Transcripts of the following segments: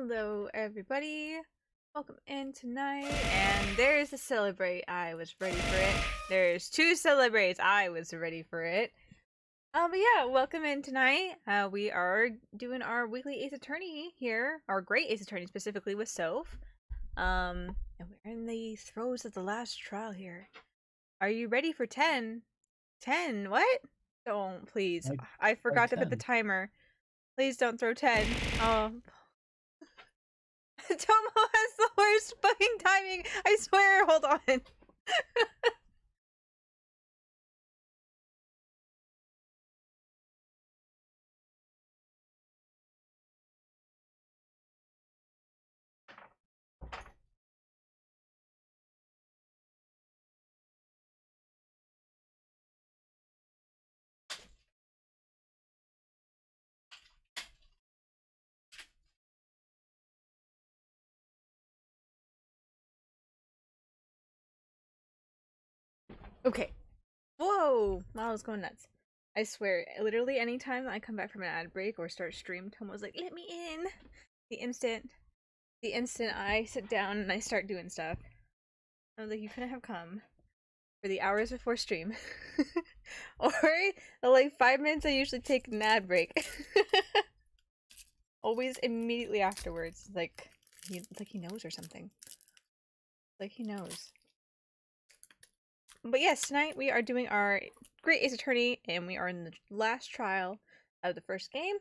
Hello, everybody. Welcome in tonight. And there's a celebrate. I was ready for it. There's two celebrates. I was ready for it. But yeah, welcome in tonight. We are doing our weekly Ace Attorney here, our great Ace Attorney specifically with Soph. And we're in the throes of the last trial here. Are you ready for 10? 10? What? Don't, please. I forgot to put the timer. Please don't throw 10. Oh. Tomo has the worst fucking timing. I swear. Hold on. Okay. Whoa. Wow, I was going nuts. I swear, literally anytime I come back from an ad break or start stream, Tomo's like, let me in. The instant I sit down and I start doing stuff. I was like, you couldn't have come for the hours before stream. Or the like 5 minutes I usually take an ad break. Always immediately afterwards. Like he knows or something. Like he knows. But yes, tonight we are doing our Great Ace Attorney, and we are in the last trial of the first game.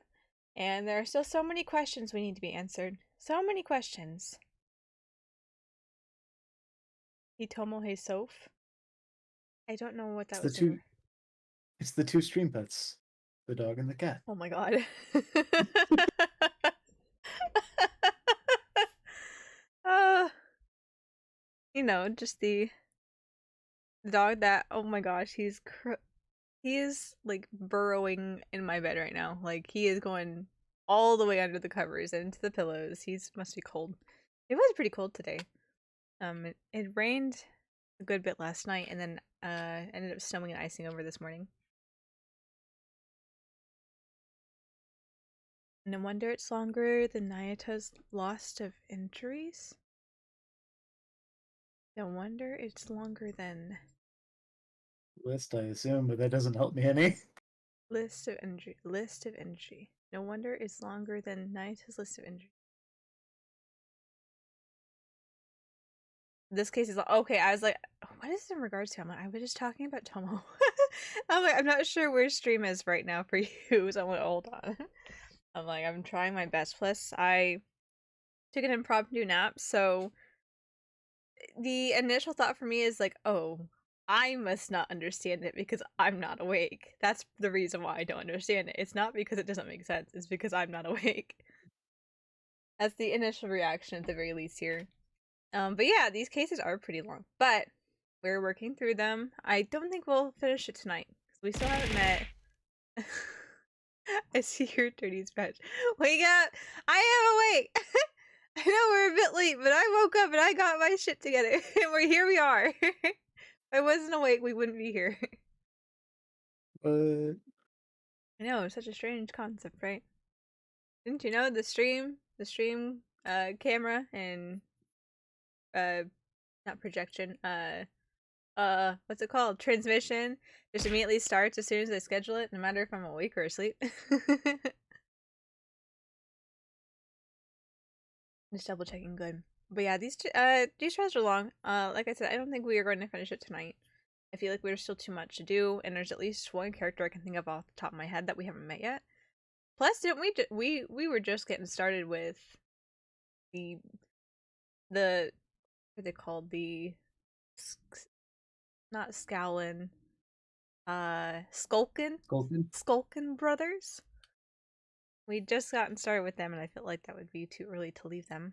And there are still so many questions we need to be answered. So many questions. Hitomo Hey Soph. I don't know what that was. It's the two stream pets. The dog and the cat. Oh my god. You know, just the dog that, oh my gosh, he is like burrowing in my bed right now. Like he is going all the way under the covers and into the pillows. He's must be cold. It was pretty cold today. It rained a good bit last night, and then ended up snowing and icing over this morning. No wonder it's longer than Nayata's lost of injuries. No wonder it's longer than List, I assume, but that doesn't help me any. list of injury. No wonder it's longer than Nayata's list of injury. This case is okay. I was like, what is it in regards to? I'm like, I was just talking about Tomo. I'm like, I'm not sure where stream is right now for you, so I'm like, hold on. I'm like, I'm trying my best. Plus, I took an impromptu nap, so the initial thought for me is like, oh, I must not understand it because I'm not awake. That's the reason why I don't understand it. It's not because it doesn't make sense. It's because I'm not awake. That's the initial reaction at the very least here. But yeah, these cases are pretty long, but we're working through them. I don't think we'll finish it tonight because we still haven't met. I see your dirty patch. Wake up! I am awake! I know we're a bit late, but I woke up and I got my shit together. And here we are. If I wasn't awake, we wouldn't be here. But I know, it's such a strange concept, right? Didn't you know the stream camera and not projection, what's it called? Transmission just immediately starts as soon as I schedule it, no matter if I'm awake or asleep. Just double checking, good. But yeah, these trials are long. Like I said, I don't think we are going to finish it tonight. I feel like there's still too much to do, and there's at least one character I can think of off the top of my head that we haven't met yet. Plus, didn't we were just getting started with the what are they called? The not Scowlin, Skulkin brothers. We just gotten started with them, and I feel like that would be too early to leave them.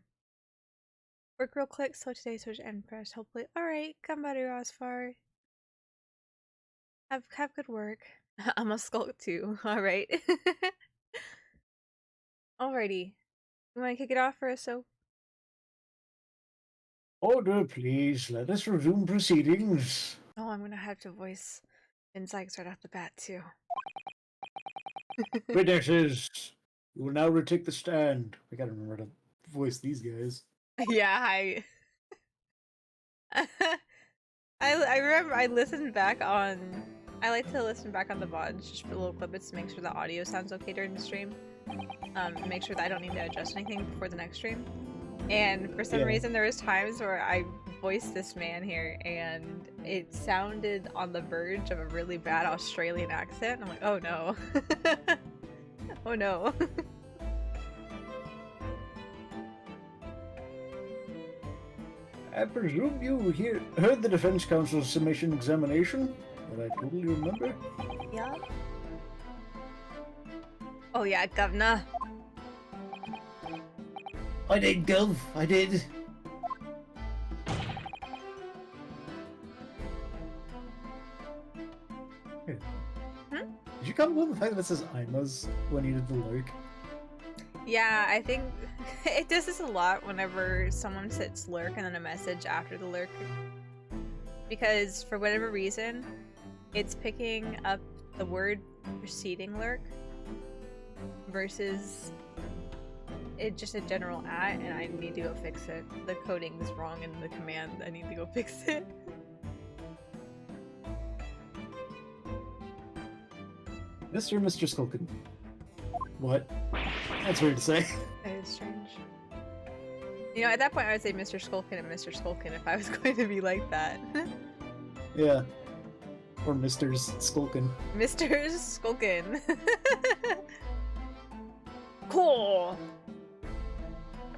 Work real quick, so today switch end press, hopefully. Alright, come better, Osfar. Have good work. I'm a skulk too, alright. Alrighty. You wanna kick it off for us, so? Order, please. Let us resume proceedings. Oh, I'm gonna have to voice Insights right off the bat, too. Witnesses, you will now retake the stand. We gotta remember to voice these guys. Yeah, I remember I listened back on. I like to listen back on the VODs just for little clips to make sure the audio sounds okay during the stream. Make sure that I don't need to adjust anything before the next stream. And for some reason, there was times where I voiced this man here, and it sounded on the verge of a really bad Australian accent. I'm like, oh no, oh no. I presume you heard the Defense Counsel's submission examination that I totally remember. Yeah. Oh yeah, Governor. I did, Gov. I did. Hmm? Did you come up with the fact that it says Ima's when you did the lurk? Yeah, I think it does this a lot whenever someone sits lurk and then a message after the lurk. Because for whatever reason, it's picking up the word preceding lurk versus it just a general at, and I need to go fix it. The coding is wrong in the command. I need to go fix it. Mr. and Mr. Skulkin. What? That's weird to say. That is strange. You know, at that point I would say Mr. Skulkin and Mr. Skulkin if I was going to be like that. Yeah. Or Mr. Skulkin. Mr. Skulkin. Cool!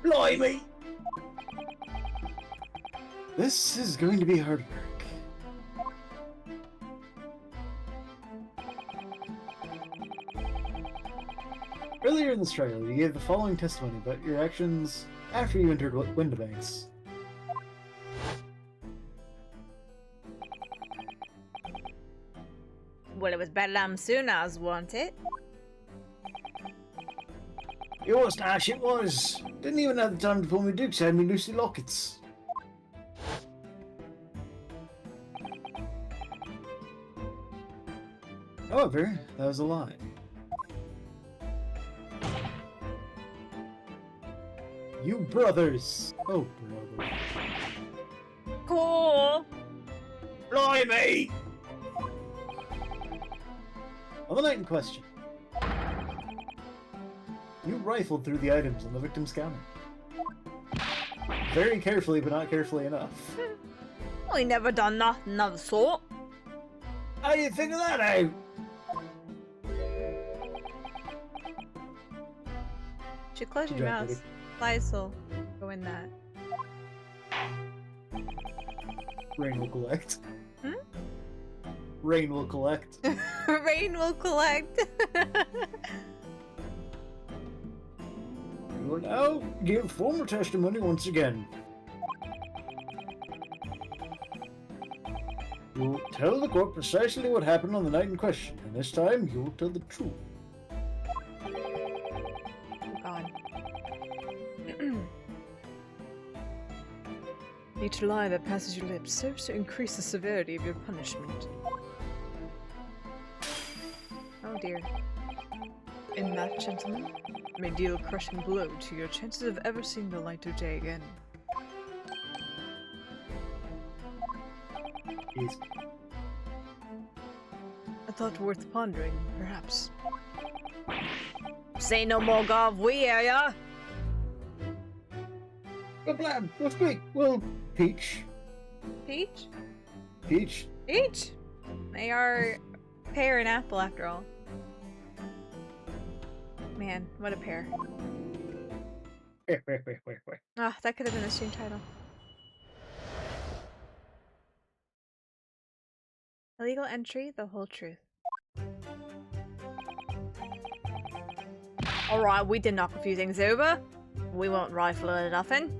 Blimey! This is going to be hard work. Earlier in this trial, you gave the following testimony about your actions after you entered Windobanks. Well, it was bedlam soon as, wasn't it? Yours, Ash, it was. Didn't even have the time to pull me dukes out of me Lucy lockets. However, that was a lie. You brothers! Oh, brother. Cool! Blimey! On the night in question, you rifled through the items on the victim's counter. Very carefully, but not carefully enough. We never done nothing of the sort. How do you figure that out? Should close Good your job, mouth. buddy. Flies will go in that. Rain will collect. Hmm? Rain will collect. Rain will collect. You will now give formal testimony once again. You'll tell the court precisely what happened on the night in question, and this time you'll tell the truth. Oh god. Each lie that passes your lips serves to increase the severity of your punishment. Oh dear. And that, gentlemen, may deal a crushing blow to your chances of ever seeing the light of day again. Yes. A thought worth pondering, perhaps. Say no more, Gov, we hear ya! Good plan. Let's quick. Well, Peach. Peach? Peach. Peach? They are pear and apple after all. Man, what a pair. Ah, that could have been the stream title. Illegal entry, the whole truth. Alright, we did knock a few things over. We won't rifle or nothing.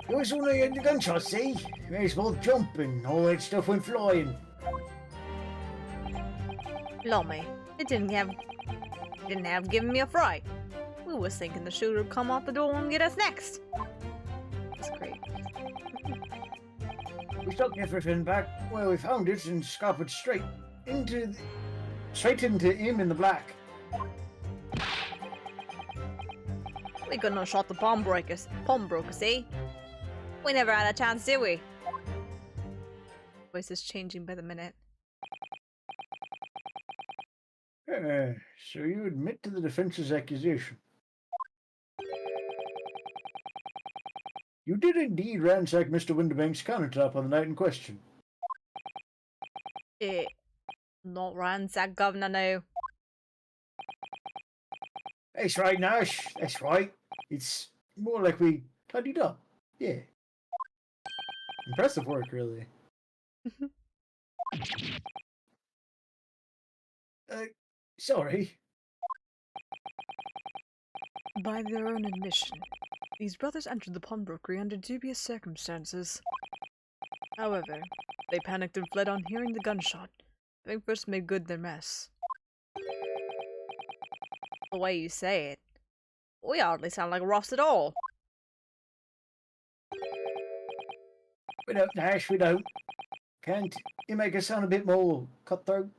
It was only the gunshots, see? May as well jump and all that stuff went flying. Lummy, it didn't have given me a fright. We was thinking the shooter would come out the door and get us next. That's great. We stuck everything back where we found it and scuppered straight into him in the black. We couldn't have shot the pawnbrokers, eh? We never had a chance, did we? Voice is changing by the minute. So you admit to the defense's accusation. You did indeed ransack Mr. Winterbank's countertop on the night in question. Not ransack, Governor, no. That's right, Nash. That's right. It's more like we tidied up. Yeah. Impressive work, really. Sorry. By their own admission, these brothers entered the pawnbrokery under dubious circumstances. However, they panicked and fled on hearing the gunshot, having first made good their mess. The way you say it, we hardly sound like roughs at all. We don't, Nash, we don't. Can't you make us sound a bit more cutthroat?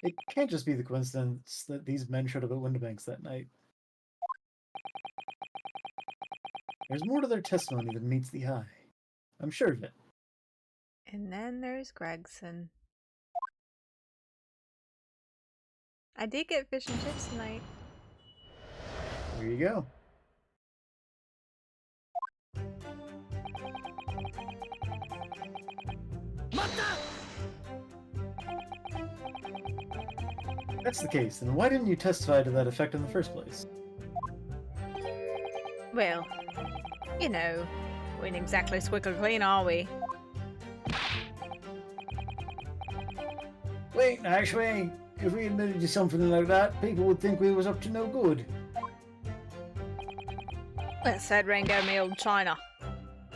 It can't just be the coincidence that these men showed up at Winterbank's that night. There's more to their testimony than meets the eye. I'm sure of it. And then there's Gregson. I did get fish and chips tonight. There you go. If that's the case, then why didn't you testify to that effect in the first place? Well, you know, we ain't exactly squickle clean, are we? Wait, Nash, wait. If we admitted to something like that, people would think we was up to no good. Well said, Ringo, me old China.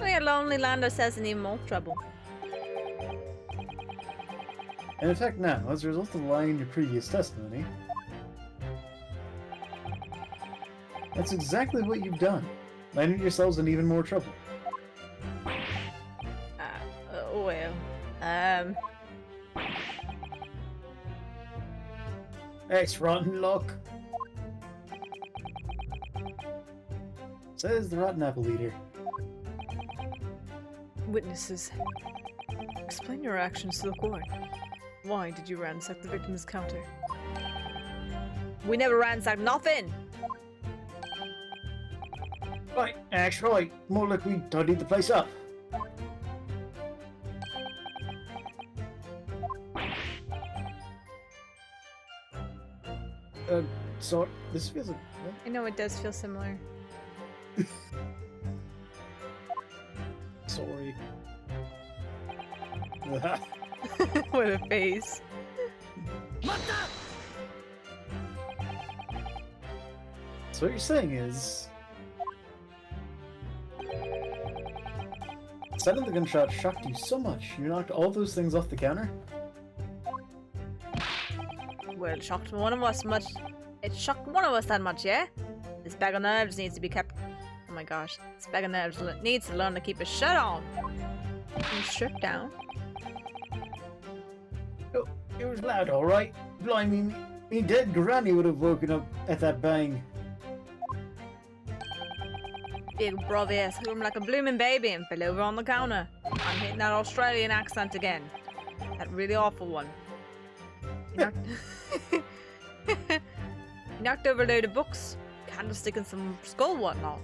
We a lonely land ourselves in even more trouble. And in fact now, as a result of lying in your previous testimony, that's exactly what you've done. Landed yourselves in even more trouble. That's rotten luck. Says the rotten apple eater. Witnesses, explain your actions to the court. Why did you ransack the victim's counter? We never ransacked nothing! Right, Ash, right. More like we tidied the place up. So, this feels like... I know it does feel similar. Sorry. What a face. So what you're saying is... Sudden the gunshot shocked you so much, you knocked all those things off the counter? Well, it shocked one of us much. It shocked one of us that much, yeah? This bag of nerves needs to be kept. Oh my gosh. This bag of nerves needs to learn to keep a shut on. You stripped down. Oh, it was loud, alright. Blimey, me dead granny would have woken up at that bang. Big brother screamed like a blooming baby and fell over on the counter. I'm hitting that Australian accent again. That really awful one. He knocked, he knocked over a load of books, candlestick and some skull whatnot.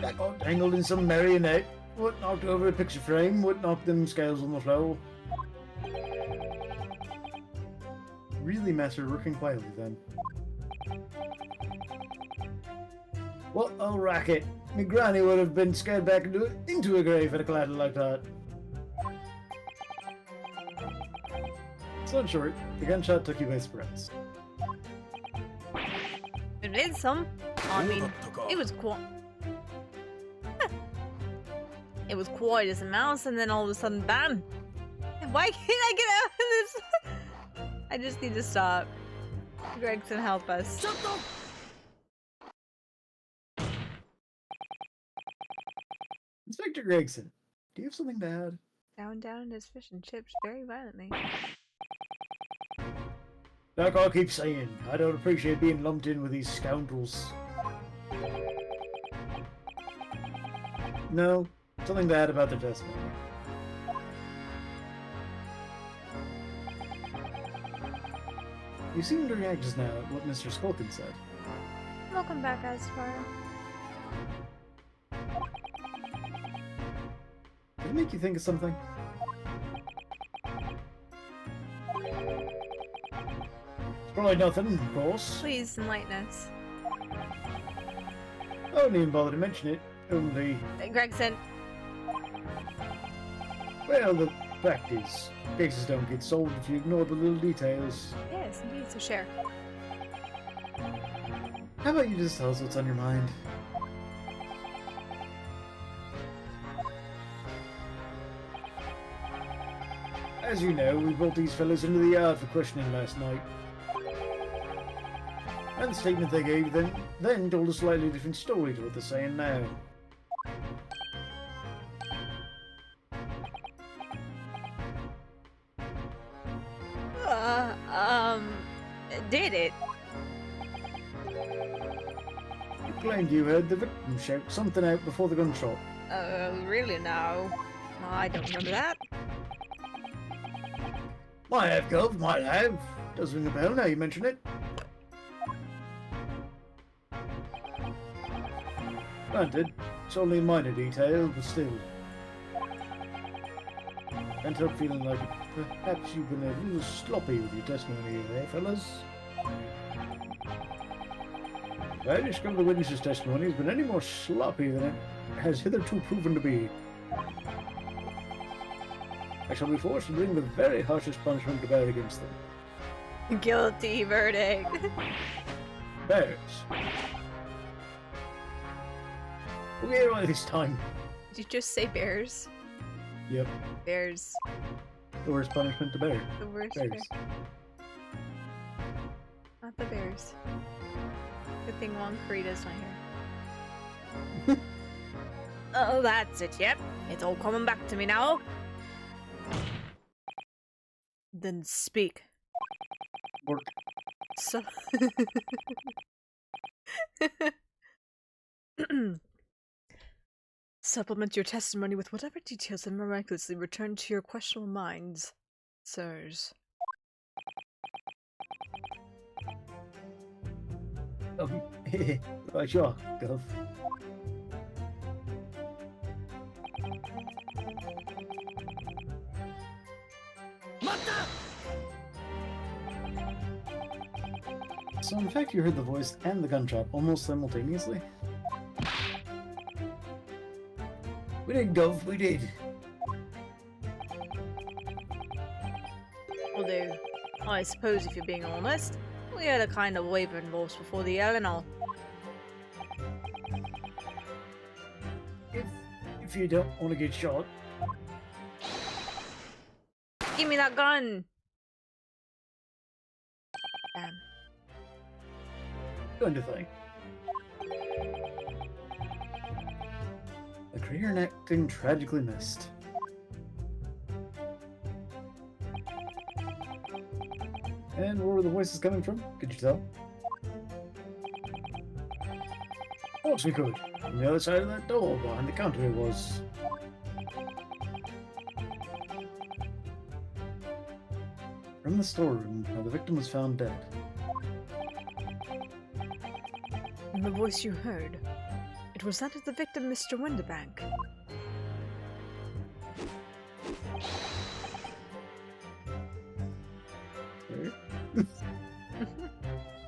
That got tangled in some marionette. What knocked over a picture frame? What knocked them scales on the floor? Really, Master, working quietly then. What a racket! Me granny would have been scared back into a grave at a clatter like that. So in short, the gunshot took you by surprise. It did some. I mean, it was quiet. It was quiet as a mouse, and then all of a sudden, bam! Why can't I get out of this? I just need to stop. Gregson, help us. Inspector Gregson, do you have something to add? Down, down, his fish and chips very violently. Like I keep saying, I don't appreciate being lumped in with these scoundrels. No, something bad about their testimony. You seem to react just now at what Mr. Skulkin said. Welcome back, Asfar. Did it make you think of something? It's probably nothing, of course. Please enlighten us. I wouldn't even bother to mention it. Only, Gregson. well, the fact is, cases don't get solved if you ignore the little details. Yes, indeed. So share. How about you just tell us what's on your mind? As you know, we brought these fellows into the yard for questioning last night. And the statement they gave then told a slightly different story to what they're saying now. Did it? You claimed you heard the victim shout something out before the gunshot. Really now? I don't remember that. Might have, Gov, might have. Does ring a bell now you mention it. Granted, it's only a minor detail, but still. Can't help feeling like perhaps you've been a little sloppy with your testimony there, fellas. I discovered the witness's testimony has been any more sloppy than it has hitherto proven to be. I shall be forced to bring the very harshest punishment to bear against them. Guilty verdict. Bears. Okay, right this time. Did you just say bears? Yep. Bears. The worst punishment to bear. The worst Bears. bear. Not the bears. Good thing Juan Corrida's not here. Oh, that's it, yep. It's all coming back to me now. Then speak. Work. So... Supplement your testimony with whatever details have miraculously returned to your questionable minds, sirs. Right, sure, Gov. So in fact you heard the voice and the gunshot almost simultaneously? We did, Gov, we did. Although, I suppose if you're being honest, we had a kind of wavering voice before the yell and all. If you don't want to get shot. Give me that gun! Damn. Going to think. A career in acting tragically missed. And where were the voices coming from? Could you tell? Of course we could. From the other side of that door, behind the counter it was. From the storeroom, where the victim was found dead. And the voice you heard, it was that of the victim, Mr. Winterbank.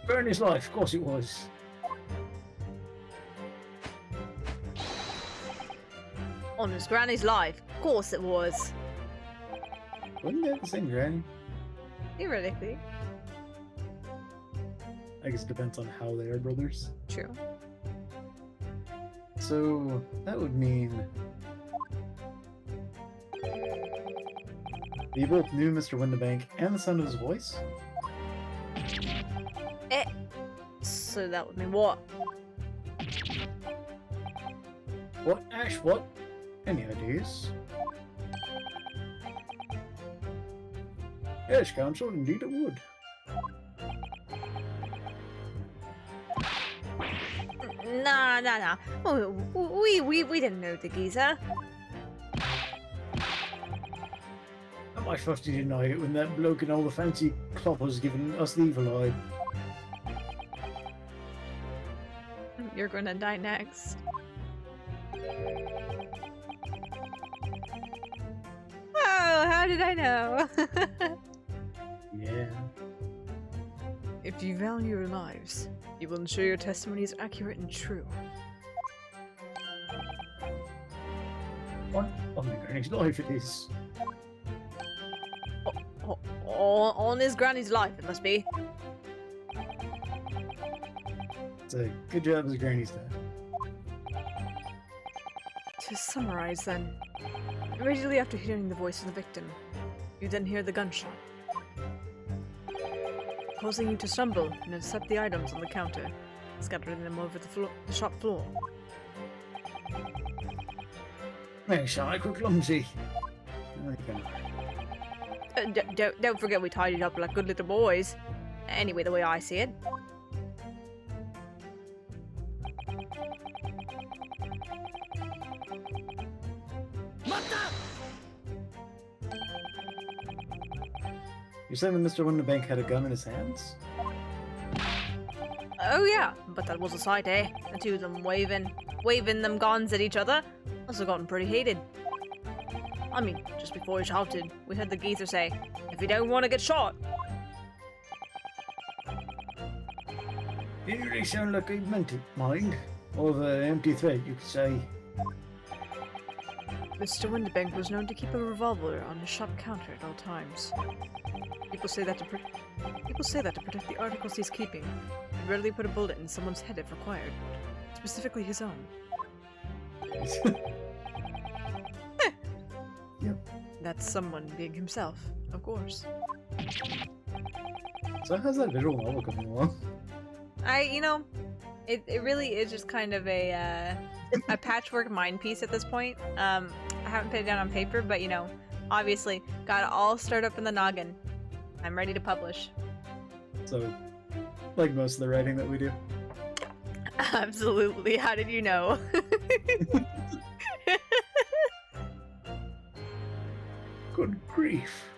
Burn his life, of course it was. On his granny's life, of course it was. Wasn't that the same granny? Theoretically. I guess it depends on how they are brothers. True. So, that would mean... You both knew Mr. Winterbank and the sound of his voice? So that would mean what? What, Ash, what? Any ideas? Yes, Counsel, indeed it would. Nah. Oh, we didn't know the geezer. How am I supposed to deny it when that bloke in all the fancy cloth was giving us the evil eye? You're gonna die next. Oh, how did I know? Yeah. If you value your lives, you will ensure your testimony is accurate and true. On my granny's life it is. On his granny's life, it must be. It's a good job as granny's dad. To summarize then, immediately after hearing the voice of the victim, you then hear the gunshot, causing you to stumble and accept the items on the counter, scattering them over the shop floor. Man, sound like we're clumsy. Don't forget we tidied up like good little boys. Anyway, the way I see it. You're saying that Mr. Winterbank had a gun in his hands? Oh yeah, but that was a sight, eh? The two of them waving them guns at each other. Must have gotten pretty heated. I mean, just before he shouted, we heard the geezer say, "If you don't want to get shot." Didn't really sound like he meant it, mind. More of an empty threat, you could say. Mr. Winterbank was known to keep a revolver on his shop counter at all times. People say that to protect the articles he's keeping. He'd rarely put a bullet in someone's head if required, specifically his own. Yep. That's someone being himself, of course. So how's that visual novel coming along? It really is just kind of a patchwork mind piece at this point. I haven't put it down on paper, but obviously got it all stirred up in the noggin. I'm ready to publish. So, like most of the writing that we do. Absolutely. How did you know? Good grief.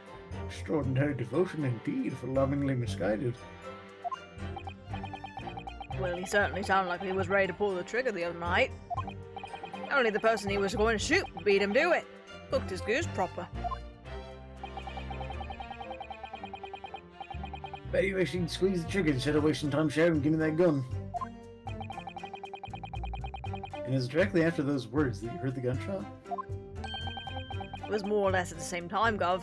Extraordinary devotion indeed for lovingly misguided. Well, he certainly sounded like he was ready to pull the trigger the other night. Only the person he was going to shoot beat him to it. Cooked his goose proper. Bet you wish he'd squeeze the trigger instead of wasting time shouting, "Give me that gun." And it was directly after those words that you heard the gunshot? It was more or less at the same time, Gov.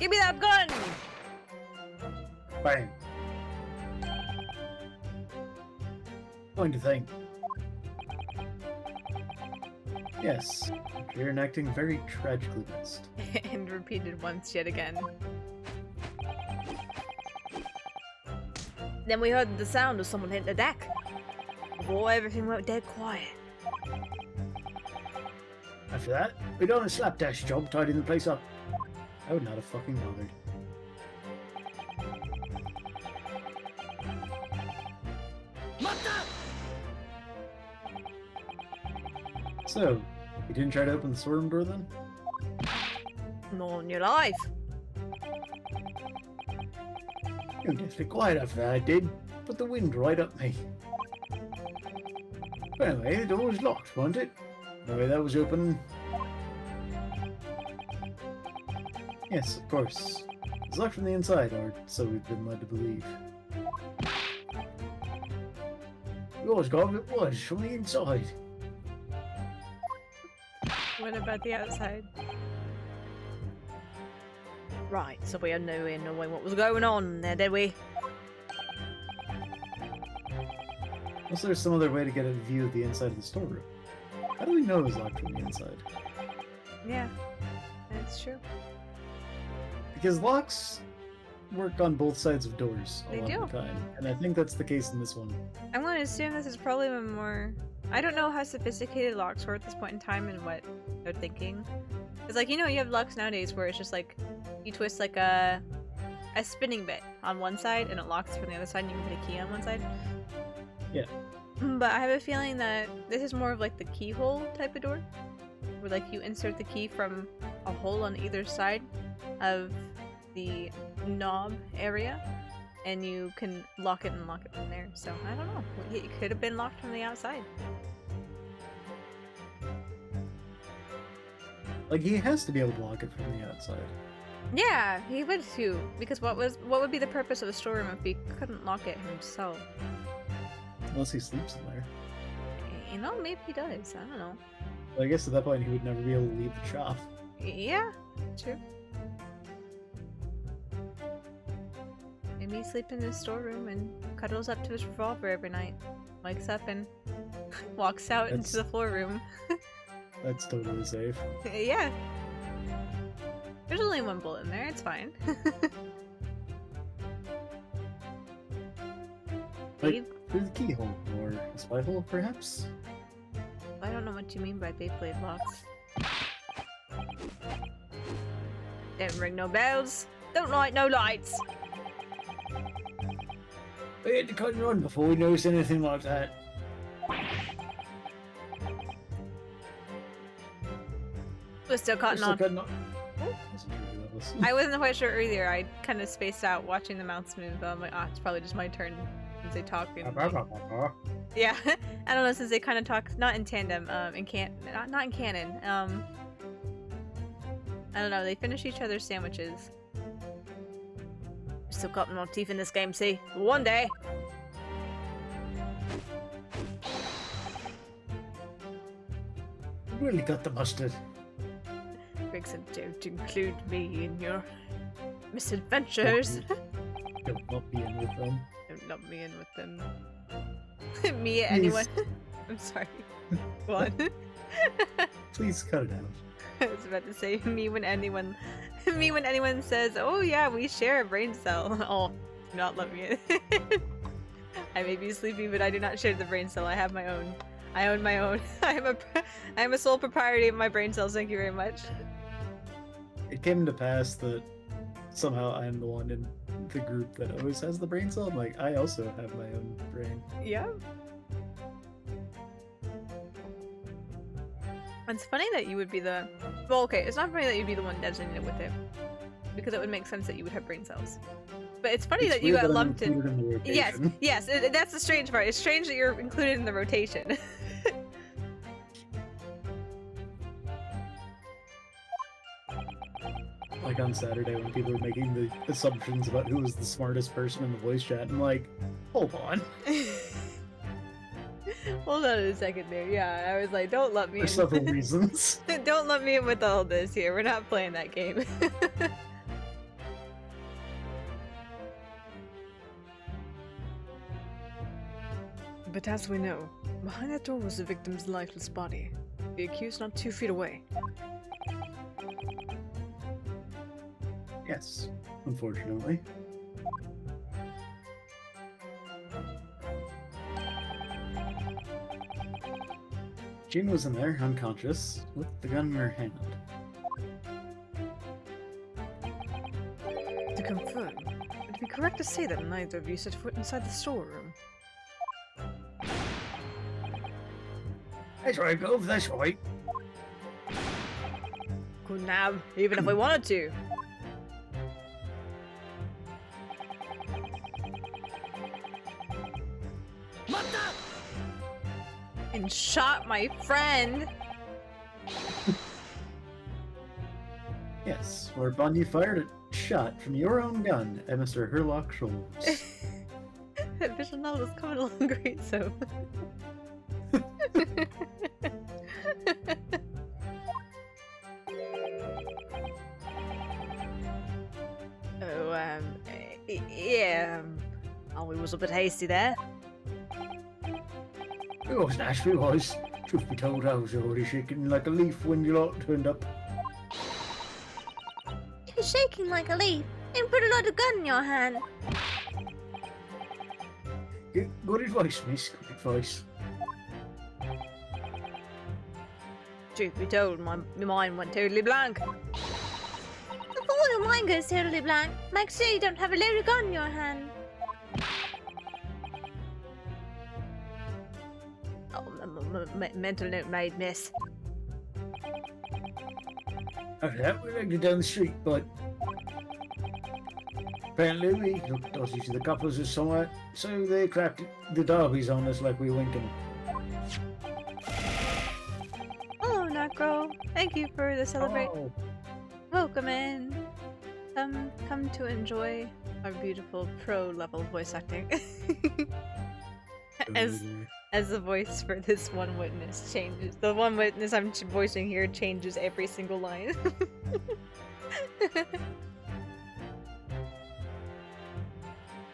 Give me that gun! Bang. Going to think. Yes, you're enacting very tragically missed. And repeated once yet again. Then we heard the sound of someone hitting the deck. Before everything went dead quiet. After that, we done a slapdash job tidying the place up. I would not have fucking bothered. So, you didn't try to open the storeroom door then? Not on your life. You were definitely quiet after that, I did. Put the wind right up me. But anyway, the door was locked, wasn't it? No way that was open. Yes, of course. It's locked from the inside, or so we've been led to believe. Yours, Gov, it was from the inside. What about the outside? Right, so we had no way of knowing what was going on there, did we? Unless there's some other way to get a view of the inside of the storeroom. How do we know it was locked from the inside? Yeah, that's true. Because locks work on both sides of doors a They lot do. of the time, and I think that's the case in this one. I'm going to assume this is probably a more... I don't know how sophisticated locks were at this point in time and what they're thinking. It's like, you have locks nowadays where it's just like, you twist like a spinning bit on one side and it locks from the other side and you can put a key on one side. Yeah. But I have a feeling that this is more of like the keyhole type of door, where like you insert the key from a hole on either side of the knob area, and you can lock it and lock it from there. So I don't know. It could have been locked from the outside. Like, he has to be able to lock it from the outside. Yeah, he would too. Because what would be the purpose of a storeroom if he couldn't lock it himself? Unless he sleeps in there. You know, maybe he does. I don't know. Well, I guess at that point he would never be able to leave the shop. Yeah, true. Maybe he sleeps in his storeroom and cuddles up to his revolver every night. Wakes up and walks out into the floor room. That's totally safe. Yeah. There's only one bullet in there, it's fine. Like, through the keyhole, or a spy hole, perhaps? I don't know what you mean by Beyblade locks. Don't ring no bells. Don't light no lights. We had to cut and run before we noticed anything like that. We're still cutting on. I I wasn't quite sure earlier. I kind of spaced out watching the mouse move. I'm like, it's probably just my turn since they talk. Yeah, I don't know, since they kind of talk not in tandem, not in canon. I don't know. They finish each other's sandwiches. We're still cutting our teeth in this game. See, one day. Really got the mustard. Greg said, "Don't include me in your misadventures." Don't lump me in with them. Don't lump me in with them. Me, anyone. I'm sorry. Go on. Please cut it out. I was about to say me when anyone says, "Oh yeah, we share a brain cell." Oh, do not let me in. I may be sleepy, but I do not share the brain cell. I have my own. I own my own. I am a sole proprietor of my brain cells. Thank you very much. It came to pass that somehow I'm the one in the group that always has the brain cell. I'm like, I also have my own brain. Yeah. It's funny that you would be the... Well, okay, it's not funny that you'd be the one designated with it. Because it would make sense that you would have brain cells. But it's funny that you got lumped in... Yes, yes, that's the strange part. It's strange that you're included in the rotation. Like on Saturday when people were making the assumptions about who was the smartest person in the voice chat, I'm like, hold on. Hold on a second there. Yeah, I was like, don't let me in. For several reasons. Don't let me in with all this here. We're not playing that game. But as we know, behind that door was the victim's lifeless body. The accused not 2 feet away. Yes, unfortunately. Jean was in there, unconscious, with the gun in her hand. To confirm, would it be correct to say that neither of you set foot inside the storeroom? That's right, Gove, that's right. Couldn't have, even if we wanted to. And shot my friend. Yes, whereupon you fired a shot from your own gun at Mr. Herlock Sholmes. That visual novel is coming along great, so. Oh, yeah, we was a bit hasty there. It was nice, it was. Truth be told, I was already shaking like a leaf when you lot turned up. You're shaking like a leaf and put a lot of gun in your hand. Good advice, miss, good advice. Truth be told, my mind went totally blank. Before your mind goes totally blank, make sure you don't have a loaded gun in your hand. mental note made, miss. After that, we legged it down the street, but apparently we looked dodgy to the coppers or somewhat, so they clapped the derbies on us like we winking. Hello, Necro. Thank you for the celebration. Oh, Welcome in. Come to enjoy our beautiful pro-level voice acting. As the voice for this one witness changes. The one witness I'm voicing here changes every single line.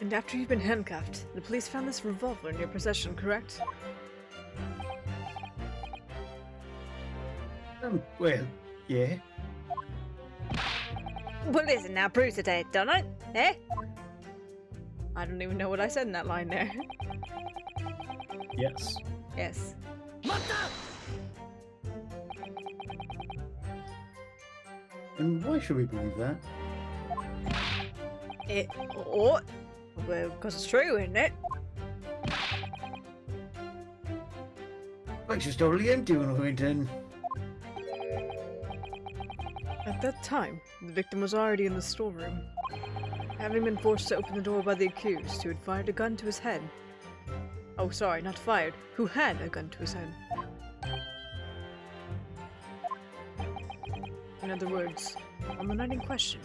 And after you've been handcuffed, the police found this revolver in your possession, correct? well, yeah. Well, listen now, prove it, don't I? Eh? I don't even know what I said in that line there. Yes. Yes. And why should we believe that? Well, because it's true, isn't it? Place was totally empty when we went in. At that time, the victim was already in the storeroom. Having been forced to open the door by the accused, who had fired a gun to his head. Oh, sorry, not fired. Who had a gun to his head. In other words, on the night in question,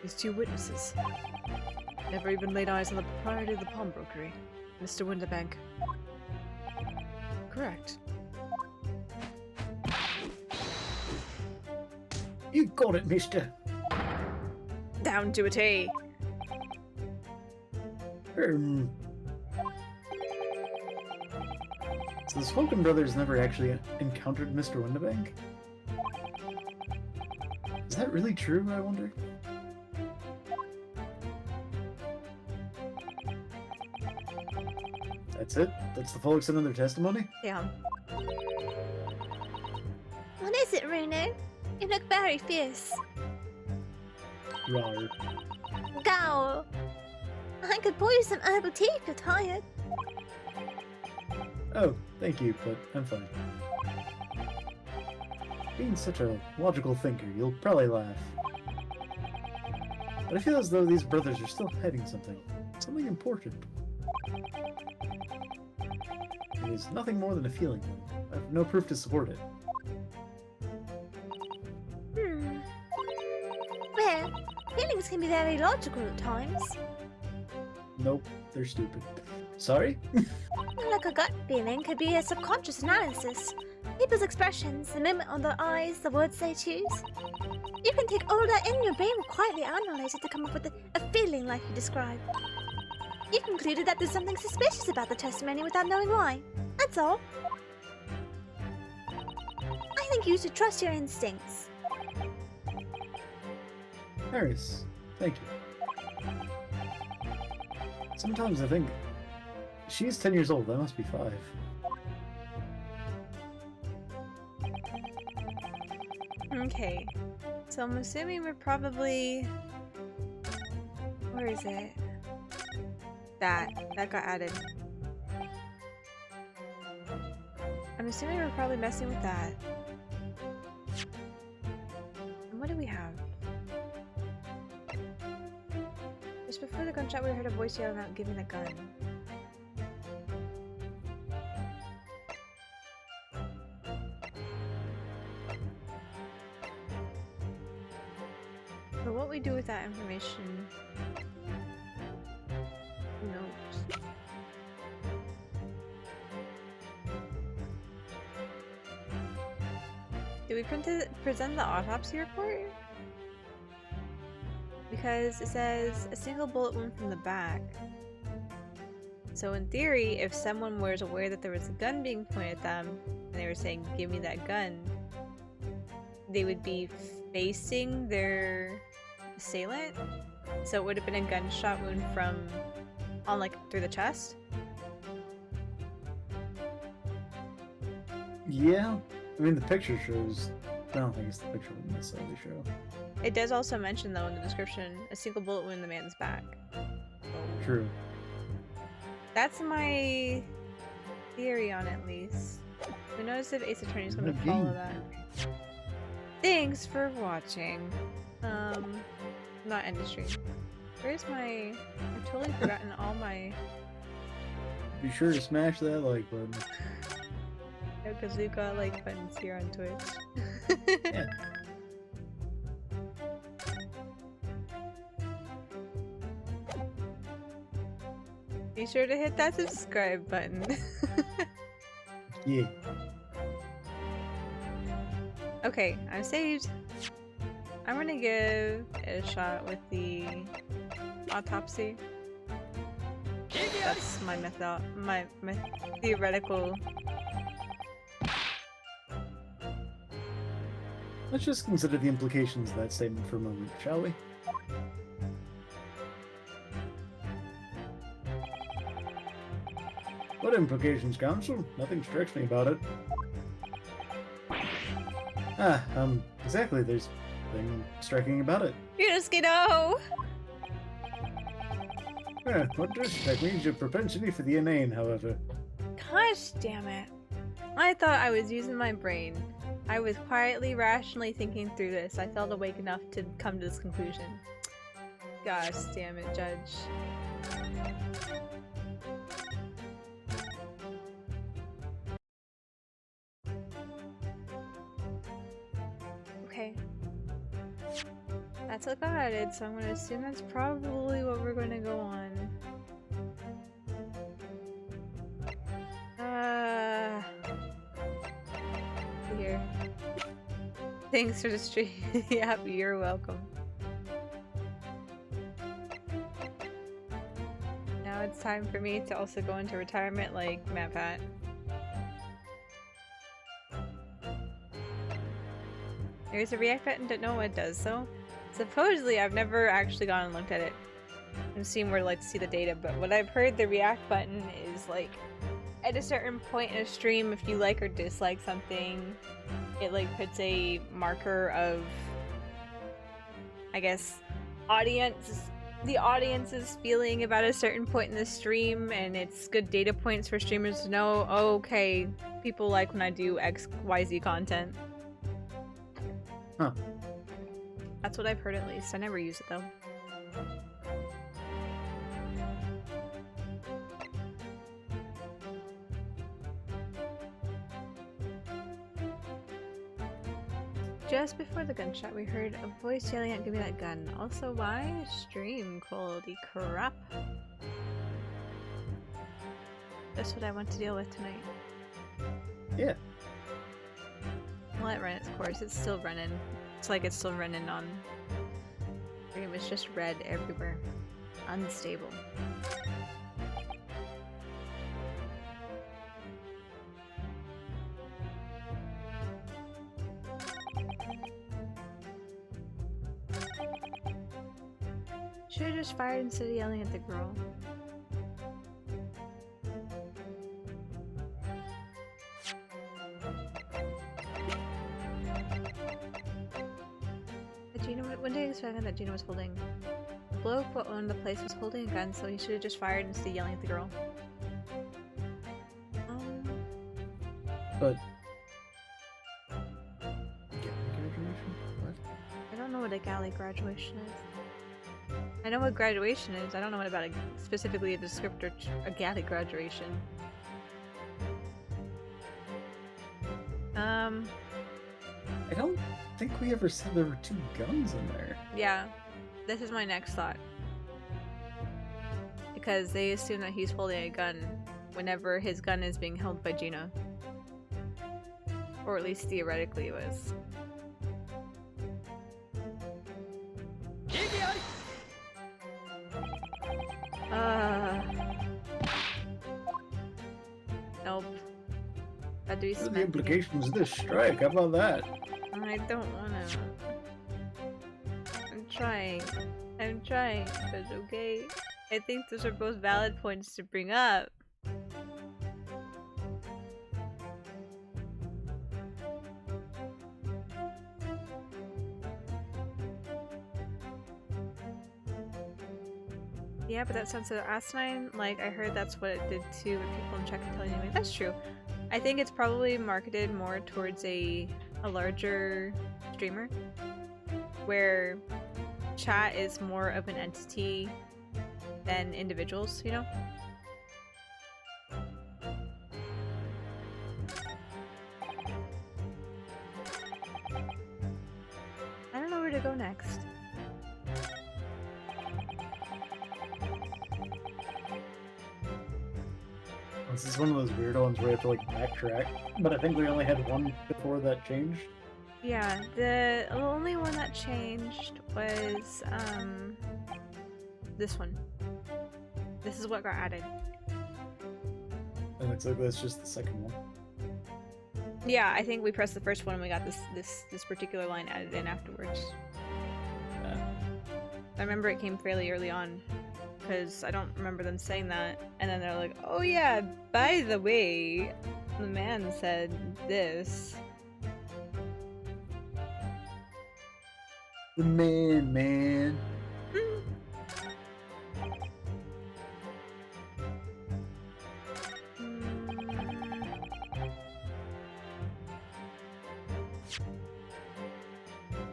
these two witnesses never even laid eyes on the proprietor of the pawnbrokery, Mr. Winterbank. Correct. You got it, mister. Down to a T. So the Smokin brothers never actually encountered Mr. Winterbank? Is that really true, I wonder? That's it? That's the full extent of their testimony? Yeah. What is it, Reno? You look very fierce. Rawr. Gowl. I could pour you some herbal tea if you're tired. Oh, thank you, but I'm fine. Being such a logical thinker, you'll probably laugh. But I feel as though these brothers are still hiding something. Something important. It is nothing more than a feeling, though. I have no proof to support it. Well, feelings can be very logical at times. Nope, they're stupid. Sorry? Like a gut feeling could be a subconscious analysis. People's expressions, the movement of their eyes, the words they choose. You can take all that in your brain and quietly analyze it to come up with a feeling like you described. You concluded that there's something suspicious about the testimony without knowing why. That's all. I think you should trust your instincts. Harris, thank you. Sometimes I think she's 10 years old, I must be 5. Okay. So I'm assuming we're probably... Where is it? That got added. I'm assuming we're probably messing with that. And what do we have? Just before the gunshot we heard a voice yelling out, "Give me the gun." But what we do with that information, who knows? Do we present the autopsy report? Because it says a single bullet wound from the back. So in theory, if someone was aware that there was a gun being pointed at them, and they were saying, "Give me that gun," they would be facing their assailant. So it would have been a gunshot wound through the chest. Yeah, I mean the picture shows. I don't think it's the picture would necessarily show. It does also mention, though, in the description, a single bullet wound in the man's back. True. That's my theory on it, at least. Who knows if Ace Attorney is gonna Maybe. follow that? Thanks for watching. Not industry. Where's my? I've totally forgotten all my. Be sure to smash that like button. Because we've got like buttons here on Twitch. Yeah. Be sure to hit that subscribe button. Yeah. Okay, I'm saved. I'm gonna give it a shot with the autopsy. That's my theoretical. Let's just consider the implications of that statement for a moment, shall we? What implications, Counsel? Nothing strikes me about it. Exactly, there's nothing striking about it. Yusuke, What that means your propensity for the inane, however. Gosh damn it. I thought I was using my brain. I was quietly, rationally thinking through this. I felt awake enough to come to this conclusion. Gosh damn it, Judge. Okay. That's what got added, so I'm gonna assume that's probably what we're gonna go on. Here. Thanks for the stream. Yep, you're welcome. Now it's time for me to also go into retirement like Matt Pat. There's a react button, don't know what it does, so supposedly I've never actually gone and looked at it and seen where to like see the data, but what I've heard the react button is like at a certain point in a stream, if you like or dislike something, it like puts a marker of, I guess, the audience's feeling about a certain point in the stream, and it's good data points for streamers to know, oh, okay, people like when I do XYZ content. Huh. That's what I've heard at least. I never use it though. Just before the gunshot, we heard a voice yelling out, "Give me that gun." Also, why stream quality crap? That's what I want to deal with tonight. Yeah. I'll let it run its course. It's still running. It's like it's still running on. Pretty much just red everywhere. Unstable. Should've just fired instead of yelling at the girl. When did I expect that Gina was holding? The bloke who owned the place was holding a gun, so he should have just fired instead of yelling at the girl. But graduation? What? I don't know what a galley graduation is. I know what graduation is. I don't know what about specifically a descriptor a galley graduation. I don't think we ever said there were two guns in there. Yeah. This is my next thought. Because they assume that he's holding a gun whenever his gun is being held by Gina. Or at least theoretically it was. Nope. That do What are the implications of this strike? How about that? I don't wanna. I'm trying, but okay. I think those are both valid points to bring up. Yeah, but that sounds so asinine. Like, I heard that's what it did too, but people in chat can tell you anyway. That's true. I think it's probably marketed more towards a larger streamer, where chat is more of an entity than individuals, you know? I don't know where to go next. This is one of those weird ones where you have to like backtrack, but I think we only had one before that changed. Yeah, the only one that changed was this one. This is what got added. And looks like that's just the second one. Yeah, I think we pressed the first one and we got this particular line added in afterwards. I remember it came fairly early on, because I don't remember them saying that, and then they're like, oh yeah, by the way, the man said this. The man.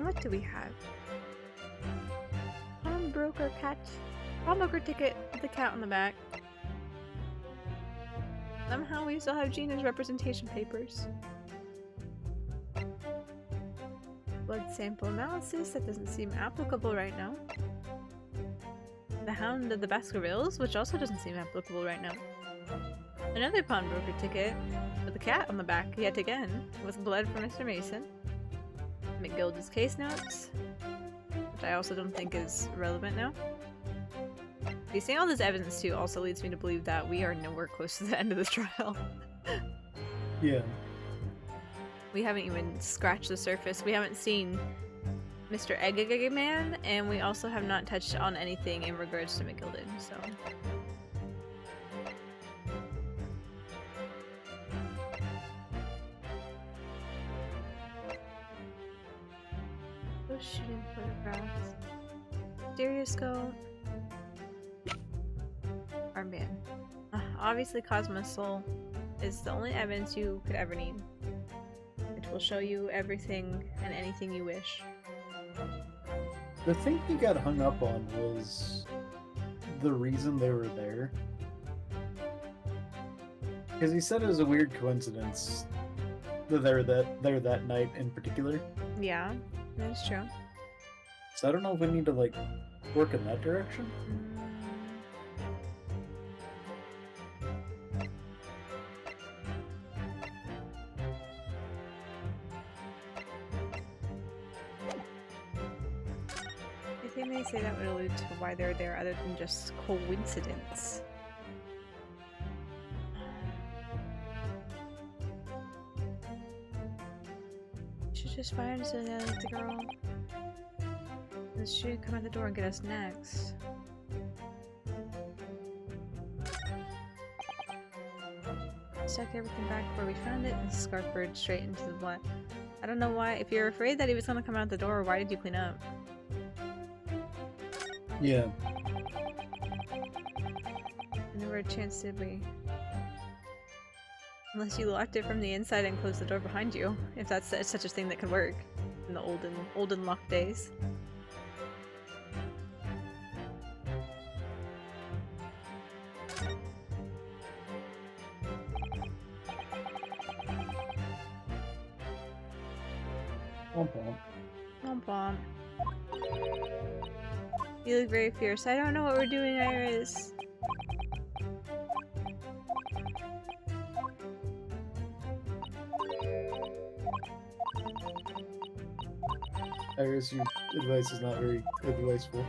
What do we have? Pawnbroker cat. Pawnbroker ticket with the cat on the back. Somehow we still have Gina's representation papers. Blood sample analysis, that doesn't seem applicable right now. The Hound of the Baskervilles, which also doesn't seem applicable right now. Another pawnbroker ticket with a cat on the back yet again, with blood for Mr. Mason. McGilda's case notes, which I also don't think is relevant now. Seeing all this evidence too also leads me to believe that we are nowhere close to the end of this trial. Yeah. We haven't even scratched the surface. We haven't seen Mr. Man, and we also have not touched on anything in regards to McGilden, so... Those shooting photographs. Stereoscope. Armband. Obviously Cosmo's soul is the only evidence you could ever need. It will show you everything and anything you wish. The thing he got hung up on was the reason they were there. Because he said it was a weird coincidence that they were there that night in particular. Yeah, that's true. So I don't know if we need to like work in that direction. I think they say that would allude to why they're there other than just coincidence. Should just fire into the girl. And she should come at the door and get us next. Stuck everything back where we found it and scarpered straight into the blood. I don't know why. If you're afraid that he was gonna come out the door, why did you clean up? Yeah. Never a chance, did we? Unless you locked it from the inside and closed the door behind you. If that's such a thing that could work in the olden locked days. Womp womp. You look very fierce. I don't know what we're doing, Iris. Iris, your advice is not very adviseful.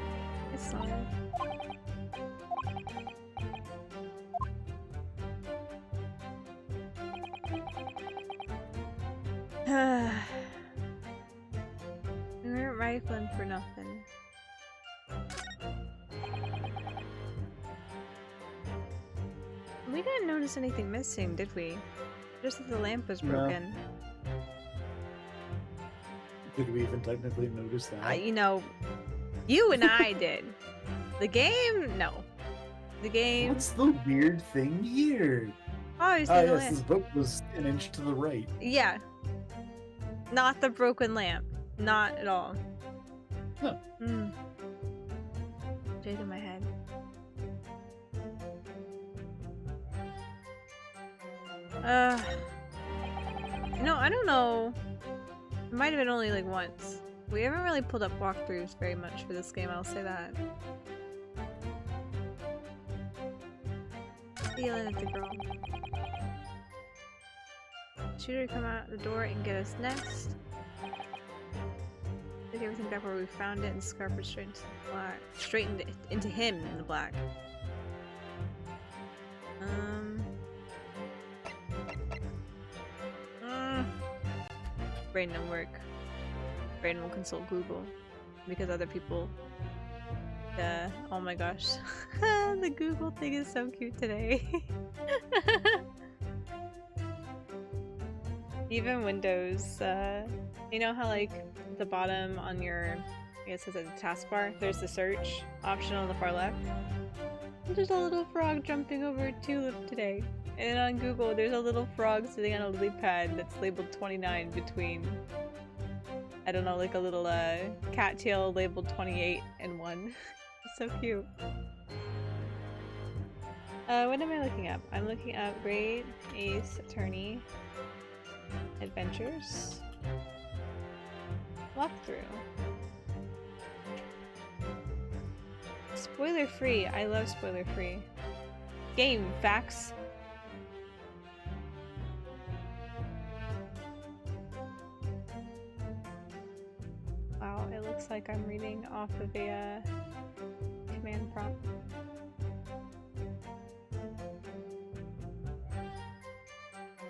It's not. We weren't rifling for nothing. We didn't notice anything missing, did we? Just that the lamp was broken. Did we even technically notice that? You know, you and I did. The game, no. The game. What's the weird thing here? Obviously Ah, the yes, lamp. this book was an inch to the right. Yeah. Not the broken lamp. Not at all. Huh. Jade in my head. No, I don't know. It might have been only like once. We haven't really pulled up walkthroughs very much for this game, I'll say that. Feeling it's a girl. Shooter come out the door and get us next. Take everything back where we found it and scarf it straight into the black. Straightened into him in the black. Brain don't work. Brain will consult Google. Because other people... oh my gosh. The Google thing is so cute today. Even Windows, you know how like at the bottom on your, I guess it's a taskbar, there's the search option on the far left? There's a little frog jumping over a tulip today. And on Google, there's a little frog sitting on a lily pad that's labeled 29 between, I don't know, like a little cattail labeled 28 and 1. It's so cute. What am I looking up? I'm looking up Great Ace Attorney Adventures walkthrough. Spoiler free. I love spoiler free. Game facts. Wow, it looks like I'm reading off of a command prompt.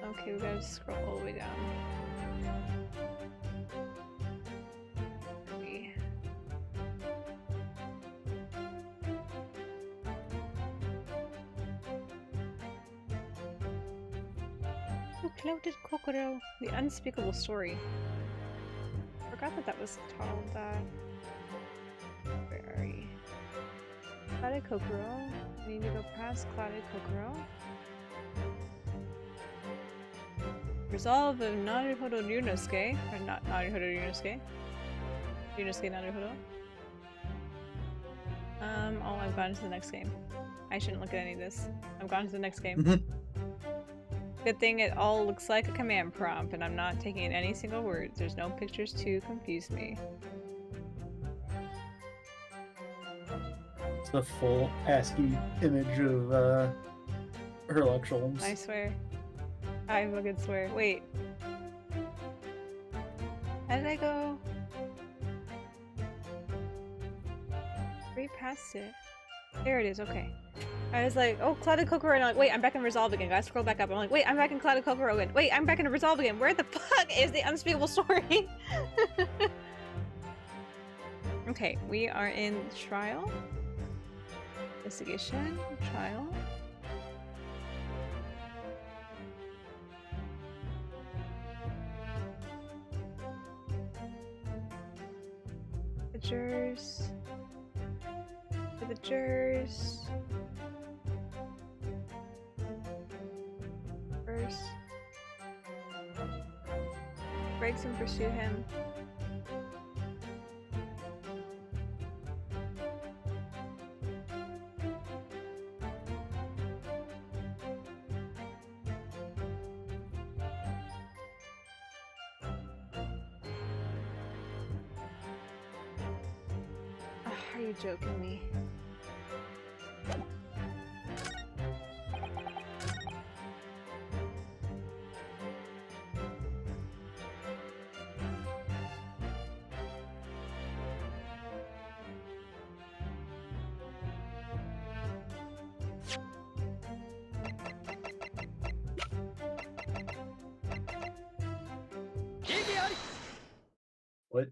Okay, we gotta scroll all the way down. Clouded Kokoro, The Unspeakable Story. Forgot that was called that. Where are we? Clouded Kokoro. We need to go past Clouded Kokoro. Resolve of Naruhodo Ryunosuke, or not Naruhodo Ryunosuke. Ryunosuke Naruhodo. Oh, I've gone to the next game. I shouldn't look at any of this. I've gone to the next game. Good thing it all looks like a command prompt and I'm not taking in any single words. There's no pictures to confuse me. It's the full ASCII image of Herlock Sholmes. I swear. I fucking swear. Wait. How did I go? Right past it. There it is, okay. I was like, oh, Clouded Kokoro, and I'm like, wait, I'm back in Resolve again. Gotta scroll back up. I'm like, wait, I'm back in Clouded Kokoro again. Wait, I'm back in Resolve again. Where the fuck is the Unspeakable Story? Okay, we are in trial. Investigation. Trial. The jurors. For the jurors. First. Breaks and pursue him. Are you joking me? What?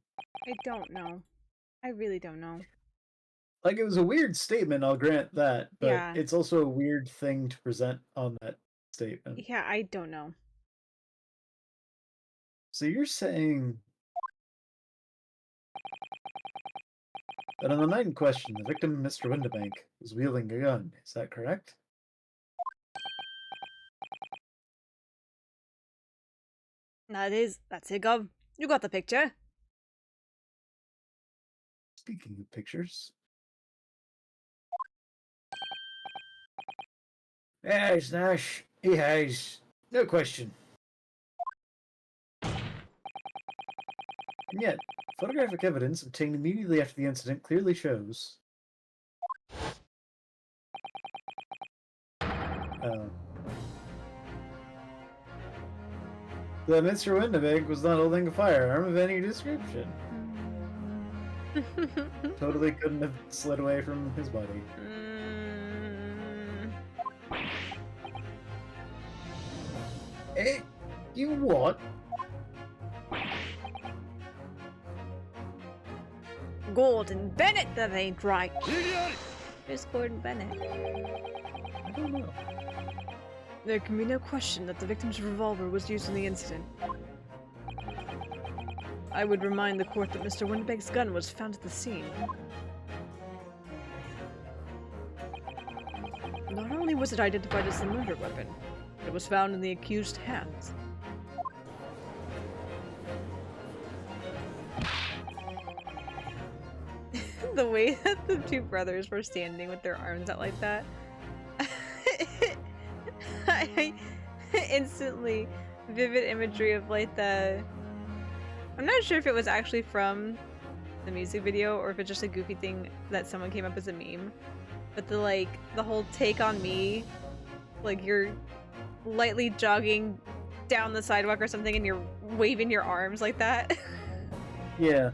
I don't know. I really don't know. Like, it was a weird statement, I'll grant that, but Yeah. it's also a weird thing to present on that statement. Yeah, I don't know. So you're saying that on the night in question, the victim, Mr. Windibank, was wielding a gun. Is that correct? That's it, Gov. You got the picture. Speaking of pictures. Yes, Nash, he has. No question. And yet, photographic evidence obtained immediately after the incident clearly shows. That Mr. Windebank was not holding a firearm of any description. Totally couldn't have slid away from his body. Eh? You what? Gordon Bennett, that ain't right. Who's Gordon Bennett? I don't know. There can be no question that the victim's revolver was used in the incident. I would remind the court that Mr. Windebank's gun was found at the scene. Not only was it identified as the murder weapon, but it was found in the accused's hands. The way that the two brothers were standing with their arms out like that, I instantly vivid imagery of like the. I'm not sure if it was actually from the music video or if it's just a goofy thing that someone came up as a meme. But the whole take on me, like you're lightly jogging down the sidewalk or something and you're waving your arms like that. Yeah.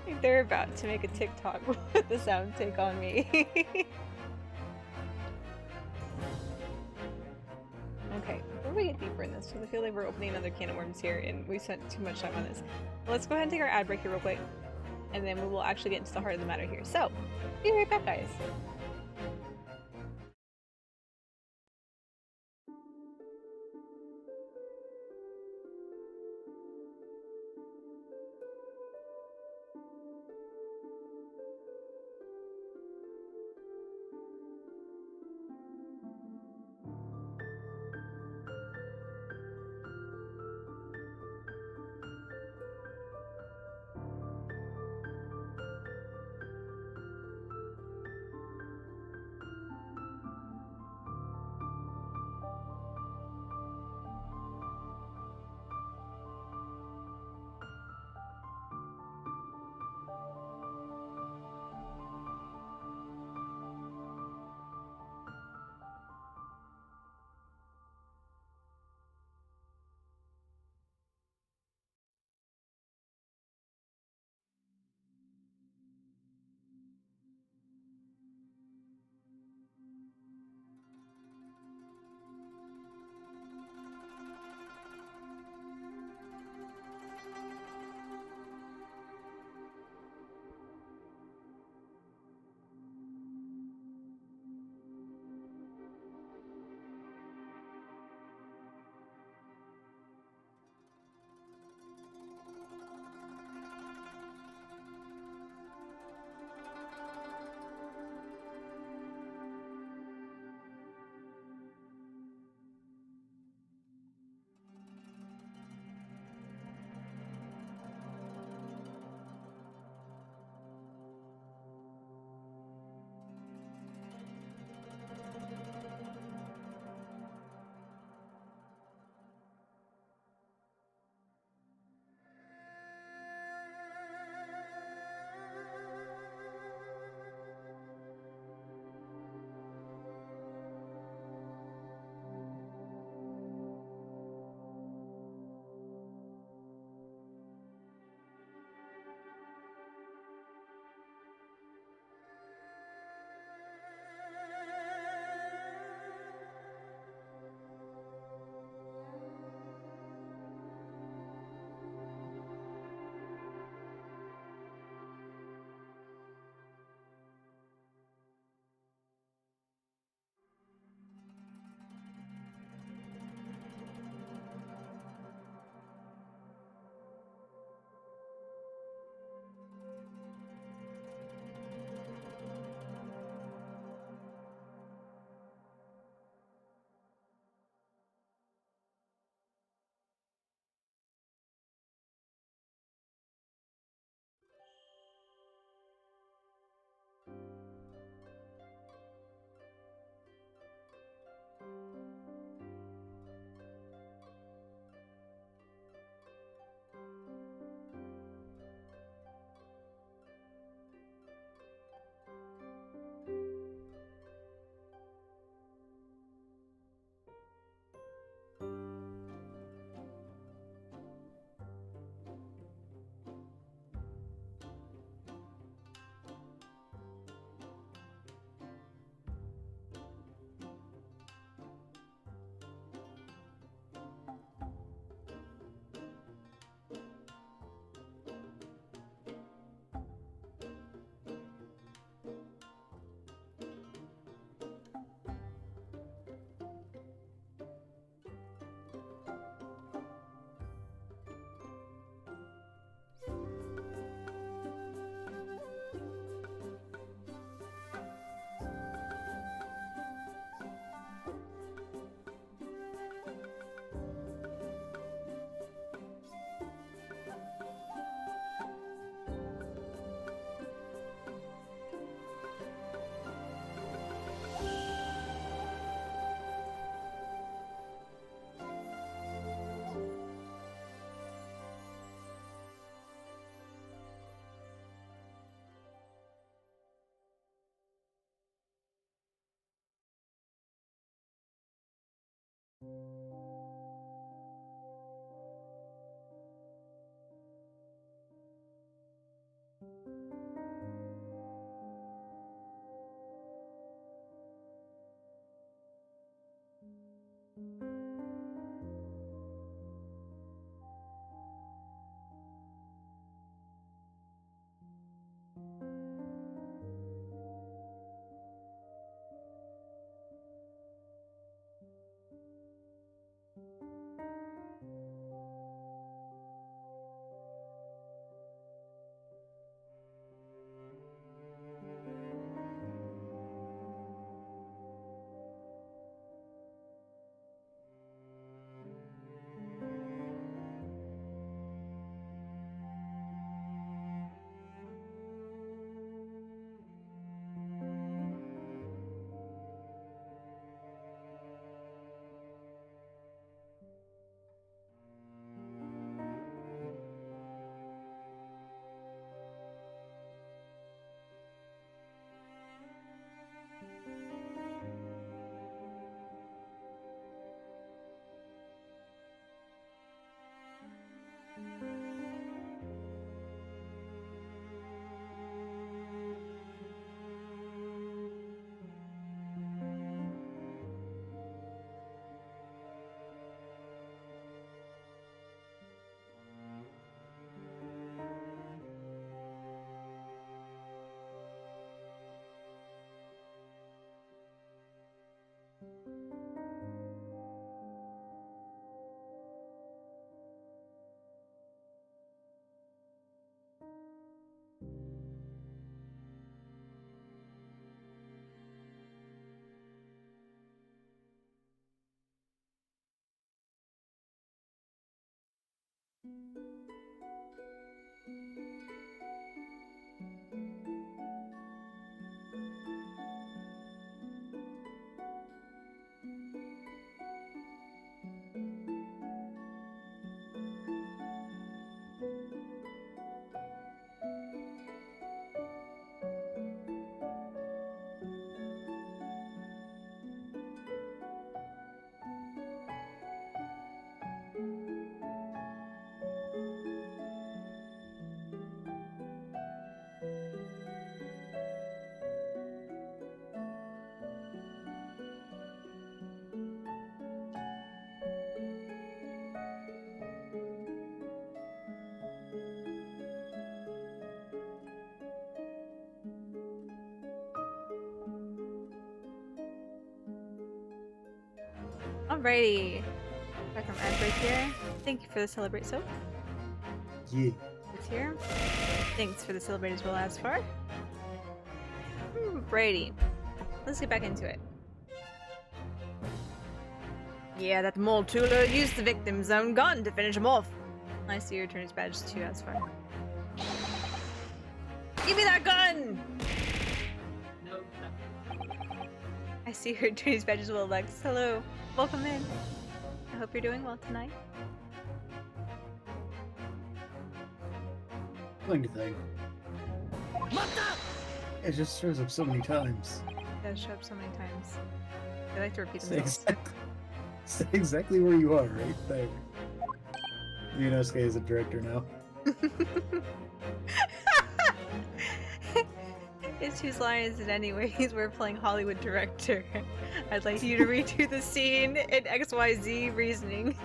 Like they're about to make a TikTok with the sound take on me. Okay, before we get deeper in this, because I feel like we're opening another can of worms here and we spent too much time on this. Let's go ahead and take our ad break here real quick, and then we will actually get into the heart of the matter here. So, be right back, guys. Alrighty. Back from ad break here. Thank you for the celebrate soap. Yeah. It's here. Thanks for the celebrate as well as far. Alrighty. Let's get back into it. Yeah, that mole Tula used the victim's own gun to finish him off. I see your attorney's badge too, as far. Give me that gun! No. I see your attorney's badge as well, Lex. Hello. Welcome in. I hope you're doing well tonight. Playing thing. It just shows up so many times. It does show up so many times. They like to repeat Stay themselves. stay exactly where you are, right there. Yunosuke is a director now. It's whose line is it anyways? We're playing Hollywood director. I'd like you to redo the scene in XYZ reasoning.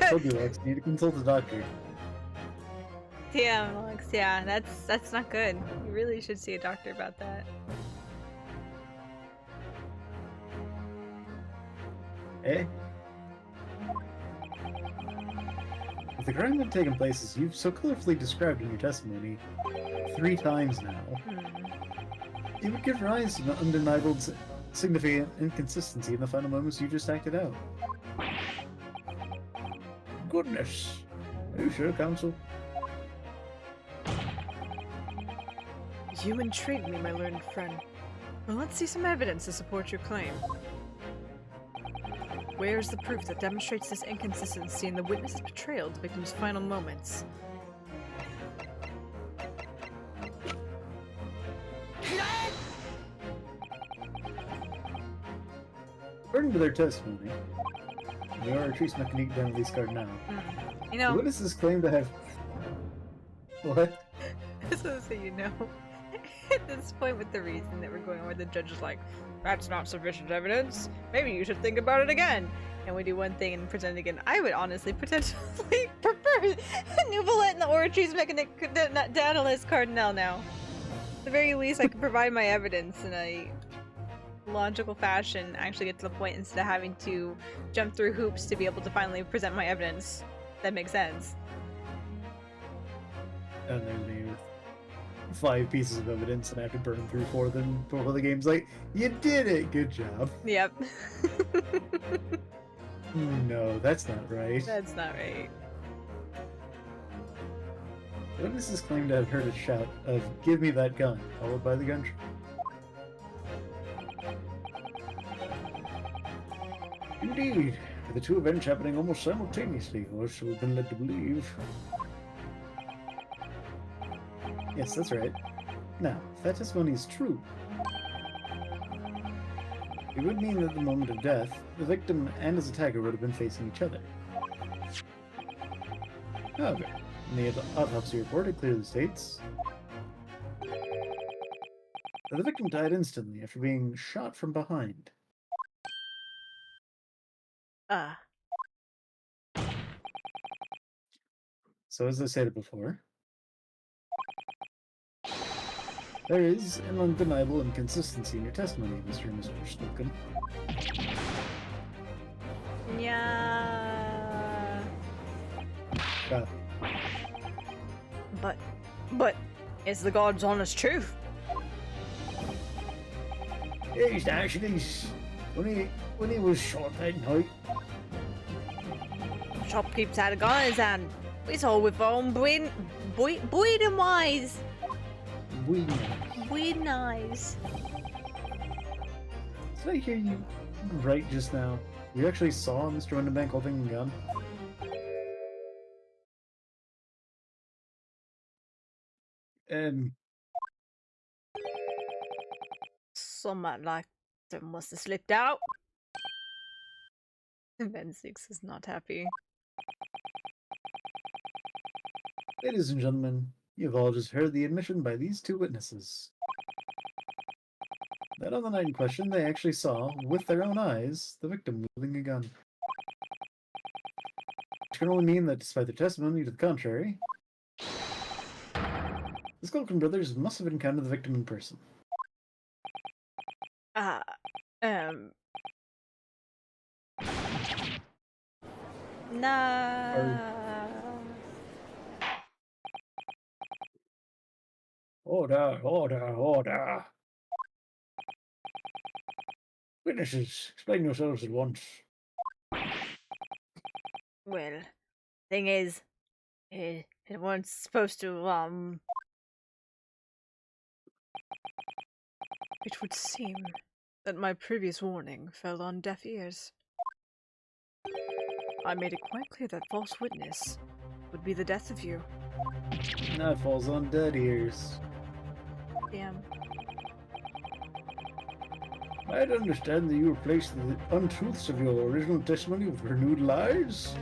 Told you, Lex, you need to consult a doctor. Damn, Alex, yeah, that's not good. You really should see a doctor about that. Eh? If the crime had taken place as you've so colorfully described in your testimony 3 times now, it would give rise to an undeniable significant inconsistency in the final moments you just acted out. Goodness. Are you sure, counsel? You intrigue me, my learned friend. Well, let's see some evidence to support your claim. Where's the proof that demonstrates this inconsistency in the witness's portrayal of the victim's final moments? According to their testimony, the Oratrice Mechanique d'Analyse Cardinal, You the know, witnesses claim to have... What? so you know, at this point with the reason that we're going on where the judge is like, that's not sufficient evidence, maybe you should think about it again. And we do one thing and present it again. I would honestly potentially prefer Nuvolet and the Oratrice Mechanique d'Analyse Cardinal now. At the very least, I can provide my evidence in a logical fashion, actually get to the point instead of having to jump through hoops to be able to finally present my evidence. That makes sense. And then they 5 pieces of evidence and I have to burn through 4 of them before the game's like, you did it, good job. Yep. No, that's not right. That's not right. Witnesses claim to have heard a shout of, give me that gun, followed by the gunshot. Indeed, with the 2 events happening almost simultaneously, or so we've been led to believe. Yes, that's right. Now, if that testimony is true, it would mean that at the moment of death, the victim and his attacker would have been facing each other. However, in the autopsy report, it clearly states that the victim died instantly after being shot from behind. So, as I stated before, there is an undeniable inconsistency in your testimony, Mr. and Mr. Snookin. Yeah. Uh, But it's the God's honest truth. Yes, actually, when he was shot that night, Shopkeep's had a gun in his hand. We saw with our own Boyd and Wise. we know. Boyd eyes. Did I hear you right just now? You actually saw Mr. Windenbank holding a gun? Somewhat like it must have slipped out. Ben 6 is not happy. Ladies and gentlemen, you've all just heard the admission by these 2 witnesses. That on the night in question, they actually saw, with their own eyes, the victim wielding a gun. Which can only mean that despite their testimony to the contrary, the Skulkin brothers must have encountered the victim in person. Nah. Order, order, order! Witnesses, explain yourselves at once. Well, thing is, it wasn't supposed to, It would seem that my previous warning fell on deaf ears. I made it quite clear that false witness would be the death of you. Now it falls on dead ears. damn. I'd understand that you replaced the untruths of your original testimony with renewed lies?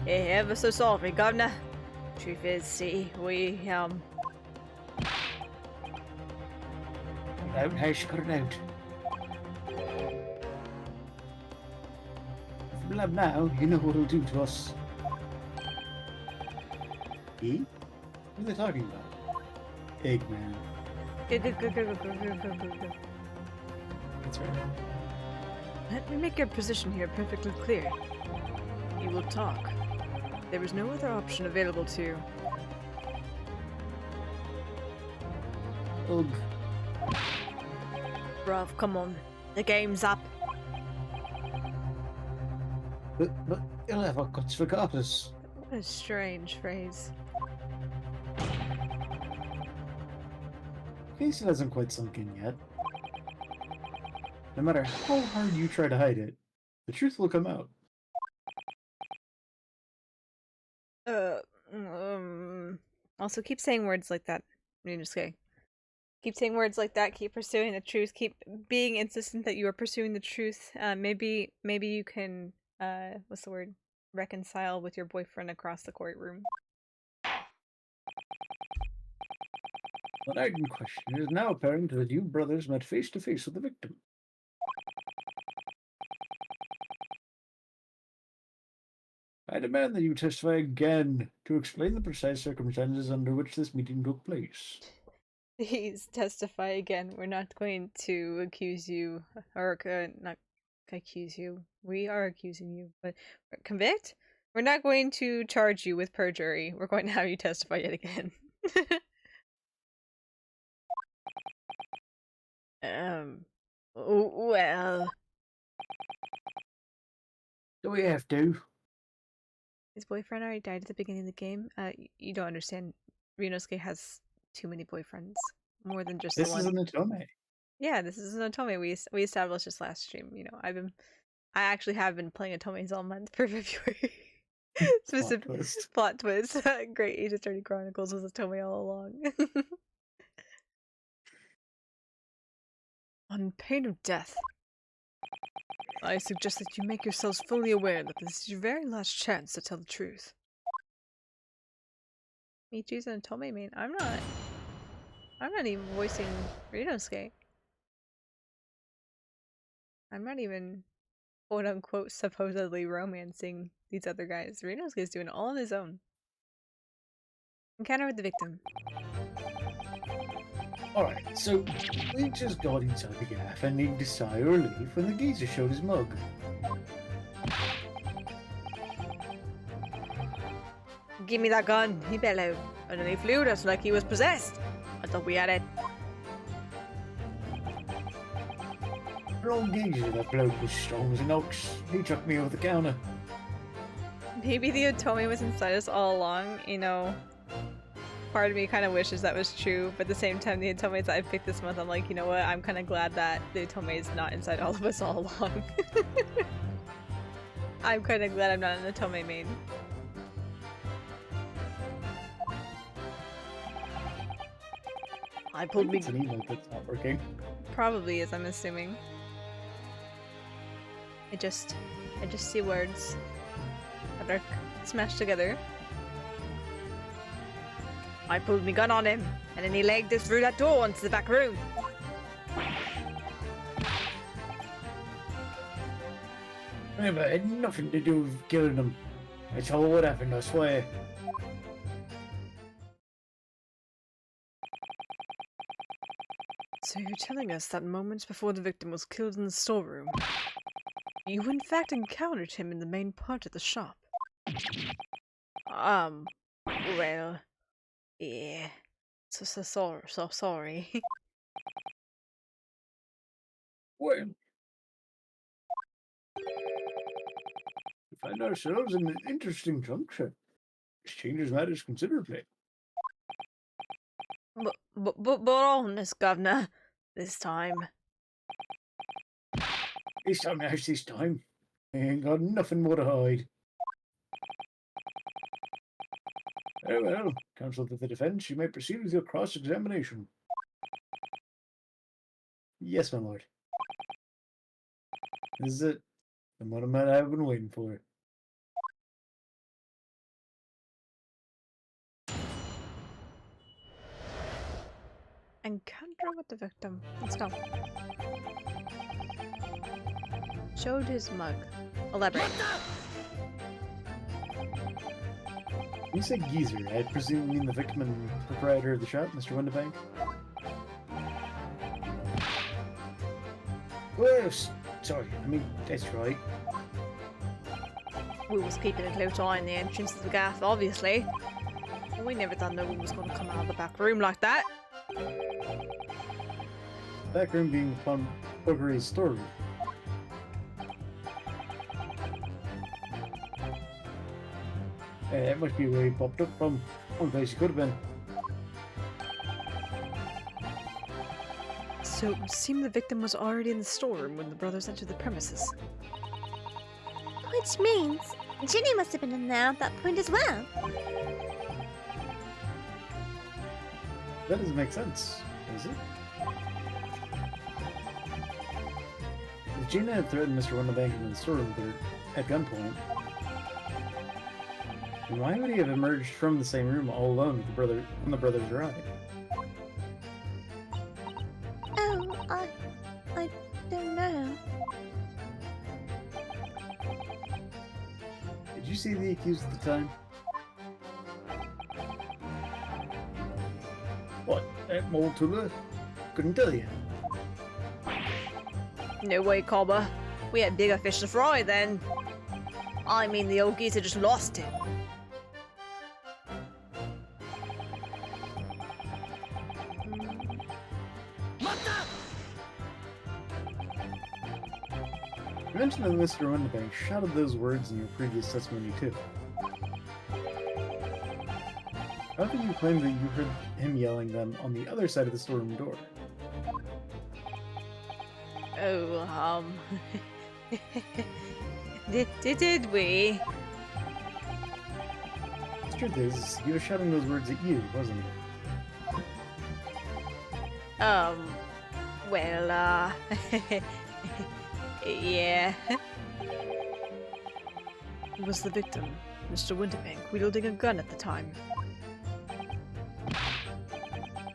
Ever so sorry, Governor. Truth is, see, we, Out, how she got it out. If we love now, you know what it'll do to us. He? What are they talking about? Eggman. That's right. Let me make your position here perfectly clear. You will talk. There is no other option available to you. Ugh. Bruv, come on. The game's up. But you'll have our guts regardless. What a strange phrase. Case hasn't quite sunk in yet. No matter how hard you try to hide it, the truth will come out. Also keep saying words like that. I mean, just kidding. Keep saying words like that. Keep pursuing the truth. Keep being insistent that you are pursuing the truth. Maybe you can what's the word? Reconcile with your boyfriend across the courtroom. The night in question, it is now apparent that you brothers met face to face with the victim. I demand that you testify again to explain the precise circumstances under which this meeting took place. Please testify again. We're not going to accuse you, or not accuse you. We are accusing you, but convict? We're not going to charge you with perjury. We're going to have you testify yet again. Well. Do we have to? His boyfriend already died at the beginning of the game. You don't understand. Rinosuke has too many boyfriends. More than just This the one. is an Otome. Yeah, this is an Otome. We established this last stream. You know, I actually have been playing Otomes all month for February. Specific plot twist. Great Age Attorney Chronicles was Otome all along. On pain of death, I suggest that you make yourselves fully aware that this is your very last chance to tell the truth. Michi's an Otome main. I'm not even voicing Rinosuke. I'm not even quote unquote supposedly romancing these other guys. Rinosuke's doing it all on his own. Encounter with the victim. Alright, so we just got inside the gaff and needed to sigh or leave when the geezer showed his mug. Give me that gun, he bellowed, and then he flew at us like he was possessed. I thought we had it. Wrong geezer, that bloke was strong as an ox. He chucked me over the counter. Maybe the Otome was inside us all along, you know. Part of me kind of wishes that was true, but at the same time, the Otomes that I picked this month, I'm like, you know what? I'm kind of glad that the Otome is not inside all of us all along. I'm kind of glad I'm not an Otome main. I pulled me. It's an email that's not working. Probably is, I'm assuming. I just see words that are smashed together. I pulled my gun on him, and then he legged us through that door into the back room. Never had nothing to do with killing him. It's all what happened, I swear. So you're telling us that moments before the victim was killed in the storeroom, you in fact encountered him in the main part of the shop? Well, yeah. So sorry. Well, we find ourselves in an interesting juncture. This changes matters considerably. But honest, Governor, this time. This time. I ain't got nothing more to hide. Very well, counsel to the defense, you may proceed with your cross-examination. Yes, my lord. This is it. The moment I've been waiting for. Encounter with the victim. Let's go. Showed his mug. Elaborate. You say geezer, I presume you mean the victim and proprietor of the shop, Mr. Winterbank? Well, sorry, I mean, that's right. We was keeping a close eye on the entrance to the gaff, obviously. We never thought no one was going to come out of the back room like that. Back room being Plum Boogery's storeroom. That must be where he popped up from. One place he could have been. So, it would seem the victim was already in the storeroom when the brothers entered the premises. Which means Ginny must have been in there at that point as well. That doesn't make sense. Is it? If Gina had threatened Mr. Windelbank into the storeroom with her at gunpoint, then why would he have emerged from the same room all alone with the brother when the brothers arrived? Oh, I don't know. Did you see the accused at the time? What? That mole Tula? Couldn't tell you. No way, Cobber. We had bigger fish to fry then. I mean, the old geezer just lost it. You mentioned that Mr. Windelbank shouted those words in your previous testimony too. How can you claim that you heard him yelling them on the other side of the storeroom door? Oh, did we? The truth is, he was shouting those words at you, wasn't he? Well, yeah. Was the victim, Mr. Winterbank, wielding a gun at the time?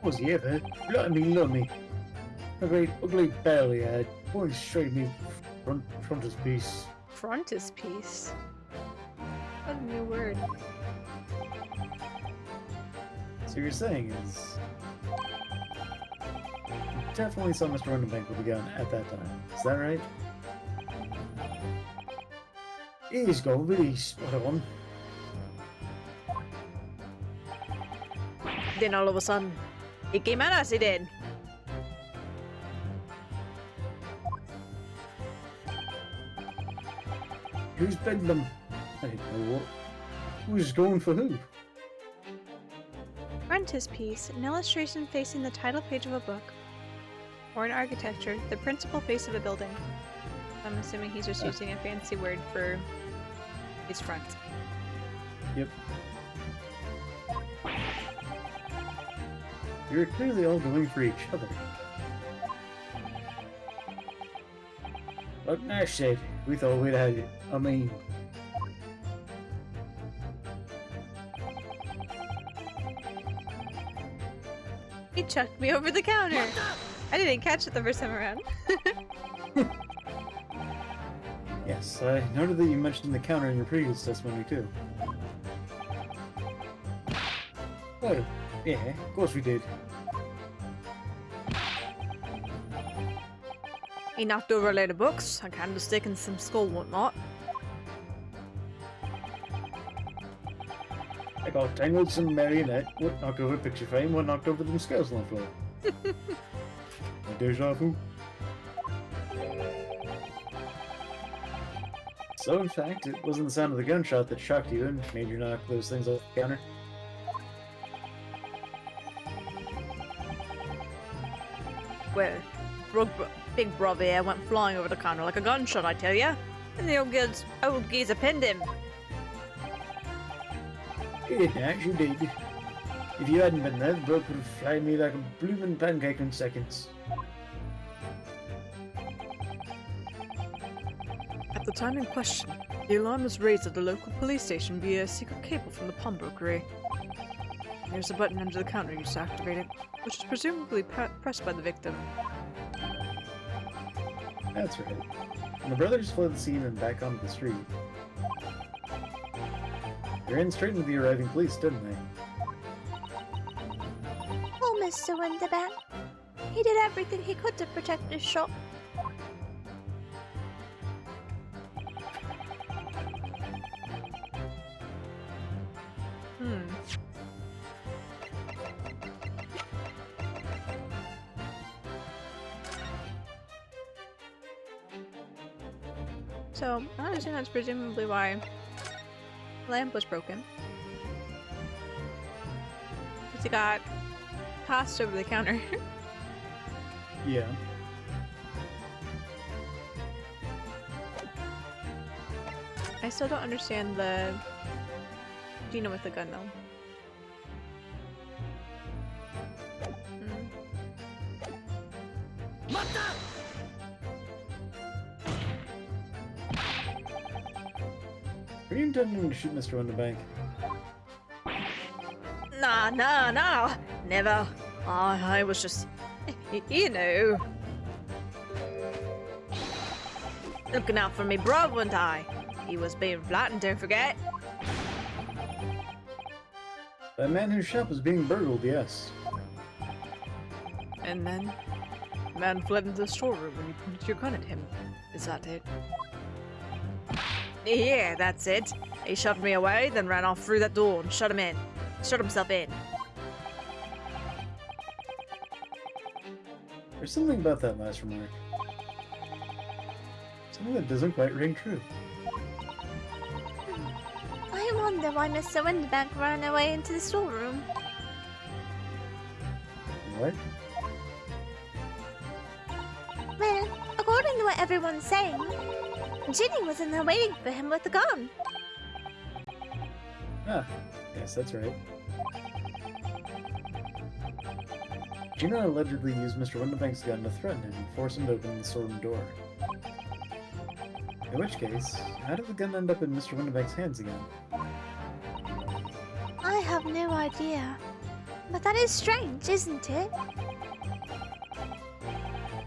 Was he ever? Let me. A great ugly belly had, pointing straight at me frontispiece. Frontispiece? What a new word. So you're saying is... You definitely saw Mr. Windelbank with a gun at that time. Is that right? He's got really spot on. Then all of a sudden, he came at us, he did. Who's Bedlam? I don't know what. Who's going for who? Frontispiece, an illustration facing the title page of a book. Or in architecture, the principal face of a building. I'm assuming he's just using a fancy word for his front. Yep. You're clearly all going for each other. Like Nash said, we thought we'd had it. I mean... He chucked me over the counter! I didn't catch it the first time around. Yes, I noted that you mentioned the counter in your previous testimony too. Well, yeah, of course we did. He knocked over a load of books, a candlestick and some skull whatnot. I got tangled some marionette, what knocked over a picture frame, what knocked over them scales on the floor. Deja vu. So in fact, it wasn't the sound of the gunshot that shocked you and made you knock those things off the counter. Well, big brother here went flying over the counter like a gunshot, I tell ya. And the old geezer pinned him. Yeah, actually did. If you hadn't been there, the bloke would have flayed me like a bloomin' pancake in seconds. At the time in question, the alarm was raised at the local police station via a secret cable from the pawnbrokery. There's a button under the counter used to activate it, which is presumably pressed by the victim. That's right. And the brothers fled the scene and back onto the street. They ran straight into the arriving police, didn't they? Oh, Mr. Winterbank. He did everything he could to protect his shop. So, I understand that's presumably why the lamp was broken. Because he got tossed over the counter. Yeah. I still don't understand the Gina with the gun though. Are you intending to shoot Mr. Winterbank? Nah, never. I was just, you know, looking out for me bro, wasn't I? He was being flattened, don't forget. That man whose shop was being burgled, yes. And then, the man fled into the storeroom when you pointed your gun at him. Is that it? Yeah, that's it. He shoved me away, then ran off through that door and shut himself in. There's something about that last remark. Something that doesn't quite ring true. I wonder why Mr. Winterbank ran away into the storeroom. What? Well, according to what everyone's saying, Ginny was in there waiting for him with the gun. Ah, yes, that's right. Gina allegedly used Mr. Winterbank's gun to threaten him and force him to open the storeroom door. In which case, how did the gun end up in Mr. Winterbank's hands again? I have no idea. But that is strange, isn't it?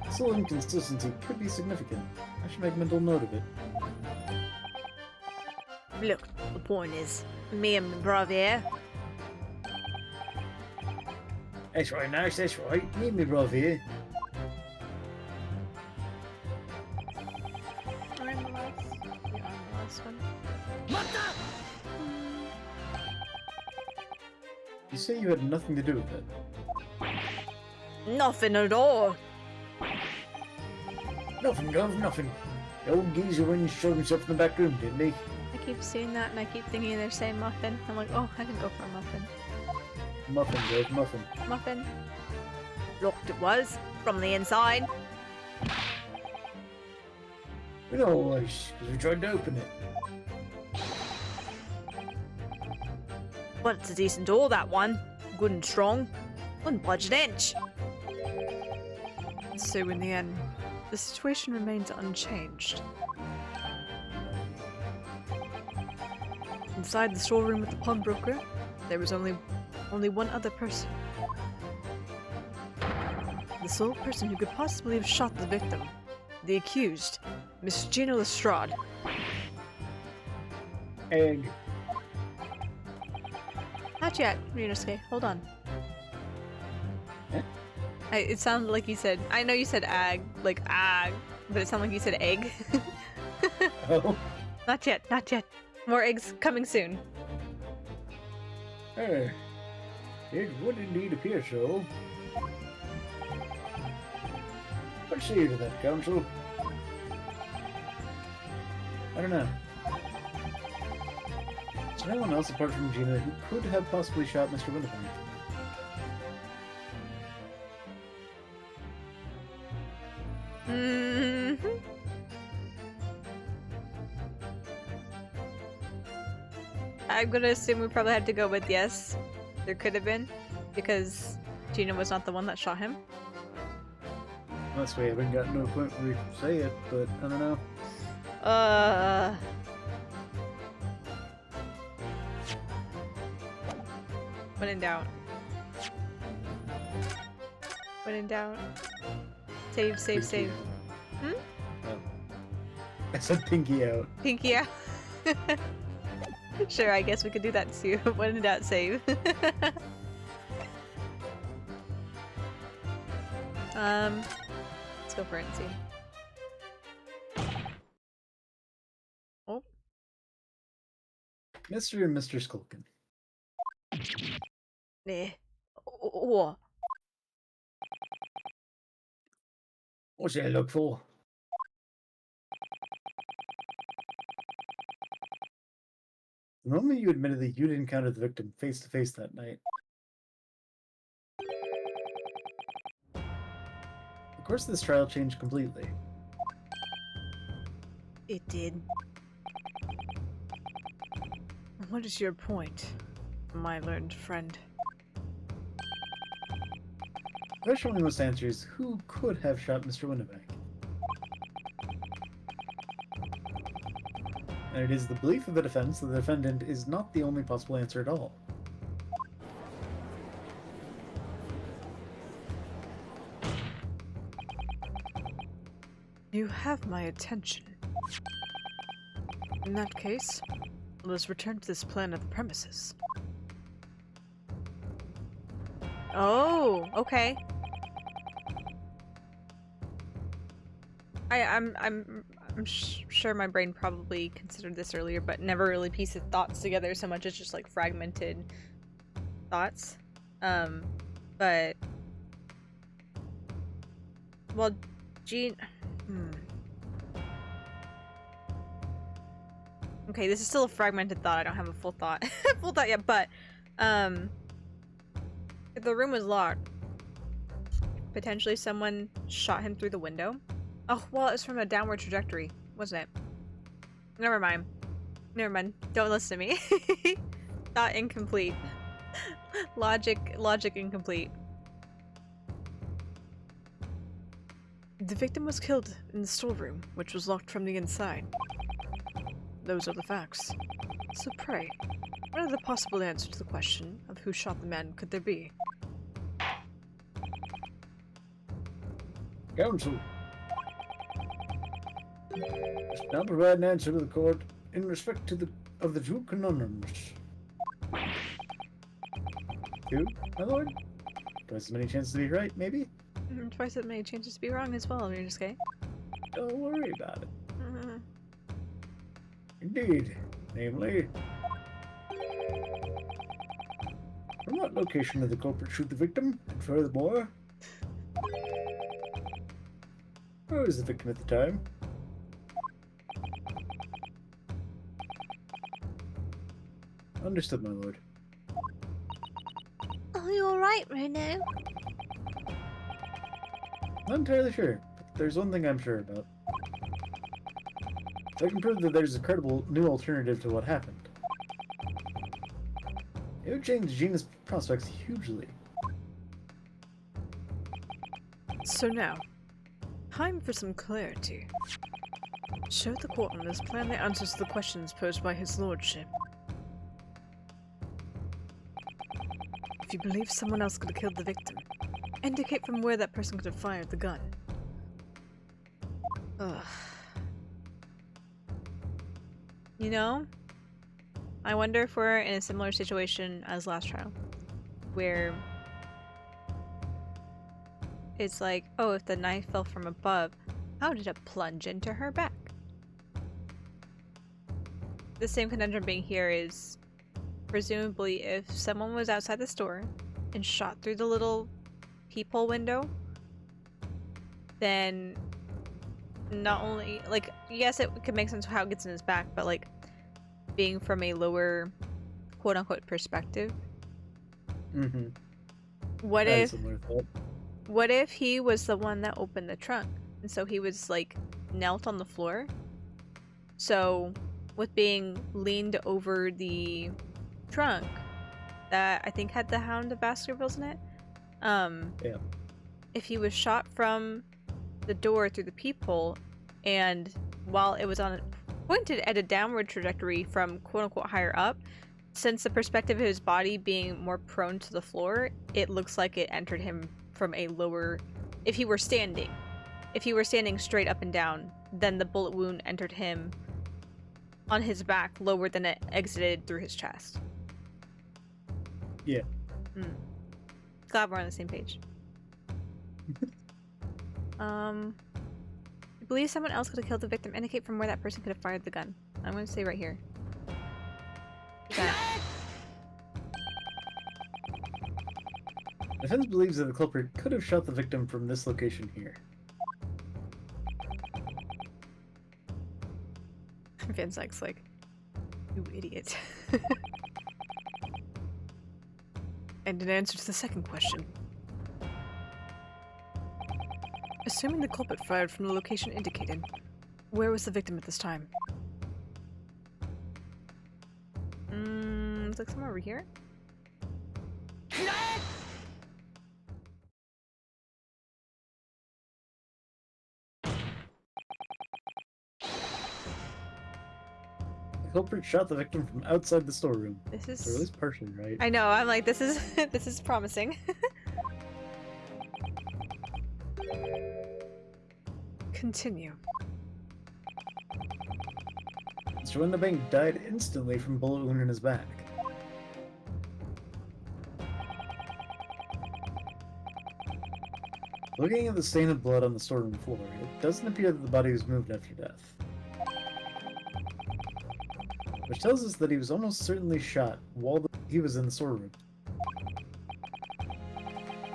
This little inconsistency could be significant. I should make mental note of it. Look, the point is, me and my brother here, That's right, Nash, that's right. Need me, brother here. I'm the last one. You say you had nothing to do with it. Nothing at all. Nothing, Gov, nothing. The old geezer went and showed himself in the back room, didn't he? I keep seeing that and I keep thinking they're saying muffin. I'm like, oh, I can go for a muffin. Muffin, Gov, muffin. Muffin. Locked it was, from the inside. We know always, because we tried to open it. But it's a decent door, that one. Good and strong. Wouldn't budge an inch. So in the end, the situation remains unchanged. Inside the storeroom with the pawnbroker, there was only one other person. The sole person who could possibly have shot the victim. The accused, Miss Gina Lestrade. Egg. Not yet, Ryunosuke. Hold on. Eh? It sounded like you said, I know you said ag, like ag, but it sounded like you said egg. Oh. Not yet, not yet. More eggs coming soon. It would indeed appear so. What say you to that, Counsel? I don't know. Is there anyone else apart from Gina who could have possibly shot Mr. Winterbank? Mm-hmm. I'm gonna assume we probably had to go with yes. There could have been, because Gina was not the one that shot him. Unless we haven't gotten to a point where we can say it, but I don't know. When in doubt. When in doubt. Save, save, save. Hmm? Oh. I said pinky out. Pinky out. Sure, I guess we could do that too. When in doubt, save. Let's go for it and see. Oh. Mr. and Mr. Skulkin. Nah. What? What's that look for? The moment you admitted that you'd encountered the victim face to face that night. The course of this trial changed completely. It did. What is your point, my learned friend? question we must answer is who could have shot Mr. Winneback? And it is the belief of the defense that the defendant is not the only possible answer at all. You have my attention. In that case, let us return to this plan of the premises. Oh, okay. I'm sure my brain probably considered this earlier, but never really pieced the thoughts together so much as just like fragmented thoughts. But well, Jean. Okay, this is still a fragmented thought. I don't have a full thought, full thought yet. But if the room was locked, potentially someone shot him through the window. Oh, well, it's from a downward trajectory, wasn't it? Never mind. Never mind. Don't listen to me. Thought incomplete. Logic incomplete. The victim was killed in the storeroom, which was locked from the inside. Those are the facts. So pray, what other possible answer to the question of who shot the man could there be? Counsel. Must now provide an answer to the court in respect to the two conundrums. Two, my lord? Twice as many chances to be right, maybe? Twice as many chances to be wrong as well, you're just okay? Don't worry about it. Indeed. Namely, from what location did the culprit shoot the victim? And furthermore, where was the victim at the time? Understood, my lord. Are you alright, Bruno? Not entirely sure, but there's one thing I'm sure about. If I can prove that there's a credible new alternative to what happened, it would change Gina's prospects hugely. So now, time for some clarity. Show the court on this plan the answers to the questions posed by his lordship. If you believe someone else could have killed the victim, indicate from where that person could have fired the gun. Ugh. You know, I wonder if we're in a similar situation as last trial, where it's like, oh, if the knife fell from above, how did it plunge into her back? The same conundrum being here is, presumably, if someone was outside the store and shot through the little peephole window, then not only, like, yes, it could make sense how it gets in his back, but, like, being from a lower, quote-unquote, perspective. Mm-hmm. What if he was the one that opened the trunk, and so he was, like, knelt on the floor? So, with being leaned over the trunk, that I think had the Hound of Baskervilles in it, yeah. If he was shot from the door through the peephole, and while it was pointed at a downward trajectory from quote-unquote higher up, since the perspective of his body being more prone to the floor, it looks like it entered him from a lower... If he were standing straight up and down, then the bullet wound entered him on his back lower than it exited through his chest. Yeah. Glad we're on the same page. I believe someone else could have killed the victim. Indicate from where that person could have fired the gun. I'm going to say right here. Okay. Defense believes that the culprit could have shot the victim from this location here. Van Zyke's like, you idiot. And in answer to the second question, assuming the culprit fired from the location indicated, where was the victim at this time? Looks like somewhere over here? culprit shot the victim from outside the storeroom. This Or at is. least partially right. I know. I'm like, this is this is promising. Continue. Mr. Windabank died instantly from a bullet wound in his back. Looking at the stain of blood on the storeroom floor, it doesn't appear that the body was moved after death. Which tells us that he was almost certainly shot while he was in the storeroom.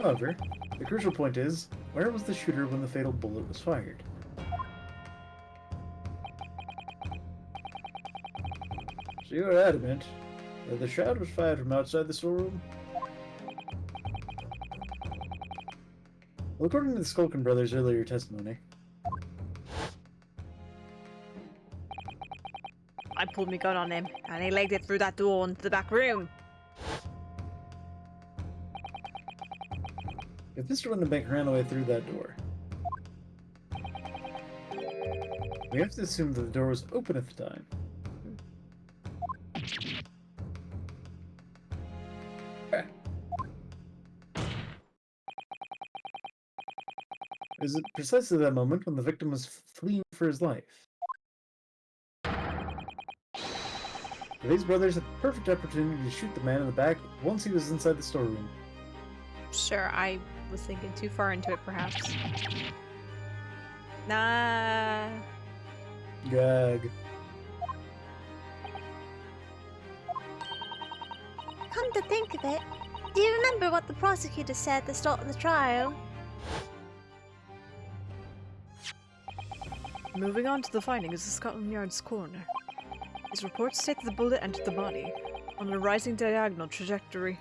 However, the crucial point is, where was the shooter when the fatal bullet was fired? So you are adamant that the shot was fired from outside the storeroom? Well, according to the Skulkin brothers' earlier testimony, I pulled my gun on him, and he legged it through that door into the back room. if Mr. Windabank ran away through that door, we have to assume that the door was open at the time. Is it precisely that moment when the victim was fleeing for his life? These brothers had the perfect opportunity to shoot the man in the back once he was inside the storeroom. Sure, I was thinking too far into it, perhaps. Nah. Gag. Come to think of it, do you remember what the prosecutor said at the start of the trial? Moving on to the findings of Scotland Yard's coroner. His report state that the bullet entered the body on a rising diagonal trajectory.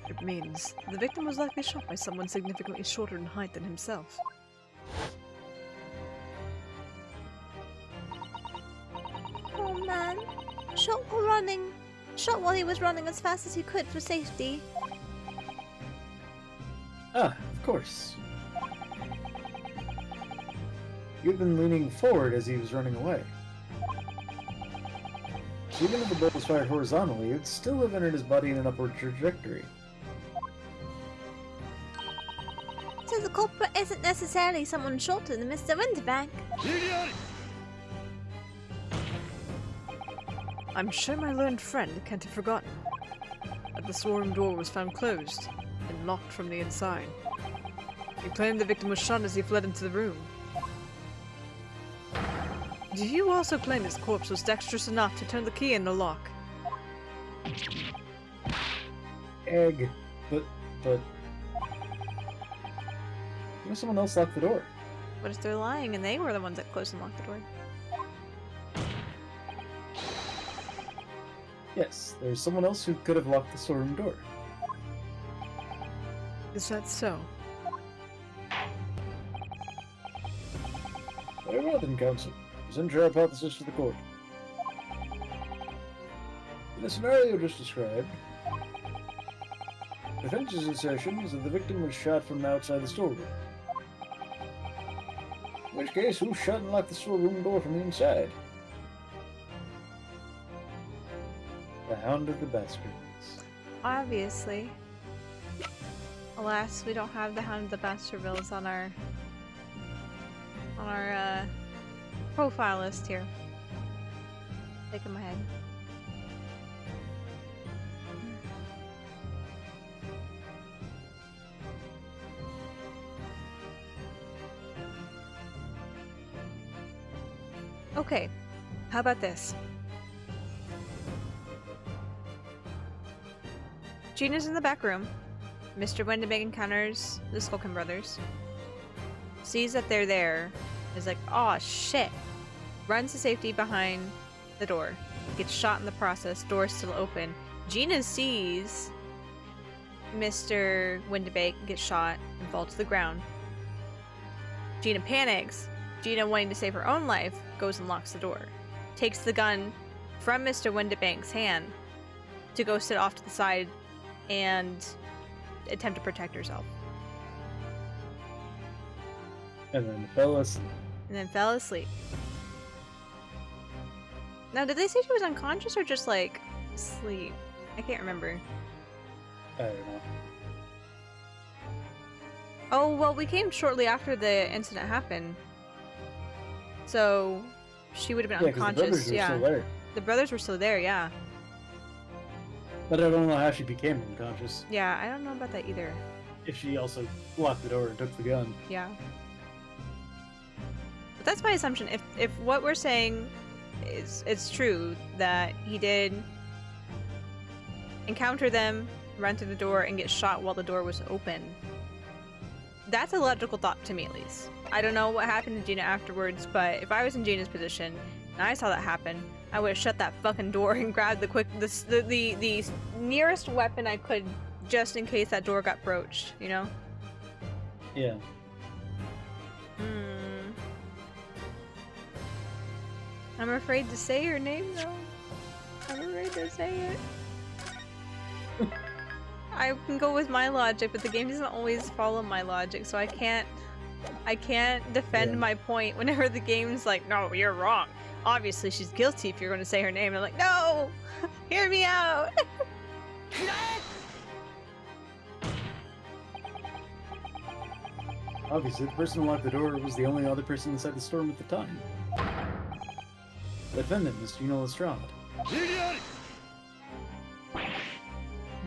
It means the victim was likely shot by someone significantly shorter in height than himself. Oh man, shot while he was running as fast as he could for safety. Ah, of course. You'd been leaning forward as he was running away. So even if the bullet was fired horizontally, it would still have entered his body in an upward trajectory. So the culprit isn't necessarily someone shorter than Mr. Winterbank. I'm sure my learned friend can't have forgotten that the storeroom door was found closed and locked from the inside. He claimed the victim was shot as he fled into the room. Do you also claim his corpse was dexterous enough to turn the key in the lock? Egg. But... Maybe someone else locked the door. What if they're lying and they were the ones that closed and locked the door? Yes, there's someone else who could have locked the storeroom door. Is that so? Very well then, counsel. Present your hypothesis to the court. In the scenario just described, the defense's assertion is that the victim was shot from outside the storeroom. In which case, who shut and locked the storeroom door from the inside? The Hound of the Baskervilles. Obviously. Alas, we don't have the Hound of the Baskervilles on our profile list here. Shaking my head. Okay, how about this? Gina's in the back room. Mr. Windabank encounters the Skulkin brothers. Sees that they're there. Is like, oh shit. Runs to safety behind the door. Gets shot in the process. Door's still open. Gina sees Mr. Windabank get shot and fall to the ground. Gina panics. Gina, wanting to save her own life, goes and locks the door. Takes the gun from Mr. Windabank's hand to go sit off to the side and attempt to protect herself. And then fell asleep. And then fell asleep. Now, did they say she was unconscious or just like asleep? I can't remember. I don't know. Oh, well, we came shortly after the incident happened. So she would have been Yeah, because the brothers unconscious. were Yeah. still there. The brothers were still there, yeah. But I don't know how she became unconscious. Yeah, I don't know about that either. If she also locked the door and took the gun. Yeah. But that's my assumption. If what we're saying is it's true that he did encounter them, run through the door, and get shot while the door was open. That's a logical thought to me, at least. I don't know what happened to Gina afterwards, but if I was in Gina's position and I saw that happen, I would have shut that fucking door and grabbed the nearest weapon I could, just in case that door got broached. You know? Yeah. I'm afraid to say her name, though. I'm afraid to say it. I can go with my logic, but the game doesn't always follow my logic, so I can't defend my point whenever the game's like, no, you're wrong. Obviously, she's guilty if you're going to say her name. I'm like, no! Hear me out! Obviously, the person who locked the door was the only other person inside the storm at the time. The defendant, Miss Gina Lestrade.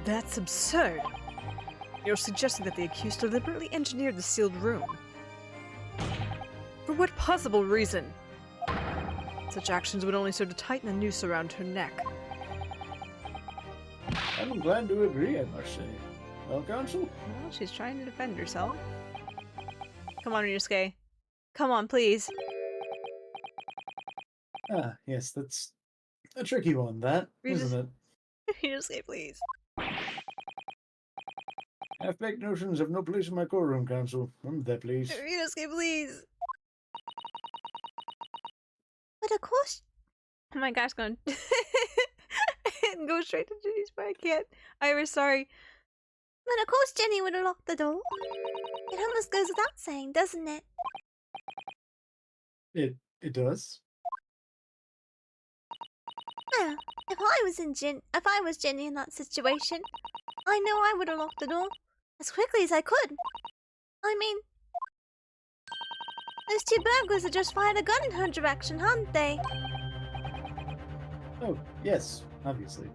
That's absurd. You're suggesting that the accused deliberately engineered the sealed room. For what possible reason? Such actions would only serve to tighten the noose around her neck. I'm inclined to agree, I must say. Well, counsel? Well, she's trying to defend herself. Come on, Ryusuke. Come on, please. Ah, yes, that's a tricky one, that, isn't it? Ryusuke, please. Half-baked notions have no place in my courtroom, counsel. Remember that, please. Ryusuke, please. But of course, Oh my gosh, going go straight to Jenny's, but I can't. Iris, sorry. but of course Jenny would have locked the door. It almost goes without saying, doesn't it? It does. Well, if I was Jenny in that situation, I know I would have locked the door as quickly as I could. I mean, those two burglars had just fired a gun in her direction, hadn't they? Oh, yes, obviously.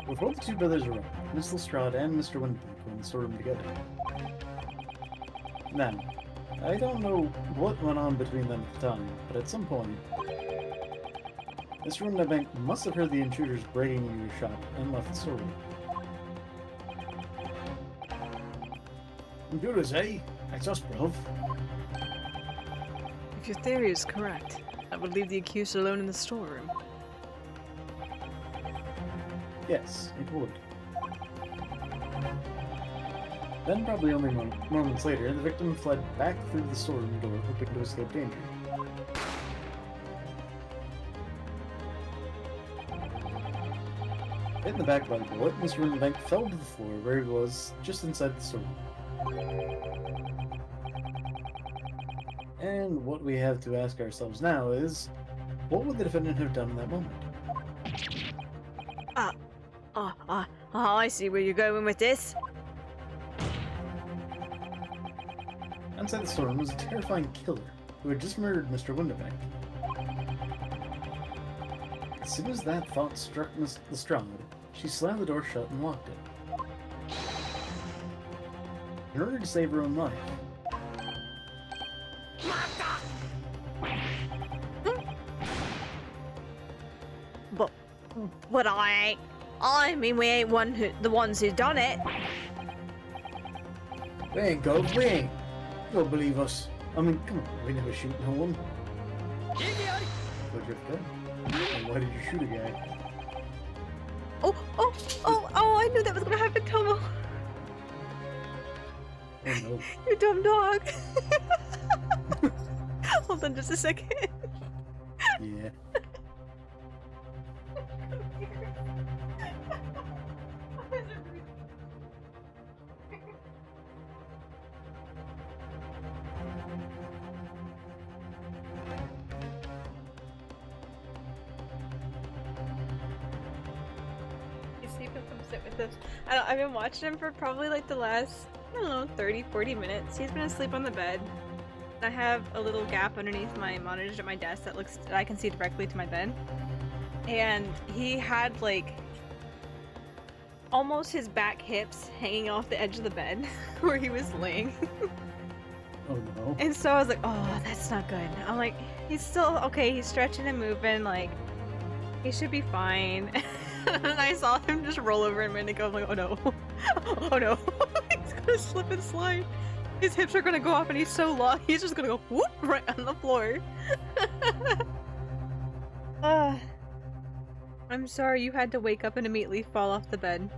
Before the two brothers arrived, Miss Lestrade and Mr. Winterbeck were in the storeroom together. Now, I don't know what went on between them at the time, but at some point, Mr. Winterbeck must have heard the intruders breaking into your shop and left the storeroom. Computers, eh? That's us, bruv. If your theory is correct, that would leave the accused alone in the storeroom. Yes, it would. Then, probably only moments later, the victim fled back through the storeroom door, hoping to escape danger. Hit in the back by the bullet, Mr. Winterbank fell to the floor where he was, just inside the storeroom. And what we have to ask ourselves now is, what would the defendant have done in that moment? I see where you're going with this. Inside the storeroom was a terrifying killer who had just murdered Mr. Winterbank. As soon as that thought struck Miss Lestrade, she slammed the door shut and locked it. In order to save her own life. But I mean, we ain't the ones who done it. We ain't gold, we ain't. You don't believe us. I mean, come on, we never shoot no one. What'd you have done? And why did you shoot a guy? Oh, I knew that was gonna happen, Tomo. Oh no. You dumb dog. Hold on just a second. Yeah. I've been watching him for probably like the last, I don't know, 30, 40 minutes. He's been asleep on the bed. I have a little gap underneath my monitor at my desk that I can see directly to my bed. And he had like almost his back hips hanging off the edge of the bed where he was laying. Oh no. And so I was like, oh, that's not good. I'm like, he's still okay, he's stretching and moving, like he should be fine. And I saw him just roll over a minute ago. I'm like, oh no. Oh no. He's gonna slip and slide. His hips are gonna go off and he's so long, he's just gonna go whoop right on the floor. I'm sorry you had to wake up and immediately fall off the bed.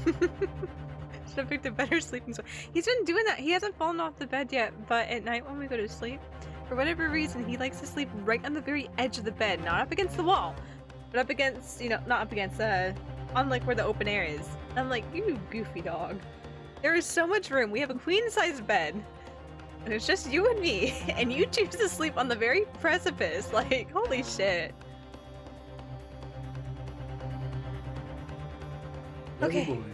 Should have picked a better sleeping spot. He's been doing that. He hasn't fallen off the bed yet, but at night when we go to sleep, for whatever reason, he likes to sleep right on the very edge of the bed, not up against the wall, but up against, you know, not up against, on like where the open air is. I'm like, you goofy dog. There is so much room. We have a queen-sized bed, and it's just you and me, and you choose to sleep on the very precipice. Like, holy shit. Okay. Clever boy.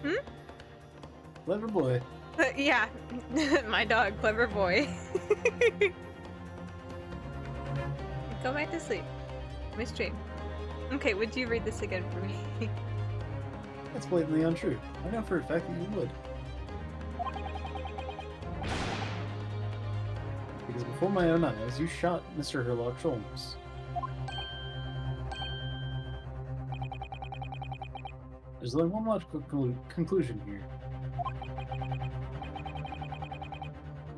Hmm? Clever boy. Yeah, my dog, clever boy. Go back to sleep. My stream. Okay, would you read this again for me? That's blatantly untrue. I know for a fact that you would. Because before my own eyes, you shot Mr. Herlock Sholmes. There's only one logical conclusion here.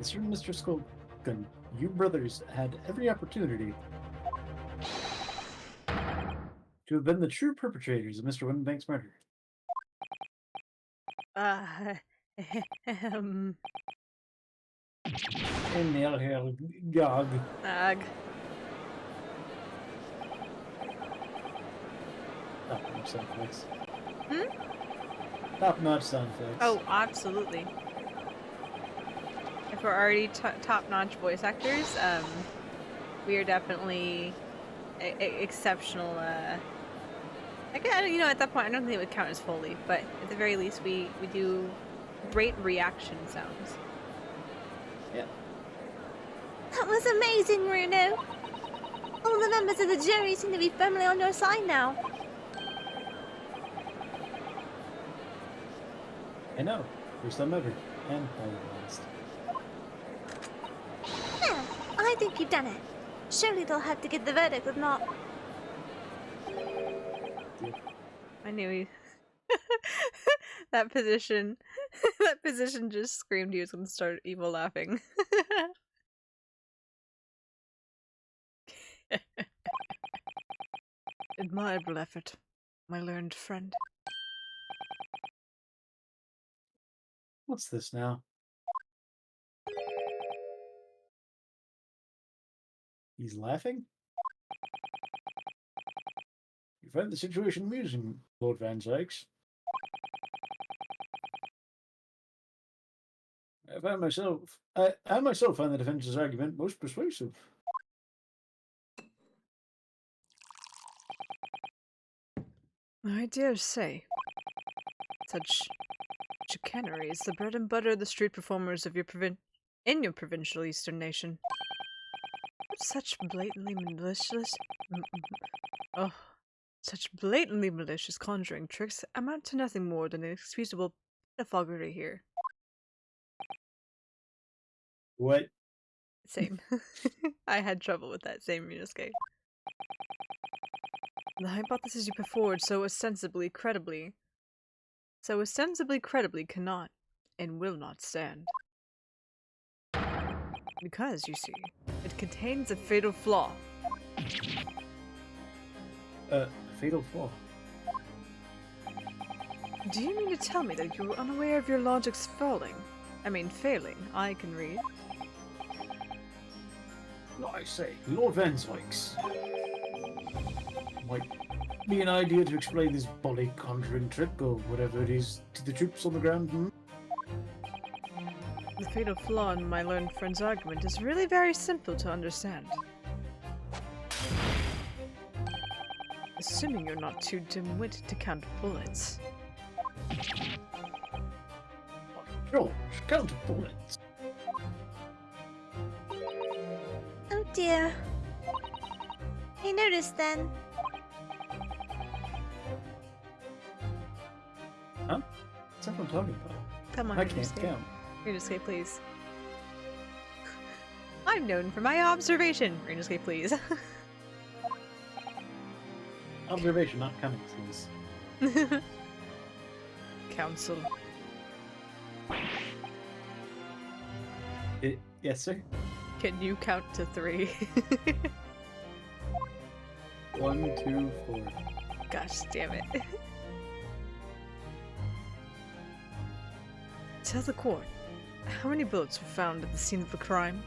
Mr. and Mr. Skulkin, you brothers had every opportunity to have been the true perpetrators of Mr. Winbank's murder. Inhale, hail, gog. Ugh. Top-notch sound effects. Hmm? Top-notch sound effects. Oh, absolutely. If we're already top-notch voice actors, we are definitely exceptional. You know, at that point, I don't think it would count as Foley, but at the very least, we do great reaction sounds. Yeah. That was amazing, Runo. All the members of the jury seem to be firmly on your side now. I know. First time ever. And probably last. Yeah, I think you've done it. Surely they'll have to get the verdict, if not. I knew he... that position just screamed he was gonna start evil laughing. Admirable effort, my learned friend. What's this now? He's laughing? You find the situation amusing, Lord Van Sykes. I myself find the defense's argument most persuasive. I dare say. Such chicanery is the bread and butter of the street performers of your provincial eastern nation. Such blatantly malicious... such blatantly malicious conjuring tricks amount to nothing more than inexcusable pedophagy here. What? Same. I had trouble with that same Muniscape. The hypothesis you put forward so ostensibly credibly cannot and will not stand. Because, you see, it contains a fatal flaw. Fatal flaw. Do you mean to tell me that you're unaware of your logic's failing? I can read. I say, Lord Van Sykes. Might be an idea to explain this body conjuring trick or whatever it is to the troops on the ground, hmm? The fatal flaw in my learned friend's argument is really very simple to understand. Assuming you're not too dim-witted to count bullets. George, count bullets. Oh dear. He noticed then. Huh? What's everyone talking about? Come on, I can't Ringosuke. count. Ringosuke, please. I'm known for my observation. Ringosuke, please. Observation, not counting skills. Council. Yes, sir. Can you count to 3? 1, 2, 4. Gosh damn it. Tell the court, how many bullets were found at the scene of the crime?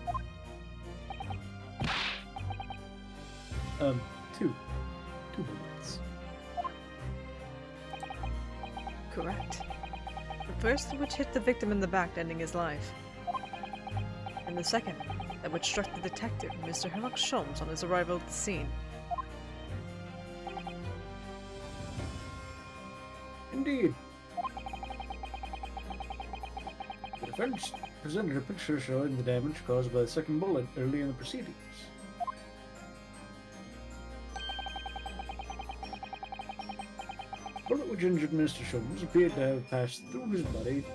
2. 2 bullets. Correct. The first of which hit the victim in the back, ending his life. And the second, that which struck the detective, Mr. Herlock Sholmes, on his arrival at the scene. Indeed. The defense presented a picture showing the damage caused by the second bullet early in the proceedings. The bullet which injured Mr. Sholmes appeared to have passed through his body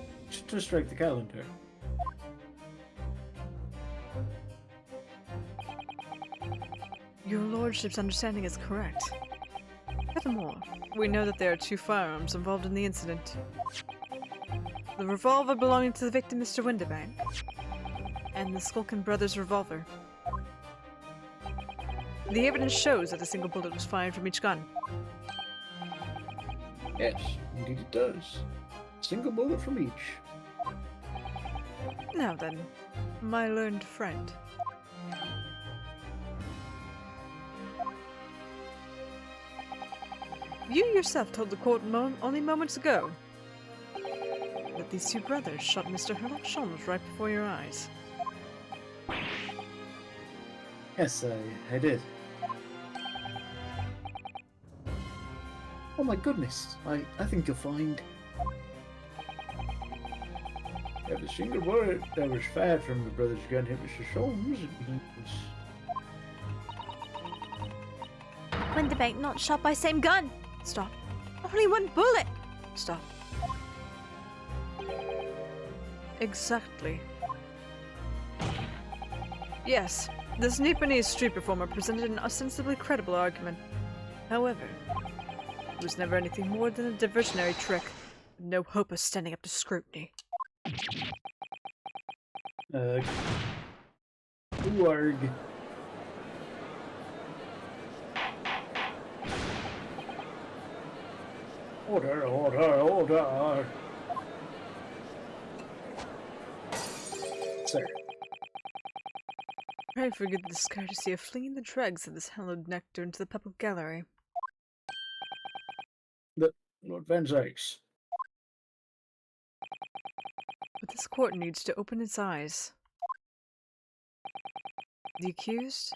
to strike the calendar. Your lordship's understanding is correct. Furthermore, we know that there are 2 firearms involved in the incident. The revolver belonging to the victim, Mr. Winterbank, and the Skulkin brothers' revolver. The evidence shows that a single bullet was fired from each gun. Yes, indeed it does. Single bullet from each. Now then, my learned friend. You yourself told the court only moments ago that these 2 brothers shot Mr. Herlock Sholmes right before your eyes. Yes, I did. Oh my goodness, I think you'll find every single bullet that was fired from the brother's gun hit Mr. Sholmes. Winterbank not shot by same gun. Stop. Only 1 bullet. Stop. Exactly. Yes, this Nipponese street performer presented an ostensibly credible argument. However, it was never anything more than a diversionary trick, with no hope of standing up to scrutiny. Warg. Order, order, order. Sir. Pray forgive the discourtesy of flinging the dregs of this hallowed nectar into the public gallery. Lord Van Zykes. But this court needs to open its eyes. The accused,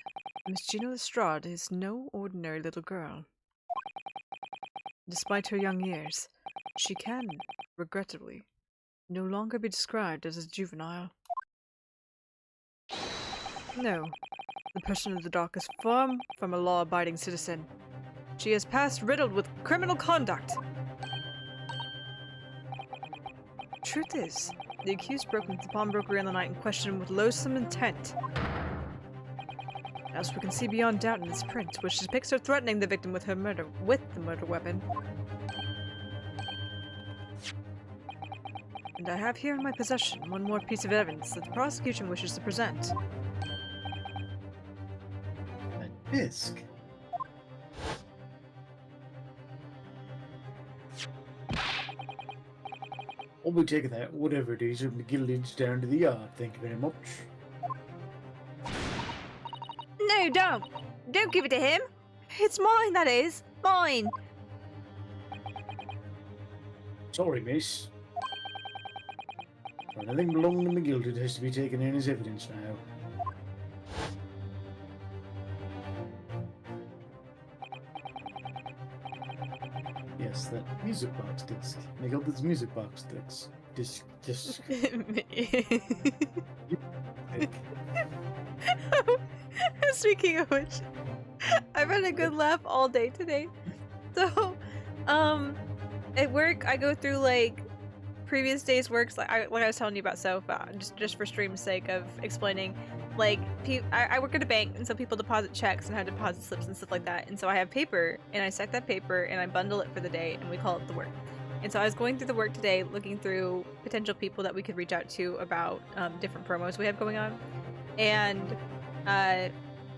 Miss Gina Lestrade, is no ordinary little girl. Despite her young years, she can, regrettably, no longer be described as a juvenile. No, the person in the dock is far from a law-abiding citizen. She has passed riddled with criminal conduct. Truth is, the accused broke into the pawnbrokery on the night in question with loathsome intent. As we can see beyond doubt in this print, which depicts her threatening the victim with the murder weapon. And I have here in my possession one more piece of evidence that the prosecution wishes to present. A disc. I'll be taking that, whatever it is, of McGillicuddy's down to the yard. Thank you very much. No, don't. Don't give it to him. It's mine, that is. Mine. Sorry, miss. Well, anything belonging to McGillicuddy has to be taken in as evidence now. Yes, that music box disc. Matilda's music box disc. Speaking of which, I've had a good laugh all day today. So, at work, I go through like previous days' works, like I was telling you about Soph, just for stream's sake of explaining. Like, I work at a bank, and so people deposit checks and have deposit slips and stuff like that. And so I have paper, and I stack that paper, and I bundle it for the day, and we call it the work. And so I was going through the work today, looking through potential people that we could reach out to about different promos we have going on. And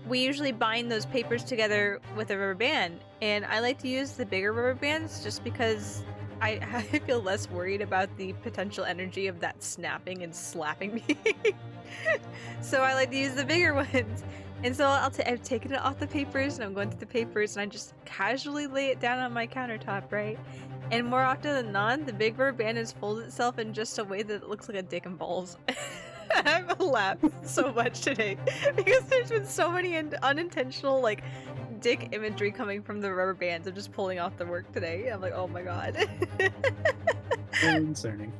we usually bind those papers together with a rubber band, and I like to use the bigger rubber bands just because I feel less worried about the potential energy of that snapping and slapping me. So I like to use the bigger ones. And so I've taken it off the papers, and I'm going through the papers, and I just casually lay it down on my countertop, right? And more often than not, the big rubber band has folded itself in just a way that it looks like a dick and balls. I've laughed so much today because there's been so many unintentional like dick imagery coming from the rubber bands of just pulling off the work today. I'm like, oh my god. Concerning.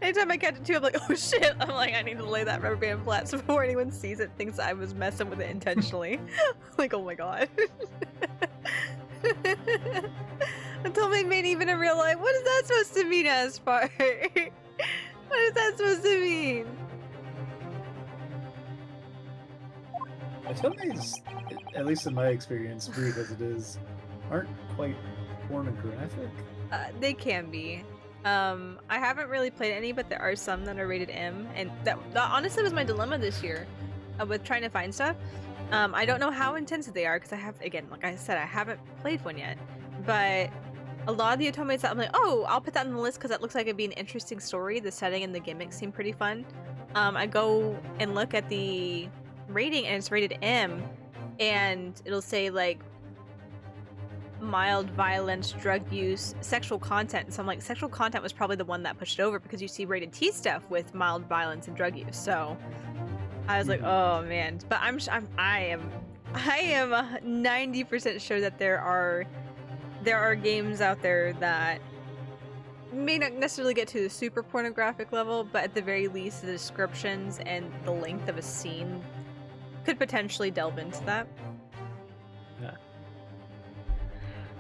Anytime I catch it too, I'm like, oh shit. I'm like, I need to lay that rubber band flat so before anyone sees it, thinks I was messing with it intentionally. Like, oh my god. Until my mate even in real life, what is that supposed to mean, Aspar? What is that supposed to mean? Otomes, at least in my experience, brief as it is, aren't quite pornographic. They can be. I haven't really played any, but there are some that are rated M, and that honestly was my dilemma this year with trying to find stuff. I don't know how intense they are because I have, again, like I said, I haven't played one yet, but a lot of the otomes that I'm like, oh, I'll put that on the list because that looks like it'd be an interesting story. The setting and the gimmicks seem pretty fun. I go and look at the rating and it's rated M, and it'll say like mild violence, drug use, sexual content. So I'm like, sexual content was probably the one that pushed it over because you see rated T stuff with mild violence and drug use. So I was like, oh man. But I am 90% sure that there are games out there that may not necessarily get to the super pornographic level, but at the very least the descriptions and the length of a scene could potentially delve into that. Yeah.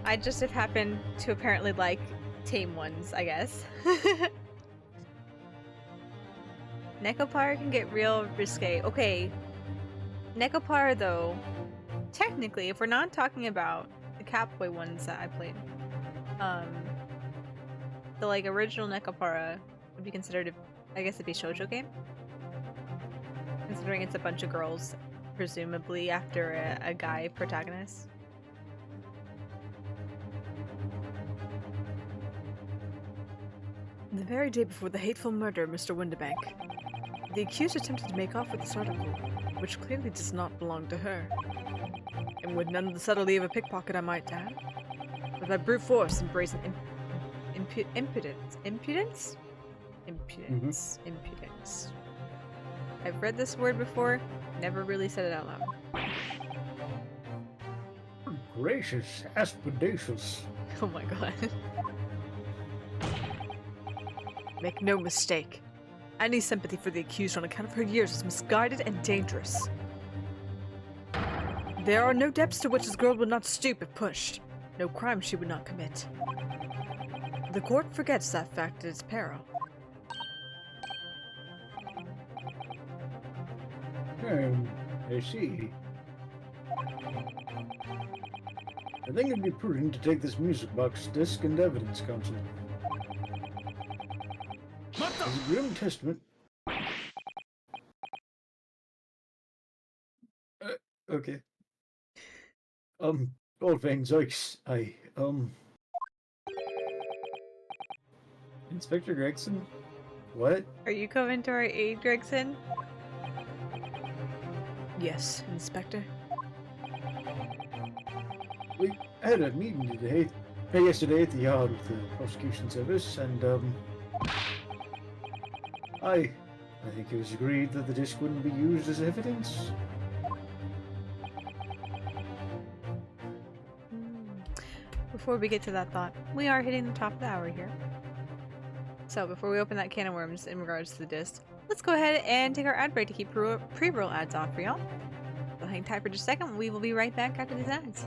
I just have happened to apparently like tame ones, I guess. Nekopar can get real risque. Okay, Nekopar though, technically, if we're not talking about the Catboy ones that I played, the like original Nekopara would be considered, I guess it'd be shoujo game, considering it's a bunch of girls, presumably after a guy protagonist. The very day before the hateful murder of Mr. Winterbank, the accused attempted to make off with this article, which clearly does not belong to her. And with none of the subtlety of a pickpocket, I might add, but by brute force and brazen impudence. I've read this word before, never really said it out loud. Gracious, aspadacious. Oh my god. Make no mistake, any sympathy for the accused on account of her years is misguided and dangerous. There are no depths to which this girl would not stoop if pushed, no crime she would not commit. The court forgets that fact at its peril. I see. I think it'd be prudent to take this music box disc into evidence council. As a grim testament. Okay. Old Van Zykes, Inspector Gregson? What? Are you coming to our aid, Gregson? Yes, Inspector. We had a meeting yesterday at the yard with the prosecution service, and, I think it was agreed that the disc wouldn't be used as evidence. before we get to that thought, we are hitting the top of the hour here. So before we open that can of worms in regards to the disc, let's go ahead and take our ad break to keep pre-roll ads off for y'all. So hang tight for just a second. We will be right back after these ads.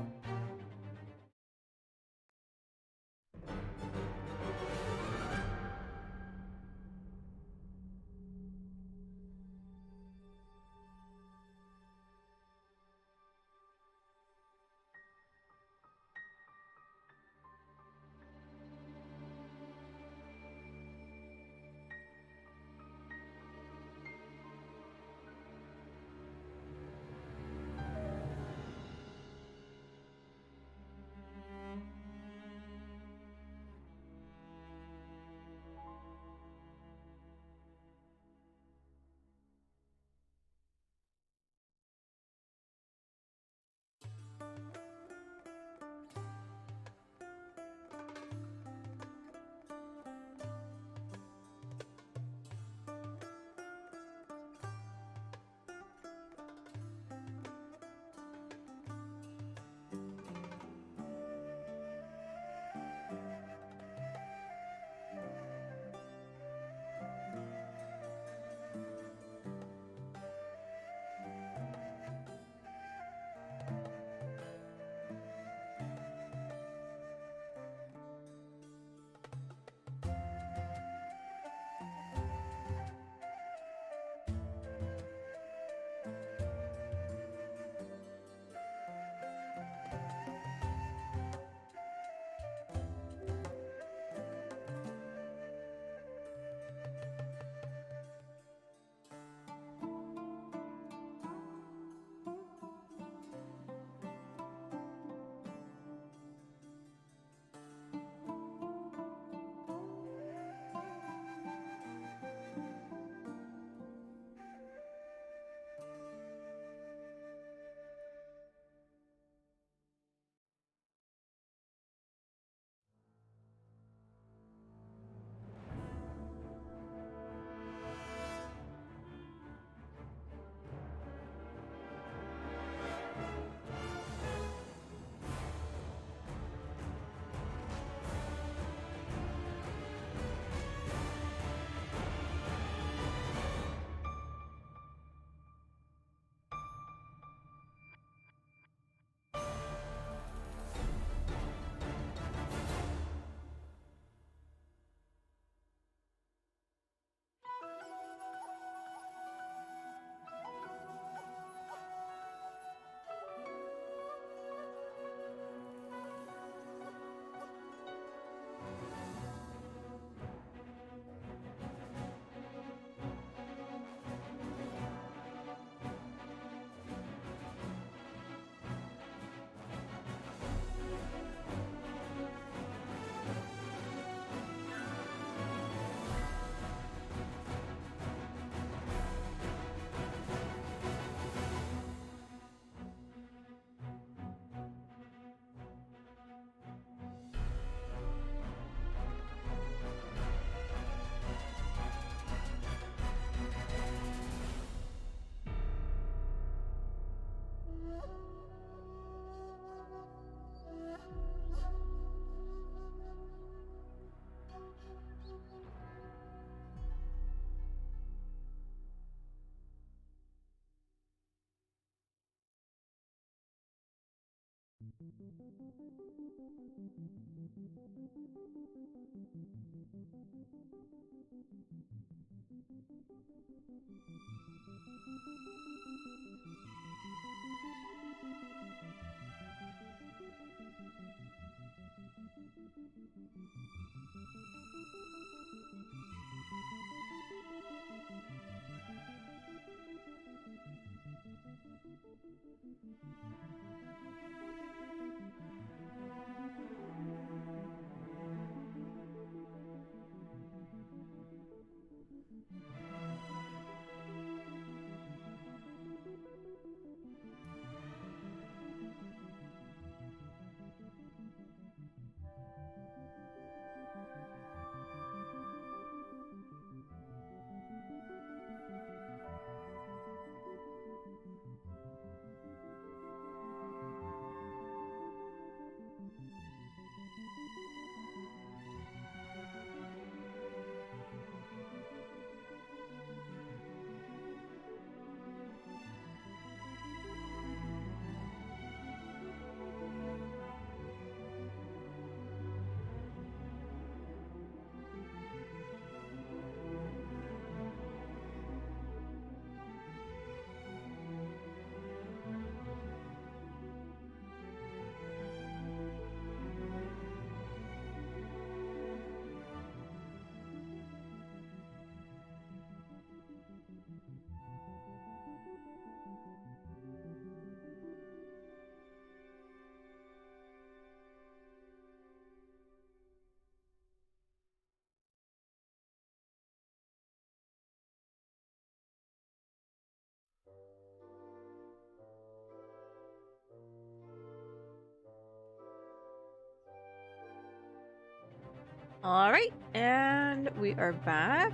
Alright, and we are back.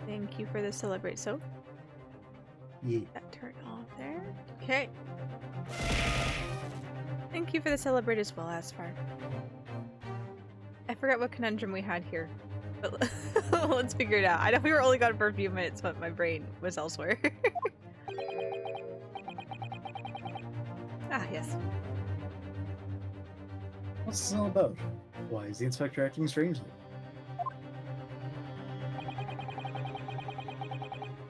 Thank you for the celebrate soap. Yeah. That turned off there. Okay. Thank you for the celebrate as well, Asphar. I forgot what conundrum we had here, but let's figure it out. I know we were only gone for a few minutes, but my brain was elsewhere. Ah, yes. What's this all about? Why is the inspector acting strangely?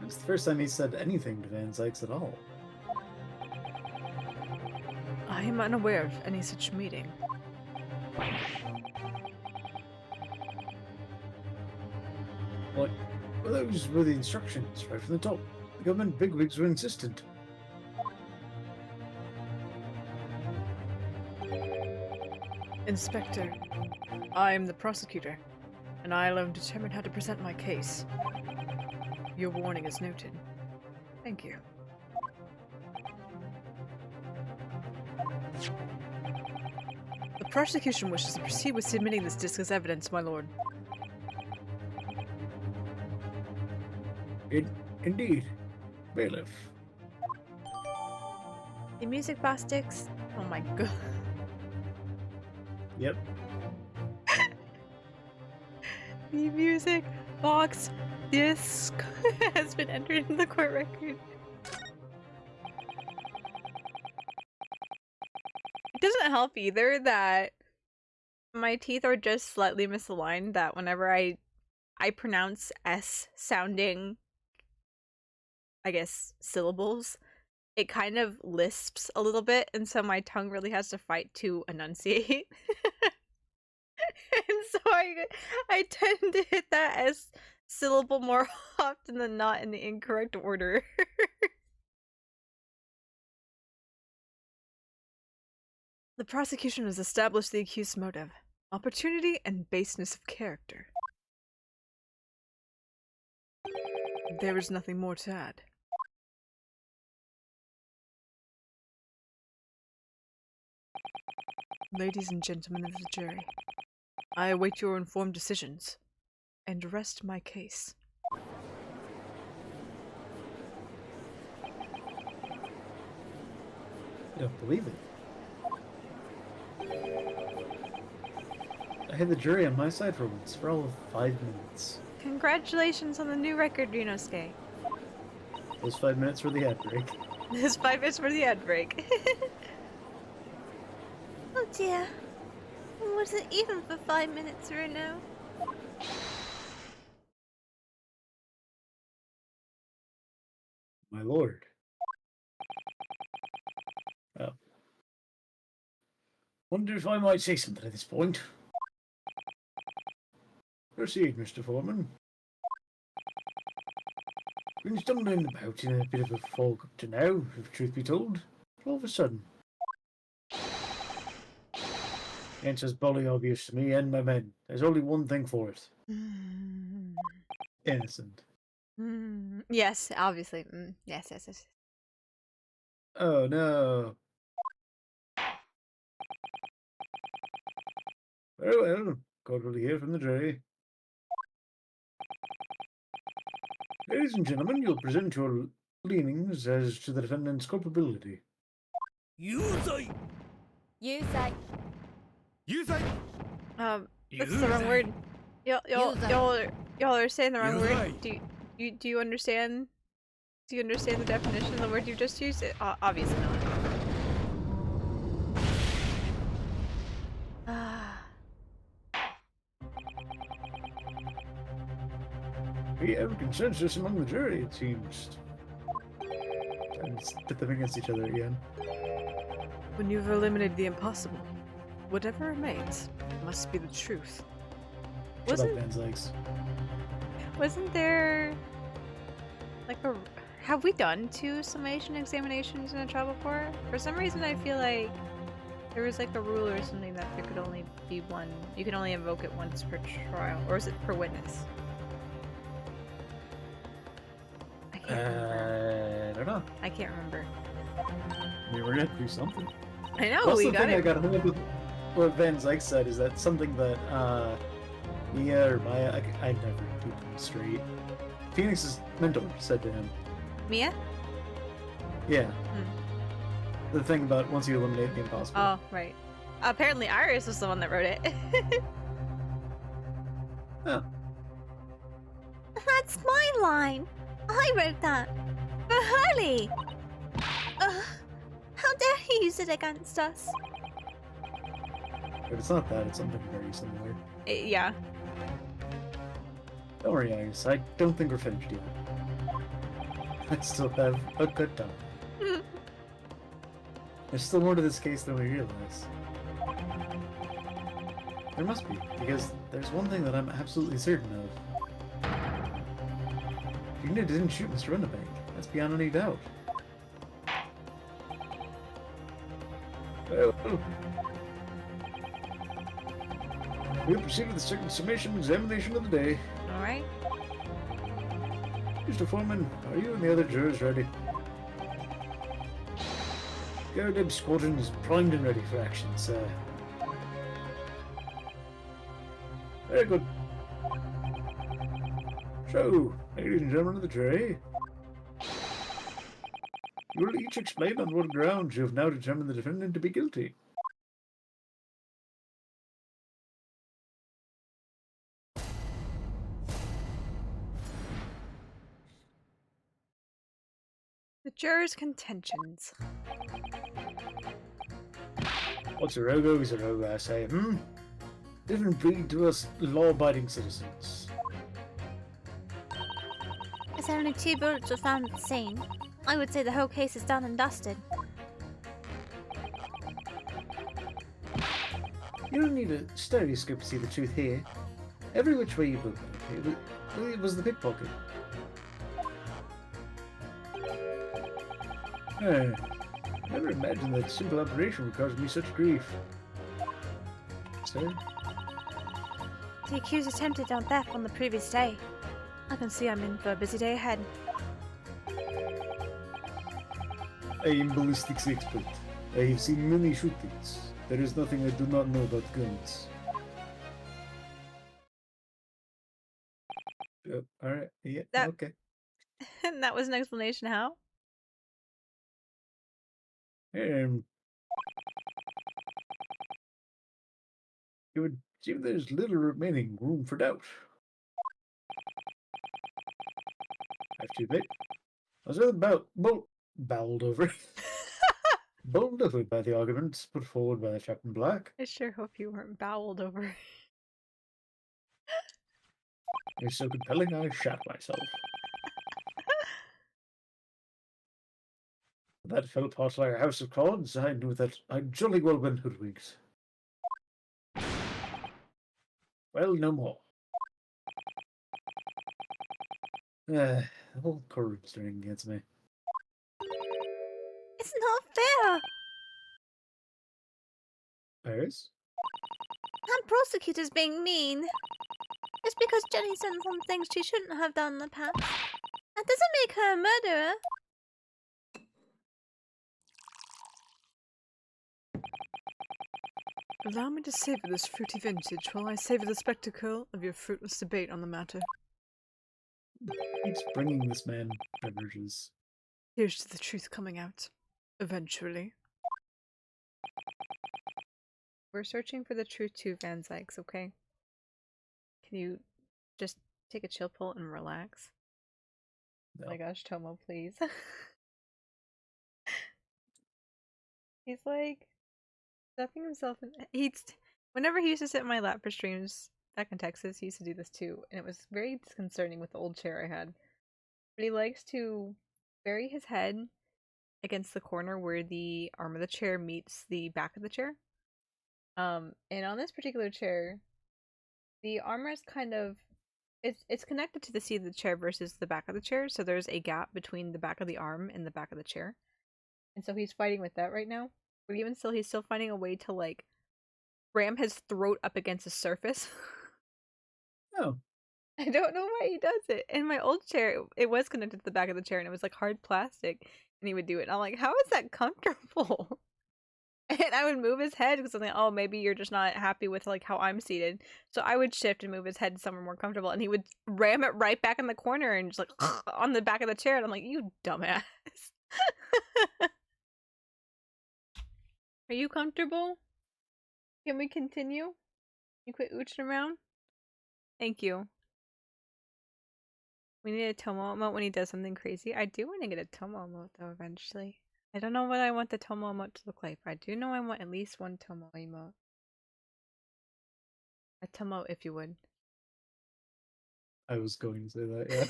It's the first time he said anything to Van Sykes at all. I am unaware of any such meeting. What? Well, those were the instructions right from the top. The government bigwigs were insistent. Inspector, I am the prosecutor, and I alone determine how to present my case. Your warning is noted. Thank you. The prosecution wishes to proceed with submitting this disc as evidence, my lord. Indeed. Bailiff. The music box sticks. Oh my god. Yep. The music box disc has been entered in the court record. It doesn't help either that my teeth are just slightly misaligned, that whenever I pronounce S sounding, I guess, syllables, it kind of lisps a little bit, and so my tongue really has to fight to enunciate. And so I tend to hit that S syllable more often than not in the incorrect order. The prosecution has established the accused's motive, opportunity, and baseness of character. There is nothing more to add. Ladies and gentlemen of the jury, I await your informed decisions and rest my case. I don't believe it. I had the jury on my side for once, for all of 5 minutes. Congratulations on the new record, Ryunosuke. Those 5 minutes were the ad break. This 5 minutes for the ad break. Oh dear. Was it even for 5 minutes right now? My lord. Oh. Wonder if I might say something at this point. Proceed, Mr. Foreman. Been stumbling about in a bit of a fog up to now, if truth be told. All of a sudden. The answer's bully obvious to me and my men. There's only one thing for it. Innocent. Yes, obviously. Yes. Oh no. Very well. God will hear from the jury. Ladies and gentlemen, you'll present your leanings as to the defendant's culpability. Yuzai! That's the wrong word. Y'all are saying the wrong word. Right. Do you understand? Do you understand the definition of the word you just used? Obviously not. We have a consensus among the jury, it seems. And put them against each other again. When you've eliminated the impossible, whatever remains must be the truth. Shut up, Van Sykes. Wasn't there like a... Have we done 2 summation examinations in a trial before? For some reason I feel like there was like a rule or something that there could only be one. You can only invoke it once per trial. Or is it per witness? I can't remember. I don't know. I can't remember. We were gonna do something. I know, Plus we the got thing it. I got hold of. what Van Zyke said is that something that Mia or Maya, I never keep them straight. Phoenix's mentor said to him. Mia? Yeah. The thing about once you eliminate the impossible. Oh, right. Apparently Iris was the one that wrote it. Oh. That's my line. I wrote that. For Hurley. How dare he use it against us? But it's not that, it's something very similar. Yeah. Don't worry, Iris. I don't think we're finished yet. I still have a good time. There's still more to this case than we realize. There must be, because there's one thing that I'm absolutely certain of. Gina didn't shoot Mr. Runnebank. That's beyond any doubt. Oh. We'll proceed with the second summation examination of the day. Alright. Mr. Foreman, are you and the other jurors ready? Garrett Squadron is primed and ready for action, sir. Very good. So, ladies and gentlemen of the jury, you will each explain on what grounds you have now determined the defendant to be guilty. The jurors' contentions. What's a rogo is a rogo, I say, Different breed to us law-abiding citizens. As only 2 bullets were found at the scene, I would say the whole case is done and dusted. You don't need a stereoscope to see the truth here. Every which way you look at it, it was the pickpocket. Never imagined that simple operation would cause me such grief. Sir? The accused attempted on theft on the previous day. I can see I'm in for a busy day ahead. I am ballistics expert. I have seen many shootings. There is nothing I do not know about guns. Alright, yeah, okay. And that was an explanation how? It would seem there's little remaining room for doubt. I have to admit, I was rather bowled over. Bowled over by the arguments put forward by the chap in black. I sure hope you weren't bowled over. It's so compelling I shat myself. That fell apart like a house of cards. I knew that I'd jolly well been hoodwinked. Well, no more. The whole courtroom's turning against me. It's not fair! Paris? That prosecutor's being mean. Just because Jenny's done some things she shouldn't have done in the past. That doesn't make her a murderer. Allow me to savor this fruity vintage while I savor the spectacle of your fruitless debate on the matter. Keeps bringing this man beverages. Here's to the truth coming out. Eventually. We're searching for the truth to Van Zykes, okay? Can you just take a chill pill and relax? No. Oh my gosh, Tomo, please. He's like stuffing himself in. Whenever he used to sit in my lap for streams back in Texas, he used to do this too, and it was very disconcerting with the old chair I had. But he likes to bury his head against the corner where the arm of the chair meets the back of the chair. And on this particular chair, the armrest kind of it's connected to the seat of the chair versus the back of the chair, so there's a gap between the back of the arm and the back of the chair. And so he's fighting with that right now. But even still, he's still finding a way to like ram his throat up against a surface. Oh. I don't know why he does it. In my old chair, it was connected to the back of the chair and it was like hard plastic, and he would do it. And I'm like, how is that comfortable? And I would move his head because I'm like, oh, maybe you're just not happy with like how I'm seated. So I would shift and move his head somewhere more comfortable, and he would ram it right back in the corner and just like on the back of the chair. And I'm like, you dumbass. Are you comfortable? Can we continue? You quit ooching around? Thank you. We need a Tomo emote when he does something crazy. I do want to get a Tomo emote though eventually. I don't know what I want the Tomo emote to look like, but I do know I want at least one Tomo emote. A Tomo, if you would. I was going to say that,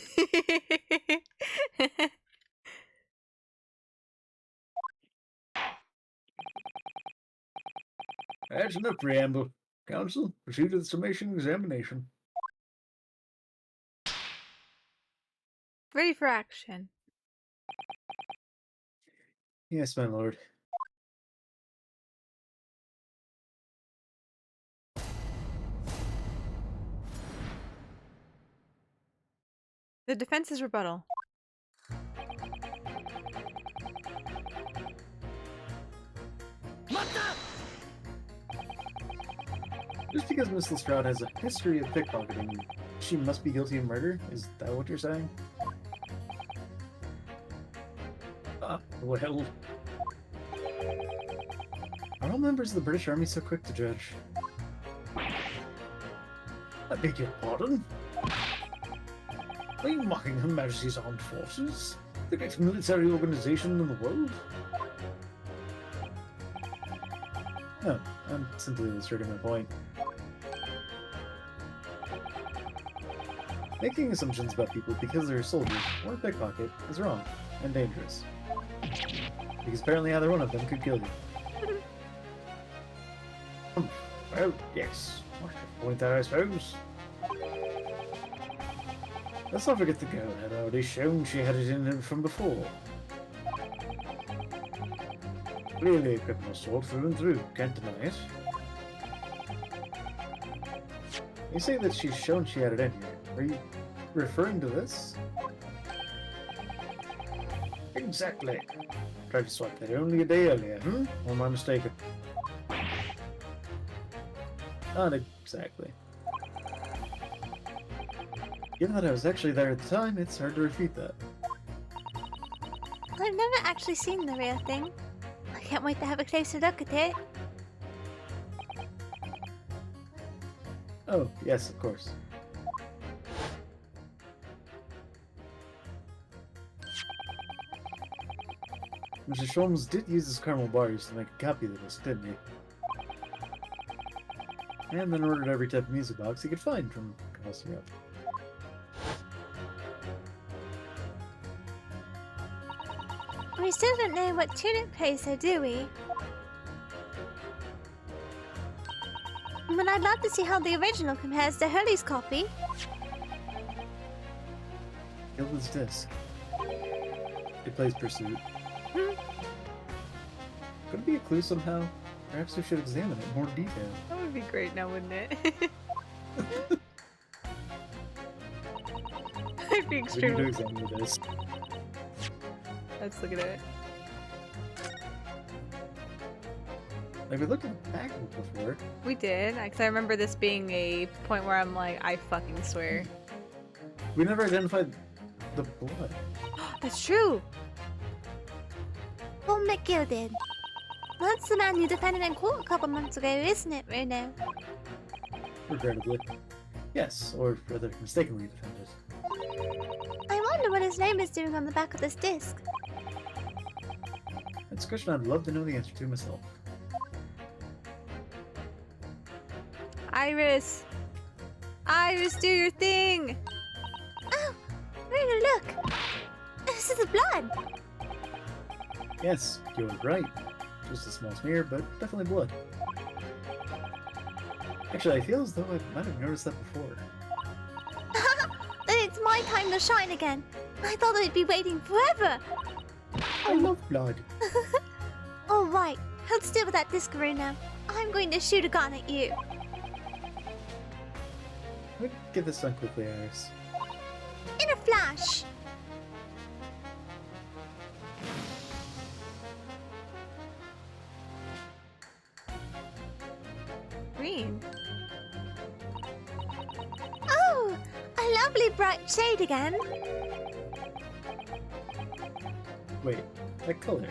yeah. That's enough preamble. Council, proceed to the summation examination. Ready for action. Yes, my lord. The defense's rebuttal. Just because Miss Lestrade has a history of pickpocketing, she must be guilty of murder? Is that what you're saying? Well... Are all members of the British Army so quick to judge? I beg your pardon? Are you mocking Her Majesty's Armed Forces? The greatest military organization in the world? No, I'm simply illustrating my point. Making assumptions about people because they're a soldier or a pickpocket is wrong and dangerous. Because apparently either one of them could kill you. Well, yes. I should point out, I suppose. Let's not forget the girl had already shown she had it in her from before. Clearly a criminal sword through and through, can't deny it. You say that she's shown she had it in here. Are you referring to this? Exactly. Tried to swipe that only a day earlier, Or am I mistaken? Not exactly. Given that I was actually there at the time, it's hard to refute that. I've never actually seen the real thing. I can't wait to have a closer look at it. Oh, yes, of course. Mr. Sholmes did use his caramel bars to make a copy of this, didn't he? And then ordered every type of music box he could find from across Europe. We still don't know what tune it plays though, do we? But I'd love to see how the original compares to Hurley's copy. Gilda's disc. It plays Pursuit. Could it be a clue somehow? Perhaps we should examine it in more detail. That would be great now, wouldn't it? I'd be We need to extremely... examine the disc. Let's look at it. Like, we looked at the back of it before. We did, because I remember this being a point where I'm like, I fucking swear. We never identified the blood. That's true! Paul McGill did. That's the man you defended in court a couple months ago, isn't it, Bruno? Regrettably. Yes, or rather, mistakenly defended. I wonder what his name is doing on the back of this disc. That's a question I'd love to know the answer to myself. Iris! Iris, do your thing! Oh! Bruno, look! This is the blood! Yes, you're right. Just a small smear, but definitely blood. Actually, I feel as though I might have noticed that before. Then it's my time to shine again. I thought I'd be waiting forever. I love blood. Alright, hold still with that disc, Bruno. I'm going to shoot a gun at you. Let me get this done quickly, Iris. In a flash! green. Oh, a lovely bright shade again. Wait, that color.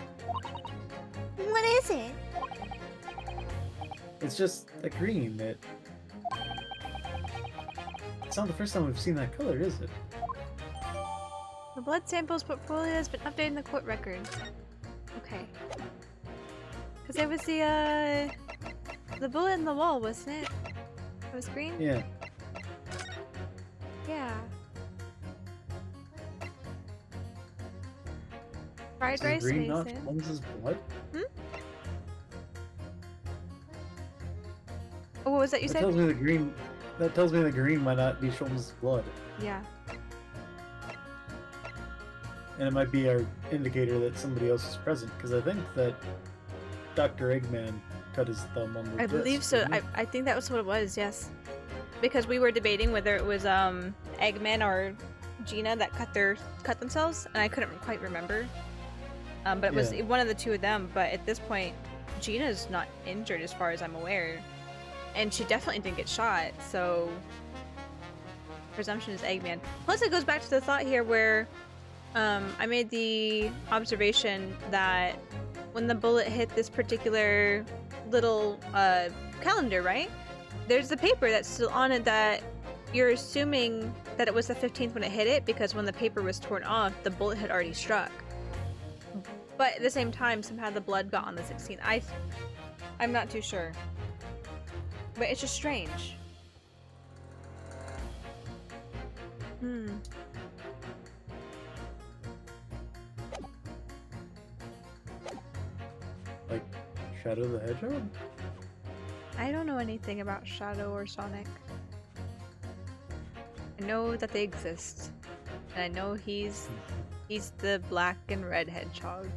What is it? It's just a green. It's not the first time we've seen that color, is it? The blood samples portfolio has been updated in the court records. Okay. Because there was the bullet in the wall, wasn't it? It was green? Yeah. Yeah. Fried Is rice, green not Mason. Sholmes' blood? Oh, what was that you That said? tells me the green. That tells me the green might not be Sholmes' blood, Yeah. and it might be our indicator that somebody else is present. Because I think that Dr. Eggman cut his thumb on the I disc, believe so. didn't he? I think that was what it was, yes. Because we were debating whether it was Eggman or Gina that cut themselves, and I couldn't quite remember. But it was Yeah. one of the two of them, but at this point Gina's not injured as far as I'm aware. And she definitely didn't get shot, so presumption is Eggman. Plus it goes back to the thought here where I made the observation that when the bullet hit this particular little calendar, right? There's the paper that's still on it that you're assuming that it was the 15th when it hit it, because when the paper was torn off, the bullet had already struck. But at the same time, somehow the blood got on the 16th. I'm not too sure. But it's just strange. Like Shadow the Hedgehog? I don't know anything about Shadow or Sonic. I know that they exist. And I know he's the black and red hedgehog.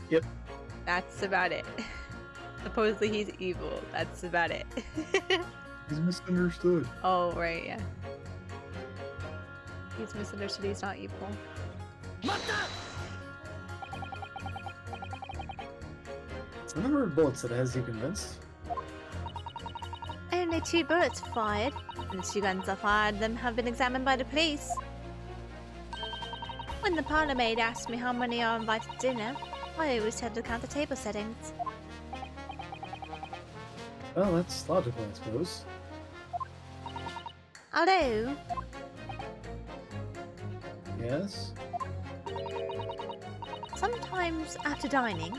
Yep. That's about it. Supposedly he's evil. That's about it. He's misunderstood. Oh, right, yeah. He's misunderstood, he's not evil. The number of bullets that has you convinced? Only 2 bullets fired, and 2 guns are fired. Them have been examined by the police. When the parlour maid asks me how many are invited to dinner, I always tell her to count the table settings. Well, that's logical, I suppose. Although, Yes? sometimes after dining,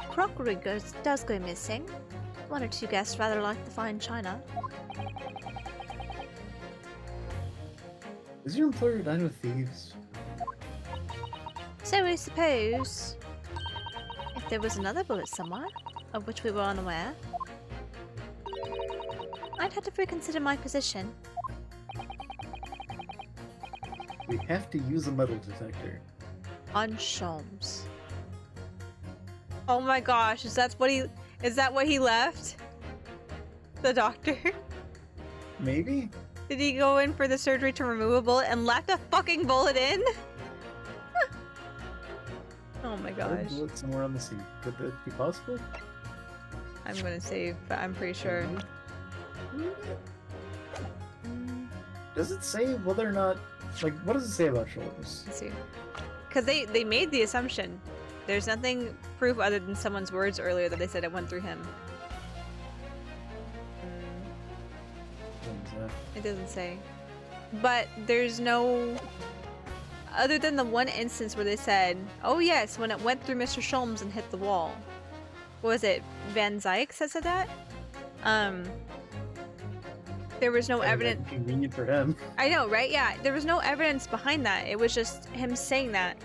crockery does go missing. 1 or 2 guests rather like the fine china. Is your employer dine with thieves? So I suppose, if there was another bullet somewhere, of which we were unaware, I'd have to reconsider my position. We have to use a metal detector. On Sholmes. Oh my gosh, is that what he left? The doctor? Maybe? Did he go in for the surgery to remove a bullet and left a fucking bullet in? Oh my A gosh. bullet somewhere on the scene. Could that be possible? I'm gonna save, but I'm pretty sure. Does it say whether or not... Like, what does it say about Sholmes? Let's see. Because they made the assumption. There's nothing proof other than someone's words earlier that they said it went through him. What is that? It doesn't say. But there's no... Other than the one instance where they said, oh yes, when it went through Mr. Sholmes and hit the wall. What was it? Van Zykes that said that? There was no evidence. Convenient for him. I know, right? Yeah, there was no evidence behind that. It was just him saying that.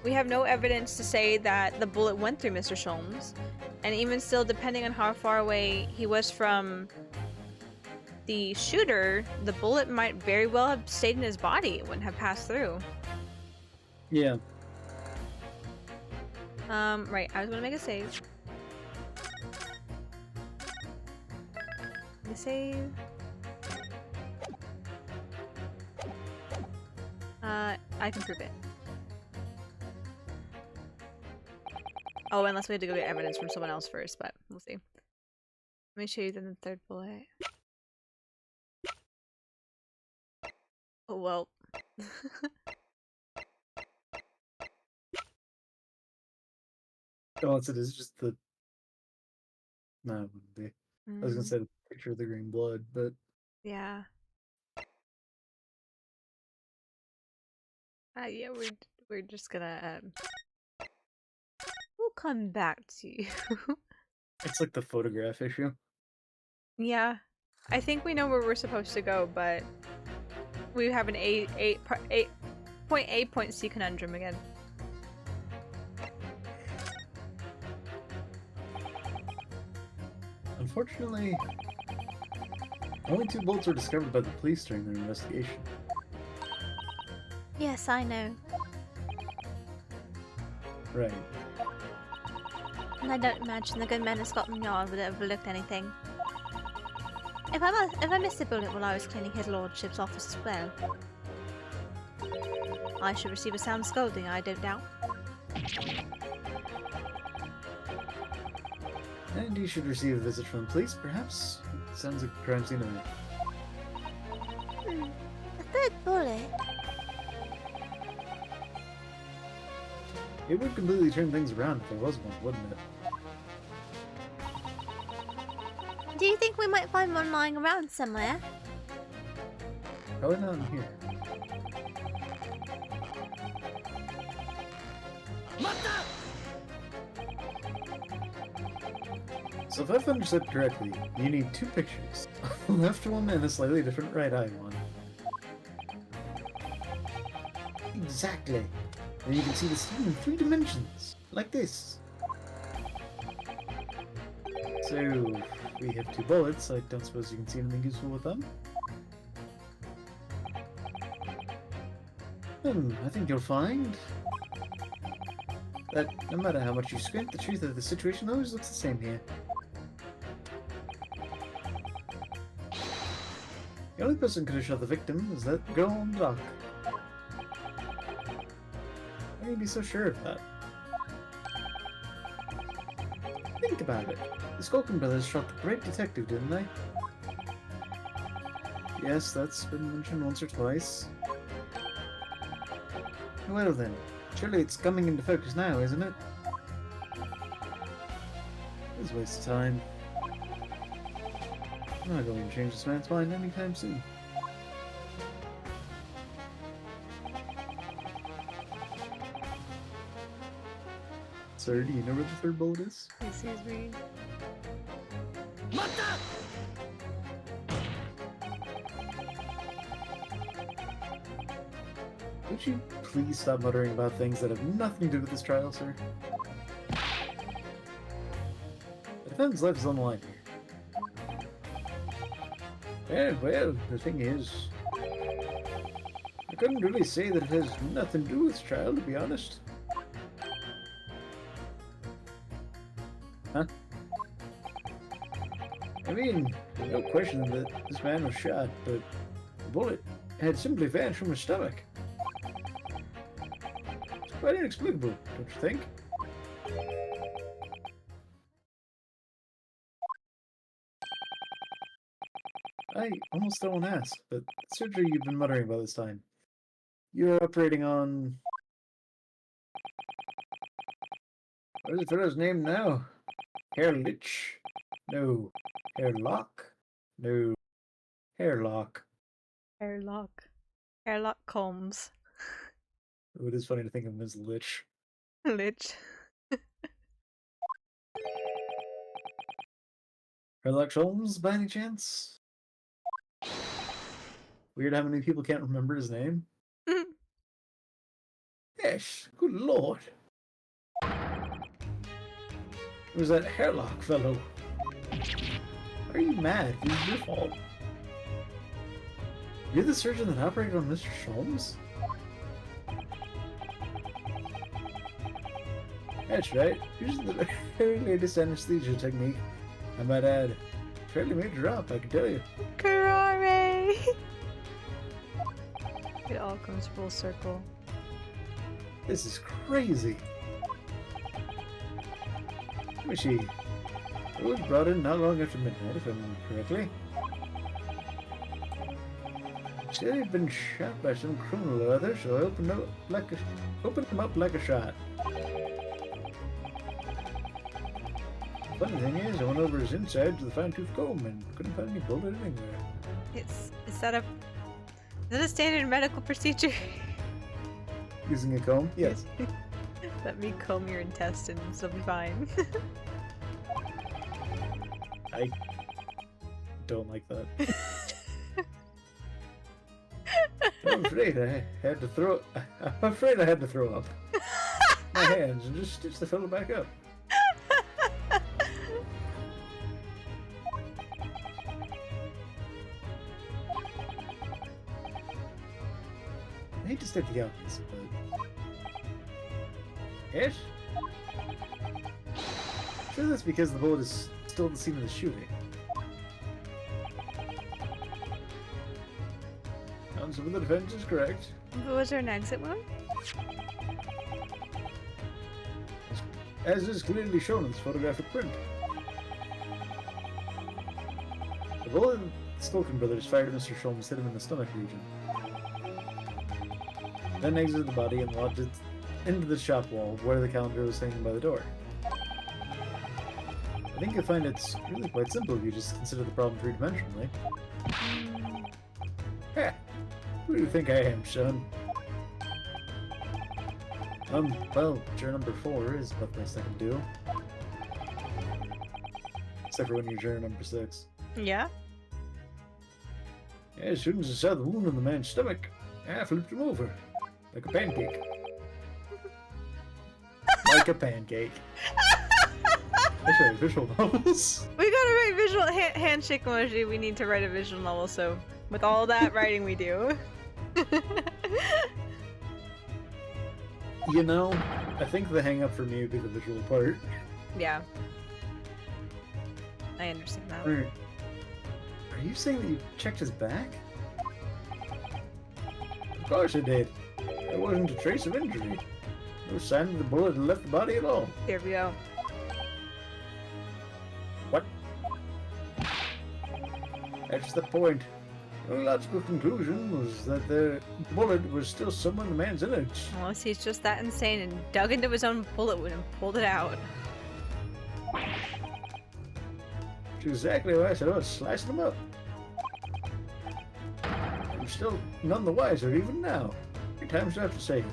We have no evidence to say that the bullet went through Mr. Sholmes. And even still, depending on how far away he was from the shooter, the bullet might very well have stayed in his body. It wouldn't have passed through. Yeah. Right, I was gonna make a save. Make a save. I can prove it. Oh, unless we had to go get evidence from someone else first, but we'll see. Let me show you then the third bullet. Oh well. Oh, it is just the. No, it wouldn't be. I was gonna say the picture of the green blood, but Yeah. Yeah, we're just gonna we'll come back to you. it's like the photograph issue. Yeah. I think we know where we're supposed to go, but we have an point A, point C conundrum again. Unfortunately, only 2 bullets were discovered by the police during their investigation. Yes, I know. Right. And I don't imagine the good men of Scotland Yard would have overlooked anything. If I missed a bullet while I was cleaning his lordship's office as well, I should receive a sound scolding, I don't doubt. And you should receive a visit from the police, perhaps? Sounds like a crime scene to me. A third bullet? It would completely turn things around if there was one, wouldn't it? Do you think we might find one lying around somewhere? Probably not in here. So if I've understood correctly, you need 2 pictures. A left one and a slightly different right eye one. Exactly. And you can see the scene in 3 dimensions, like this. So, we have 2 bullets. I don't suppose you can see anything useful with them. I think you'll find that no matter how much you squint, the truth of the situation always looks the same here. The only person who could have shot the victim is that girl on the dock. Why are you be so sure of that? Think about it. The Skulkin brothers shot the great detective, didn't they? Yes, that's been mentioned once or twice. Well then, surely it's coming into focus now, isn't it? It's a waste of time. I'm not going to change this man's mind anytime soon. Sir, do you know where the third bullet is? Excuse me. Would you please stop muttering about things that have nothing to do with this trial, sir? The defendant's life is on the line here. Well, the thing is, I couldn't really say that it has nothing to do with this trial, to be honest. Huh? I mean, there's no question that this man was shot, but the bullet had simply vanished from his stomach. It's quite inexplicable, don't you think? I almost don't want to ask, but the surgery you've been muttering about this time, you're operating on... What is the fellow's name now? Herlock? No. Herlock? No. Herlock. Herlock. Herlock Holmes. Oh, it is funny to think of him as Lich. Lich. Herlock Sholmes, by any chance? Weird how many people can't remember his name. Yes, good lord. It was that Herlock fellow. Why are you mad? It was your fault. You're the surgeon that operated on Mr. Sholmes? That's right. Using the very latest anesthesia technique. I might add, fairly major drop, I can tell you. Hooray! It all comes full circle. This is crazy. Let me see. It was brought in not long after midnight, if I remember correctly. Said he'd been shot by some criminal or other, so I opened him up like a shot. Funny thing is, I went over his insides with a fine-tooth comb and couldn't find any bullet anywhere. Is that a standard medical procedure? Using a comb? Yes. Let me comb your intestines, it'll be fine. I don't like that. I'm afraid I had to throw up my hands and just stitch the fellow back up. I hate to state the obvious, but yes? Sure, that's because the bullet is still at the scene of the shooting. Counsel for the defense is correct. But was there an exit wound? As is clearly shown in this photographic print. The bullet the Skulkin brothers fired at Mr. Sholmes hit him in the stomach region. Then exited the body and lodged it into the shop wall where the calendar was hanging by the door. I think you'll find it's really quite simple if you just consider the problem three-dimensionally. Heh! Who do you think I am, son? Well, juror number 4 is about the best I can do. Except for when you're juror number 6. Yeah? Yeah, as soon as I saw the wound on the man's stomach, I flipped him over. Like a pancake. Like a pancake. I should write visual novels. We gotta write visual handshake emoji. We need to write a visual novel, so with all that writing we do. You know, I think the hang up for me would be the visual part. Yeah. I understand that. Are you saying that you checked his back? Of course I did. There wasn't a trace of injury. No sign that the bullet had left the body at all. Here we go. What? That's the point. The logical conclusion was that the bullet was still somewhere in the man's innards. Unless he's just that insane and dug into his own bullet wound and pulled it out. Which is exactly why I said I was slicing him up. I'm still none the wiser even now. 3 times I have to say it.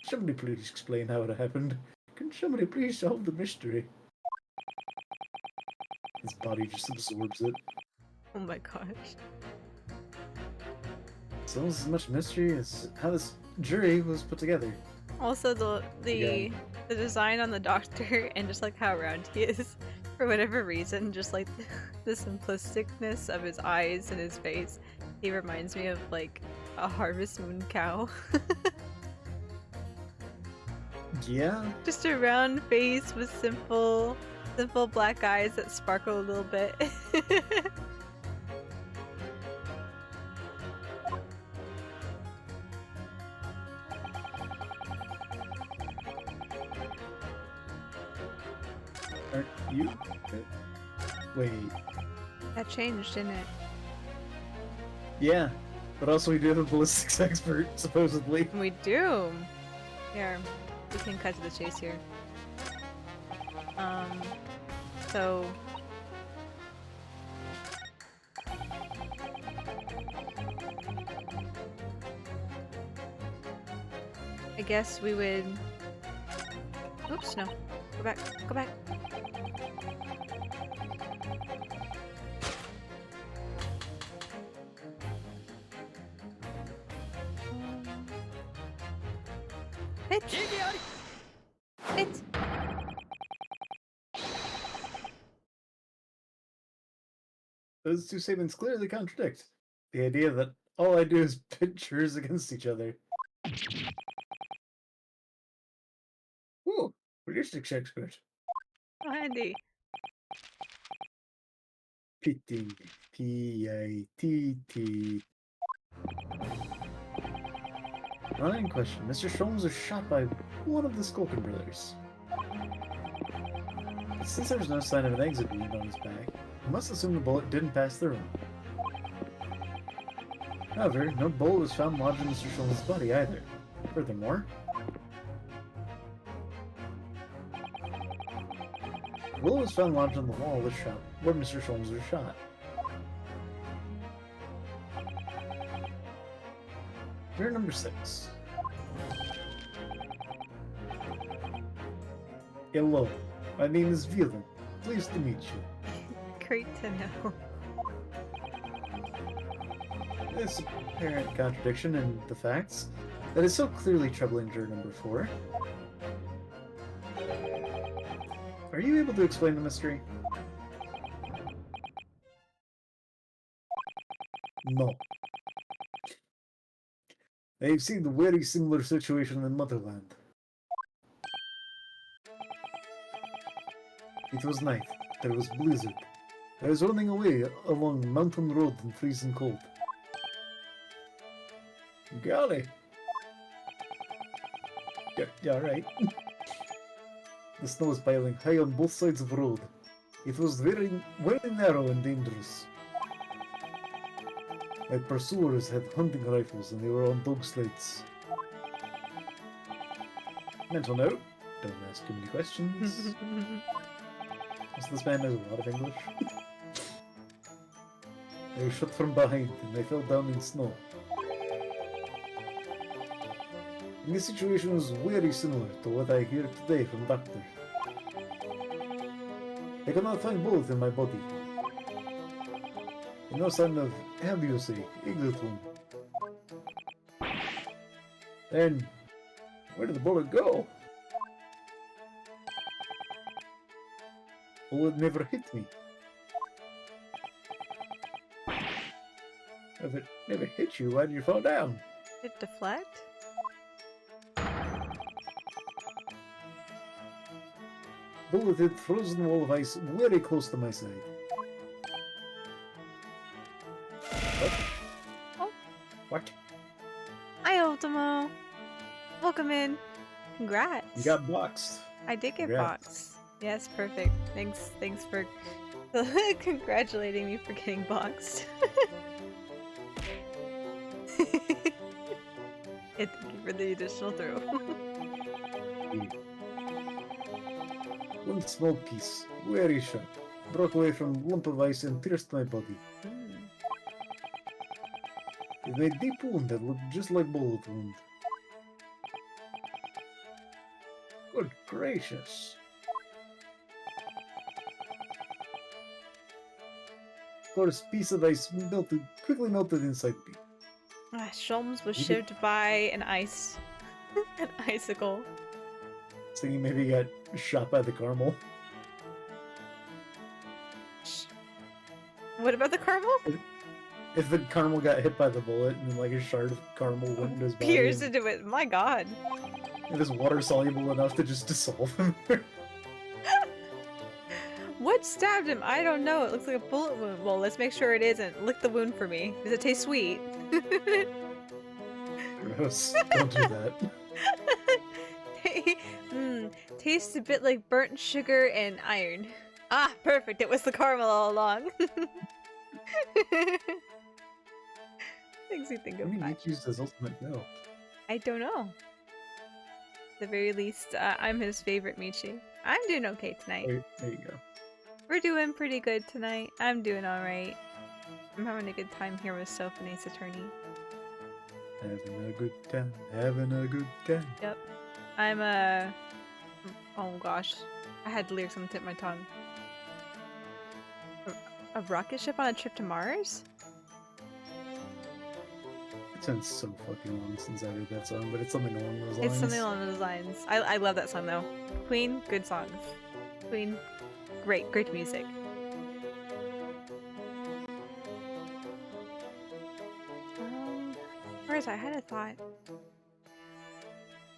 Somebody please explain how it happened. Can somebody please solve the mystery? His body just absorbs it. Oh my gosh. It's almost as much mystery as how this jury was put together. Also the design on the doctor and just like how round he is. For whatever reason, just like the simplisticness of his eyes and his face. He reminds me of like a Harvest Moon cow. Yeah? Just a round face with simple black eyes that sparkle a little bit. Aren't you? Wait. That changed, didn't it? Yeah. But also we do have a ballistics expert, supposedly. We do. Here, we can cut to the chase here. So I guess we would. Oops, no. Go back. Go back. Hit! Hit! Those two statements clearly contradict. The idea that all I do is pit jurors against each other. Ooh, ballistics expert. Oh, handy. P-T. P-I-T-T. In question, Mr. Sholmes was shot by one of the Skulkin brothers. Since there's no sign of an exit wound on his back, we must assume the bullet didn't pass through him. However, no bullet was found lodged in Mr. Sholmes' body either. Furthermore, the bullet was found lodged on the wall of the shop where Mr. Sholmes was shot. Juror number 6. Hello, my name is Villain. Pleased to meet you. Great to know. This apparent contradiction in the facts that is so clearly troubling juror number 4. Are you able to explain the mystery? No. I've seen a very similar situation in Motherland. It was night. There was blizzard. I was running away along mountain road in freezing cold. Golly. Yeah, right. The snow was piling high on both sides of the road. It was very narrow and dangerous. My pursuers had hunting rifles and they were on dog sleds. Mental note, don't ask too many questions. This man knows a lot of English. I was shot from behind and I fell down in snow. And this situation was very similar to what I hear today from Doctor. I could not find bullets in my body. And no sign of, how do you say, exit wound. Then, where did the bullet go? Bullet never hit me. If it never hit you, why did you fall down? Did it deflect? Bullet hit frozen wall of ice very close to my side. What? Oh. What? Hi, Ultimo. Welcome in. Congrats. You got boxed. I did get Congrats. boxed. Yes, perfect. Thanks for congratulating me for getting boxed. Thank you for the additional throw. One small piece, very sharp, broke away from a lump of ice and pierced my body. It made a deep wound that looked just like bullet wound. Good gracious. Of course, piece of ice quickly melted inside me. Sholmes was You shivved by an an icicle. Thinking maybe he got shot by the caramel. What about the caramel? If the caramel got hit by the bullet and then like a shard of caramel went into his body, Pierced and into it. My god. it was water soluble enough to just dissolve him. What stabbed him? I don't know. It looks like a bullet wound. Well, let's make sure it isn't. Lick the wound for me. Does it taste sweet? Gross. Don't do that. Tastes a bit like burnt sugar and iron. Ah, perfect. It was the caramel all along. Things you think I of. mean, he used his ultimate no. I don't know. At the very least, I'm his favorite Michi. I'm doing okay tonight. There you go. We're doing pretty good tonight. I'm doing alright. I'm having a good time here with Soph and Ace Attorney. Having a good time. Having a good time. Yep. I'm oh gosh. I had the lyrics on the tip of my tongue. A rocket ship on a trip to Mars? It's been so fucking long since I heard that song, but it's something along those lines. It's something along those lines. I love that song though. Queen, good songs. Queen, great music. Where is I had a thought.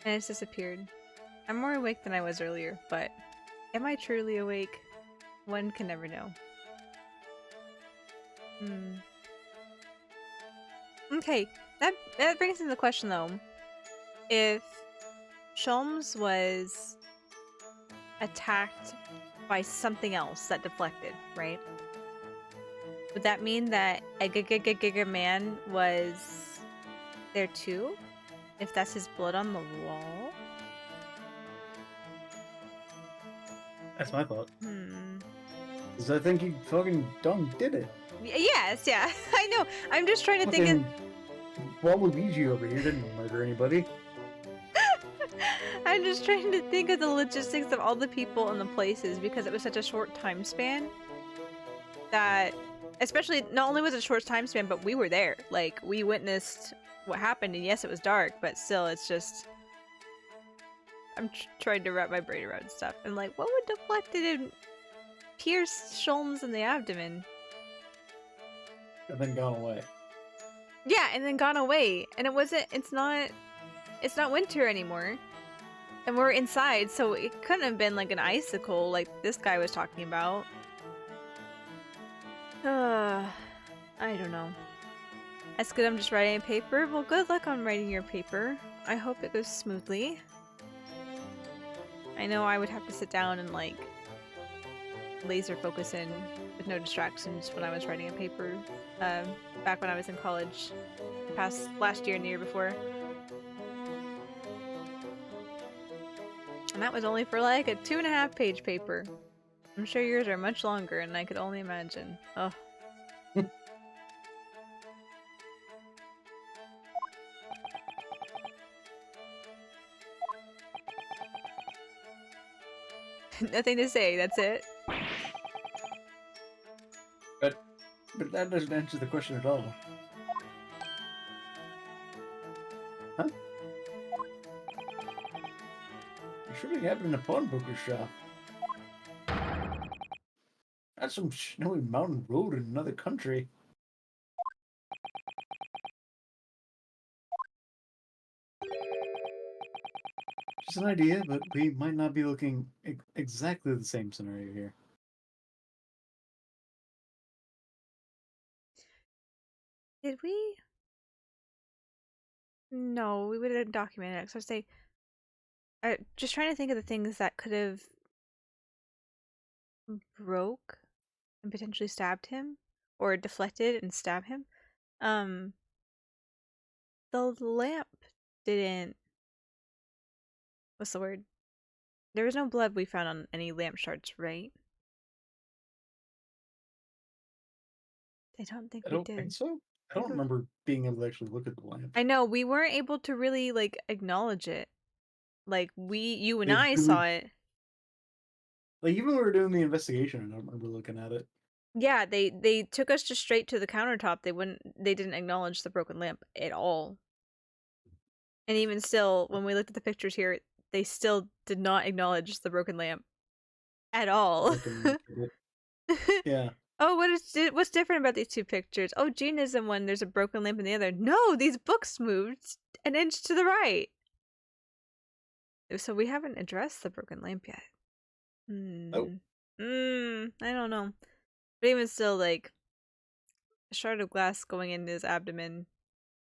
And it's disappeared. I'm more awake than I was earlier, but am I truly awake? One can never know. Okay, that brings into the question though. If Sholmes was attacked by something else that deflected, right? Would that mean that a Giga Man was there too? If that's his blood on the wall? That's my thought. Hmm. Because I think he fucking done did it. Yes, yeah. I know. I'm just trying to think of... Waluigi over here didn't murder anybody. I'm just trying to think of the logistics of all the people and the places because it was such a short time span that, especially, not only was it a short time span, but we were there. Like, we witnessed what happened, and yes, it was dark, but still, it's just... I'm trying to wrap my brain around stuff. And like, what would deflected and pierce Sholmes in the abdomen? And then gone away. Yeah, and then gone away. And it's not winter anymore. And we're inside, so it couldn't have been like an icicle like this guy was talking about. I don't know. That's good, I'm just writing a paper. Well, good luck on writing your paper. I hope it goes smoothly. I know I would have to sit down and like laser focus in with no distractions when I was writing a paper back when I was in college, last year and the year before. And that was only for like a 2.5-page paper. I'm sure yours are much longer, and I could only imagine. Oh. Nothing to say, that's it. But that doesn't answer the question at all. Huh? You shooting happened in a pawnbroker's shop. That's some snowy mountain road in another country. Just an idea, but we might not be looking exactly the same scenario here. Did we? No, we would have documented it. So I'd say, just trying to think of the things that could have broke and potentially stabbed him, or deflected and stabbed him. The lamp didn't. What's the word? There was no blood we found on any lamp shards, right? I don't think I we don't did. think so. I don't remember being able to actually look at the lamp. I know, we weren't able to really, like, acknowledge it. Like, you and I really... saw it. Like, even when we were doing the investigation, I don't remember looking at it. Yeah, they took us just straight to the countertop. They didn't acknowledge the broken lamp at all. And even still, when we looked at the pictures here, they still did not acknowledge the broken lamp at all. Yeah. Oh, what's different about these two pictures? Oh, Gina's in one, there's a broken lamp in the other. No, these books moved an inch to the right. So we haven't addressed the broken lamp yet. Oh. I don't know. But even still, like, a shard of glass going into his abdomen,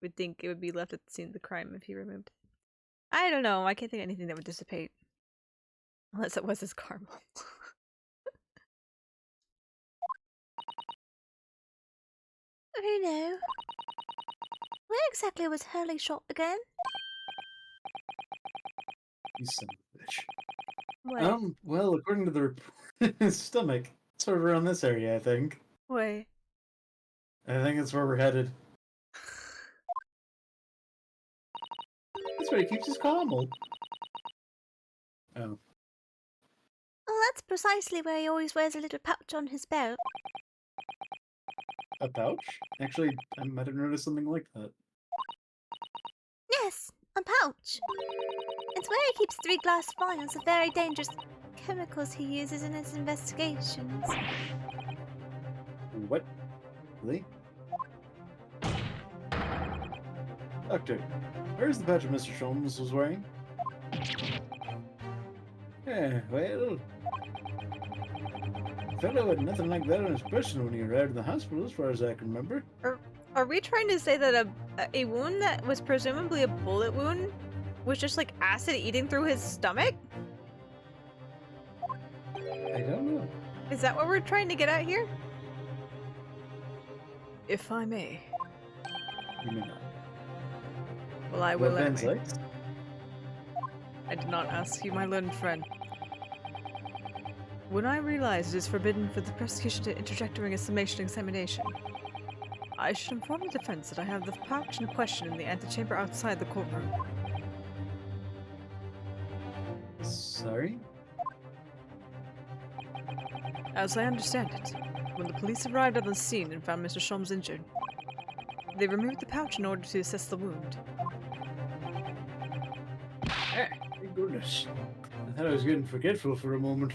would think it would be left at the scene of the crime if he removed it. I don't know. I can't think of anything that would dissipate. Unless it was his caramel. Oh no. Where exactly was Hurley shot again? You son of a bitch. What? Well, according to the report, his stomach. Sort of around this area, I think. Wait. I think that's where we're headed. That's where he keeps his caramel. Oh. Oh, that's precisely where he always wears a little pouch on his belt. A pouch? Actually, I might have noticed something like that. Yes, a pouch. It's where he keeps 3 glass vials of very dangerous chemicals he uses in his investigations. What? Really? Doctor, where's the badge Mr. Sholmes was wearing? Yeah, well... The fellow had nothing like that on his person when he arrived in the hospital, as far as I can remember. Are we trying to say that a wound that was presumably a bullet wound was just like acid eating through his stomach? I don't know. Is that what we're trying to get at here? If I may. You may not. Well, I will Van anyway. Zykes? I did not ask you, my learned friend. When I realized it is forbidden for the prosecution to interject during a summation examination, I should inform the defense that I have the pouch in question in the antechamber outside the courtroom. Sorry? As I understand it, when the police arrived on the scene and found Mr. Sholmes injured, they removed the pouch in order to assess the wound. Ah, thank goodness. I thought I was getting forgetful for a moment.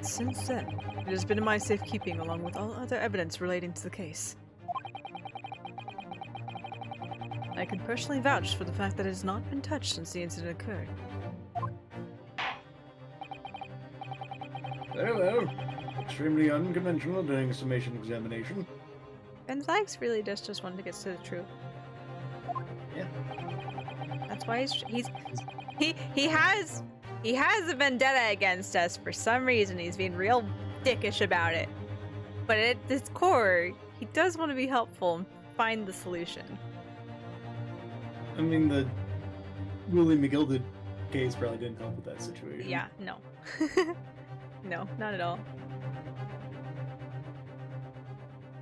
Since then, it has been in my safekeeping along with all other evidence relating to the case. I can personally vouch for the fact that it has not been touched since the incident occurred. Very well. Extremely unconventional during a summation examination. Van Zykes really does just want to get to the truth. Yeah. That's why he has a vendetta against us for some reason. He's being real dickish about it. But at his core, he does want to be helpful and find the solution. I mean, the Willie McGilded case probably didn't help with that situation. Yeah, no. No, not at all.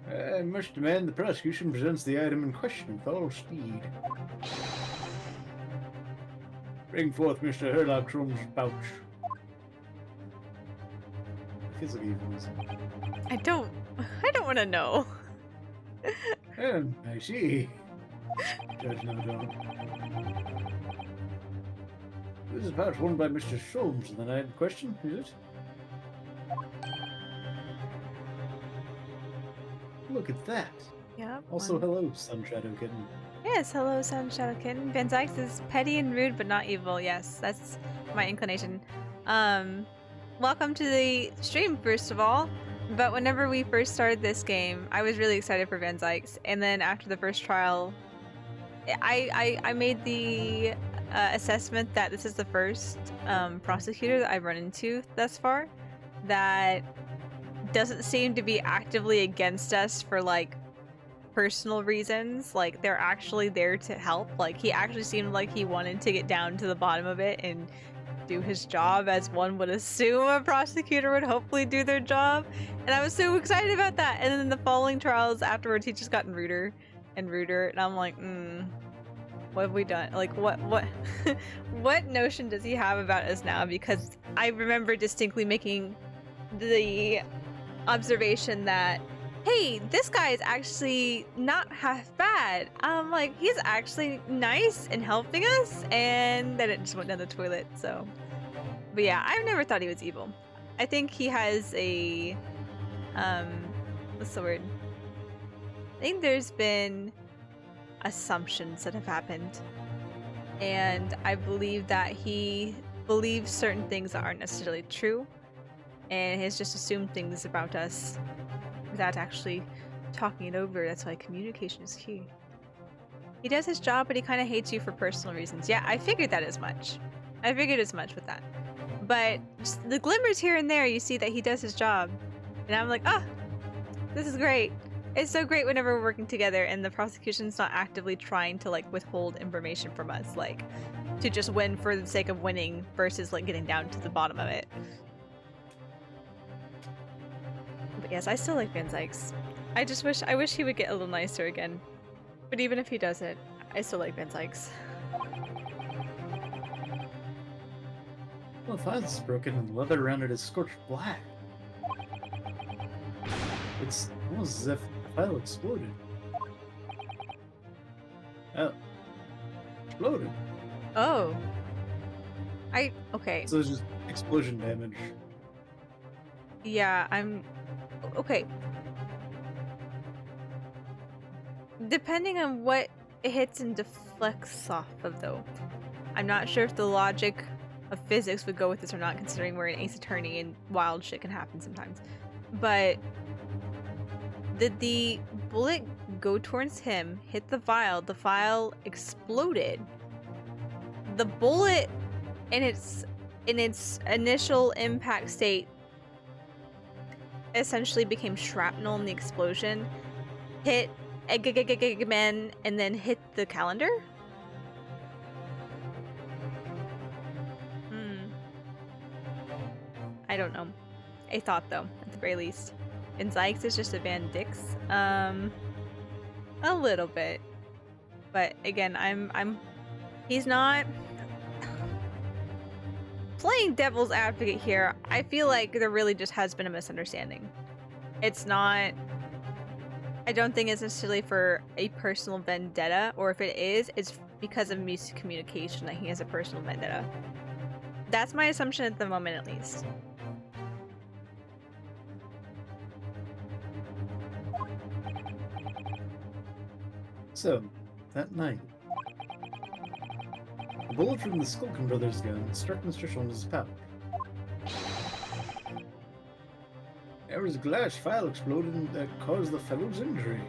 I must demand the prosecution presents the item in question with all speed. Bring forth Mr. Herlock Sholmes' pouch. It feels like euphemism. I don't want to know. I see. Judge no doubt. This is a pouch worn by Mr. Sholmes in the night in question, is it? Look at that. Yep. Also, hello, Sun Shadow Kitten. Yes, hello, Sun Shadow Kitten. Van Zykes is petty and rude, but not evil. Yes, that's my inclination. Welcome to the stream, first of all. But whenever we first started this game, I was really excited for Van Zykes. And then after the first trial, I made the assessment that this is the first prosecutor that I've run into thus far that doesn't seem to be actively against us for, like, personal reasons. Like, they're actually there to help. Like, he actually seemed like he wanted to get down to the bottom of it and do his job, as one would assume a prosecutor would hopefully do their job. And I was so excited about that. And then in the following trials afterwards, he just gotten ruder and ruder. And I'm like, what have we done? Like, what what notion does he have about us now? Because I remember distinctly making the observation that, hey, this guy is actually not half bad. Like, he's actually nice and helping us, and then it just went down the toilet, so. But yeah, I've never thought he was evil. I think he has a, what's the word? I think there's been assumptions that have happened, and I believe that he believes certain things that aren't necessarily true, and has just assumed things about us without actually talking it over. That's why communication is key. He does his job, but he kind of hates you for personal reasons. Yeah, I figured that as much. I figured as much with that. But just the glimmers here and there, you see that he does his job. And I'm like, oh, this is great. It's so great whenever we're working together and the prosecution's not actively trying to, like, withhold information from us, like, to just win for the sake of winning versus, like, getting down to the bottom of it. But yes, I still like Van Zykes. I wish he would get a little nicer again. But even if he doesn't, I still like Van Zykes. Well, the file's broken and the leather around it is scorched black. It's almost as if the file exploded. Oh. Exploded. Oh. Okay. So it's just explosion damage. Yeah, okay. Depending on what it hits and deflects off of, though. I'm not sure if the logic of physics would go with this or not, considering we're an ace attorney and wild shit can happen sometimes. But did the bullet go towards him, hit the vial exploded. The bullet in its in its initial impact state essentially became shrapnel in the explosion, hit Eggman, and then hit the calendar? I don't know. I thought though, at the very least. And Zykes is just a Van Dix. A little bit. But again, he's not playing devil's advocate here. I feel like there really just has been a misunderstanding. It's not, I don't think it's necessarily for a personal vendetta, or if it is, it's because of miscommunication that he has a personal vendetta. That's my assumption at the moment, at least. So, that night, a bullet from the Skulkin brothers' gun struck Mr. Sholmes' pouch. There was a glass vial exploding that caused the fellow's injury.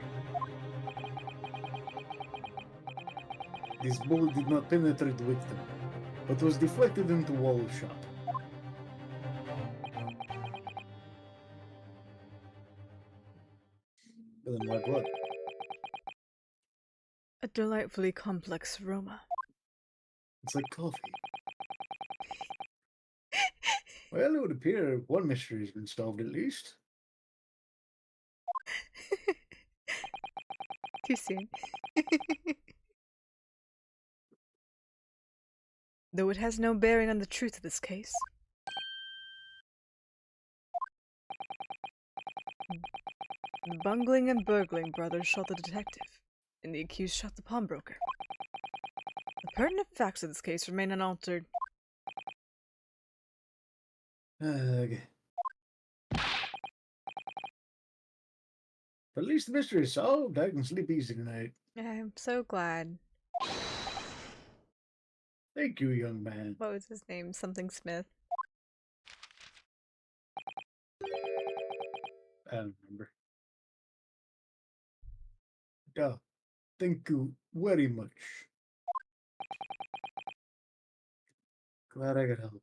This bullet did not penetrate the victim, but was deflected into the wall of shop. But then why blood? A delightfully complex aroma. It's like coffee. Well, it would appear one mystery has been solved at least. Too soon. Though it has no bearing on the truth of this case. The bungling and burgling brothers shot the detective, and the accused shot the pawnbroker. The pertinent facts of this case remain unaltered. Okay. But at least the mystery is solved. I can sleep easy tonight. I'm so glad. Thank you, young man. What was his name? Something Smith. I don't remember. Yeah, thank you very much. Glad I could help.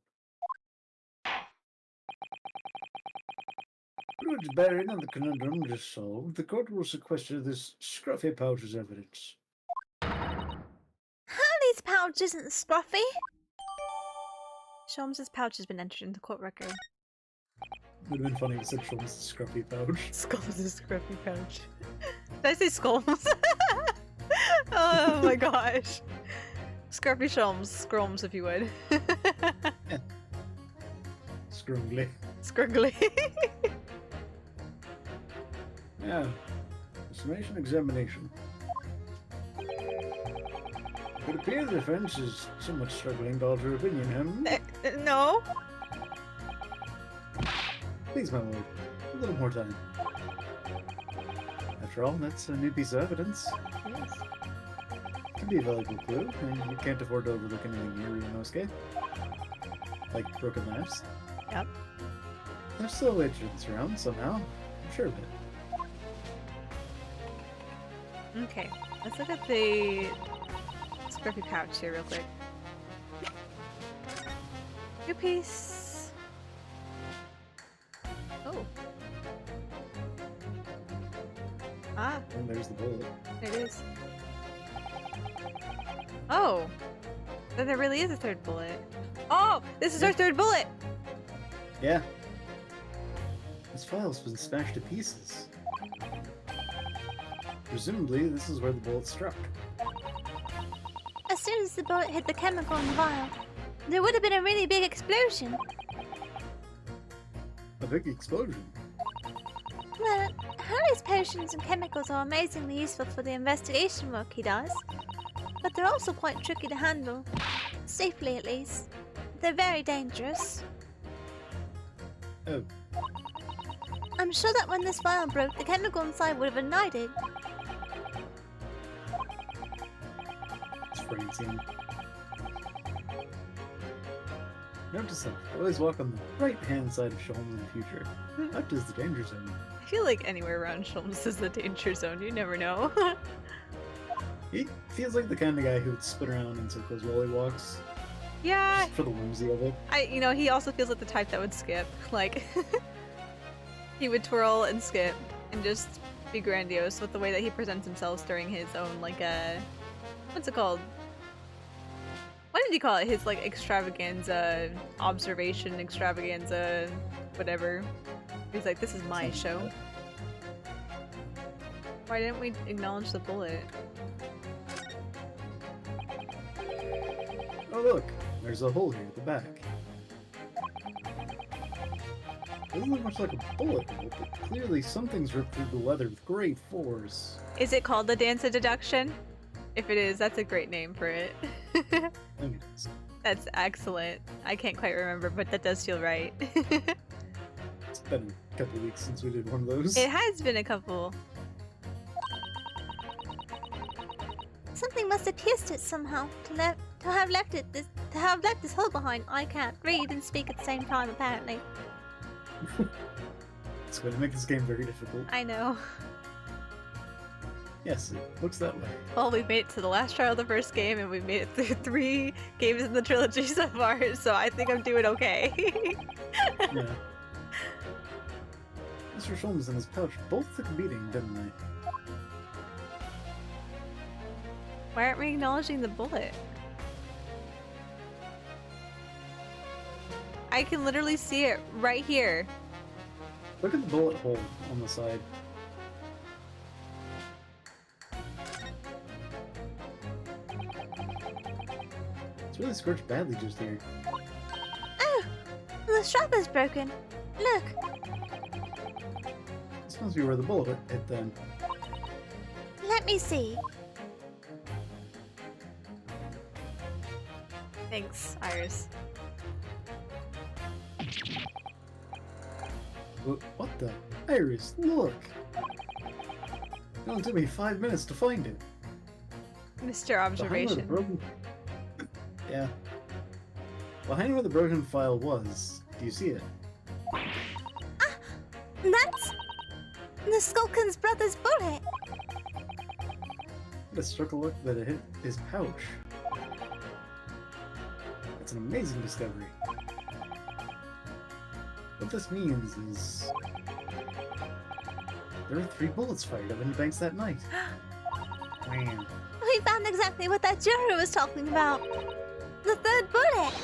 With its bearing on the conundrum just solved, the court will sequester this scruffy pouch as evidence. Harley's pouch isn't scruffy. Sholmes' pouch has been entered into court record. Would have been funny if it said Sholmes' scruffy pouch. Skull's scruffy pouch. Did I say Skolms? Oh my gosh. Scruffy Sholmes. Scrolms, if you would. Scrungly. Scrungly. Yeah. Summation examination. It appears the defense is somewhat struggling to alter opinion, No. Please, my lord, a little more time. After all, that's a new piece of evidence. Yes. Could be a valuable clue, and you can't afford to overlook anything here, Inosuke. Like broken lamps. Yep. There's still a way to turn this around somehow. I'm sure of it. Okay. Let's look at the scruffy pouch here real quick. New piece. Oh. Ah, And there's the bullet. there it is. Oh. Then there really is a third bullet. Oh, this is our third bullet. Yeah. This file's been smashed to pieces. Presumably, this is where the bullet struck. As soon as the bullet hit the chemical in the vial, there would have been a really big explosion. A big explosion. Well, Harry's potions and chemicals are amazingly useful for the investigation work he does, but they're also quite tricky to handle. Safely, at least. They're very dangerous. Oh, I'm sure that when this vial broke, the chemical inside would have ignited. it's Francine. Note to self, always walk on the right-hand side of Sholmes in the future. That is the danger zone. I feel like anywhere around Sholmes is the danger zone. You never know. He feels like the kind of guy who would spin around in circles while he walks. Yeah, Just for the whimsy of it. he also feels like the type that would skip. Like, he would twirl and skip and just be grandiose with the way that he presents himself during his own, like, what's it called? What did he call it? His, like, extravaganza, observation extravaganza, whatever. He's like, this is my Something show. like Why didn't we acknowledge the bullet? Oh look, there's a hole here at the back. Doesn't look much like a bullet hole, but clearly something's ripped through the leather with great force. Is it called the Dance of Deduction? If it is, that's a great name for it. I think it is. That's excellent. I can't quite remember, but that does feel right. It's been a couple weeks since we did one of those. It has been a couple. Something must have pierced it somehow to have left this hole behind. I can't read and speak at the same time, apparently. It's going to make this game very difficult. I know. Yes, it looks that way. Well, we've made it to the last trial of the first game, and we've made it through 3 games in the trilogy so far, so I think I'm doing okay. Yeah. Mr. Sholmes and his pouch both took a beating, didn't they? Why aren't we acknowledging the bullet? I can literally see it right here. Look at the bullet hole on the side. It's really scorched badly just here. Oh! The strap is broken. Look! This must be where the bullet hit then. Let me see. Thanks, Iris. What the? Iris, look! It only took me 5 minutes to find it. Mr. Behind where the Observation. broken... Yeah. Behind where the broken file was, do you see it? That's the Skulkin's brother's bullet. It struck a luck that it hit his pouch. It's an amazing discovery. What this means is... there were 3 bullets fired up in the banks that night. Man. We found exactly what that juror was talking about. The third bullet.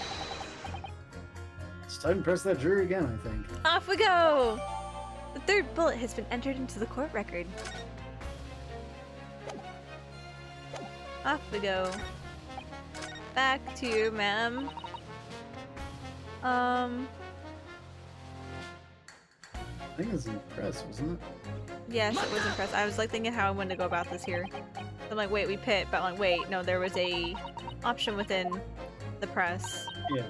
It's time to press that jury again, I think. Off we go! The third bullet has been entered into the court record. Off we go. Back to you, ma'am. I think it was in the press, wasn't it? Yes, it was impressive. I was like thinking how I wanted to go about this here. I'm like, wait, we pit, but I'm like, wait, no, there was a option within the press. Yeah.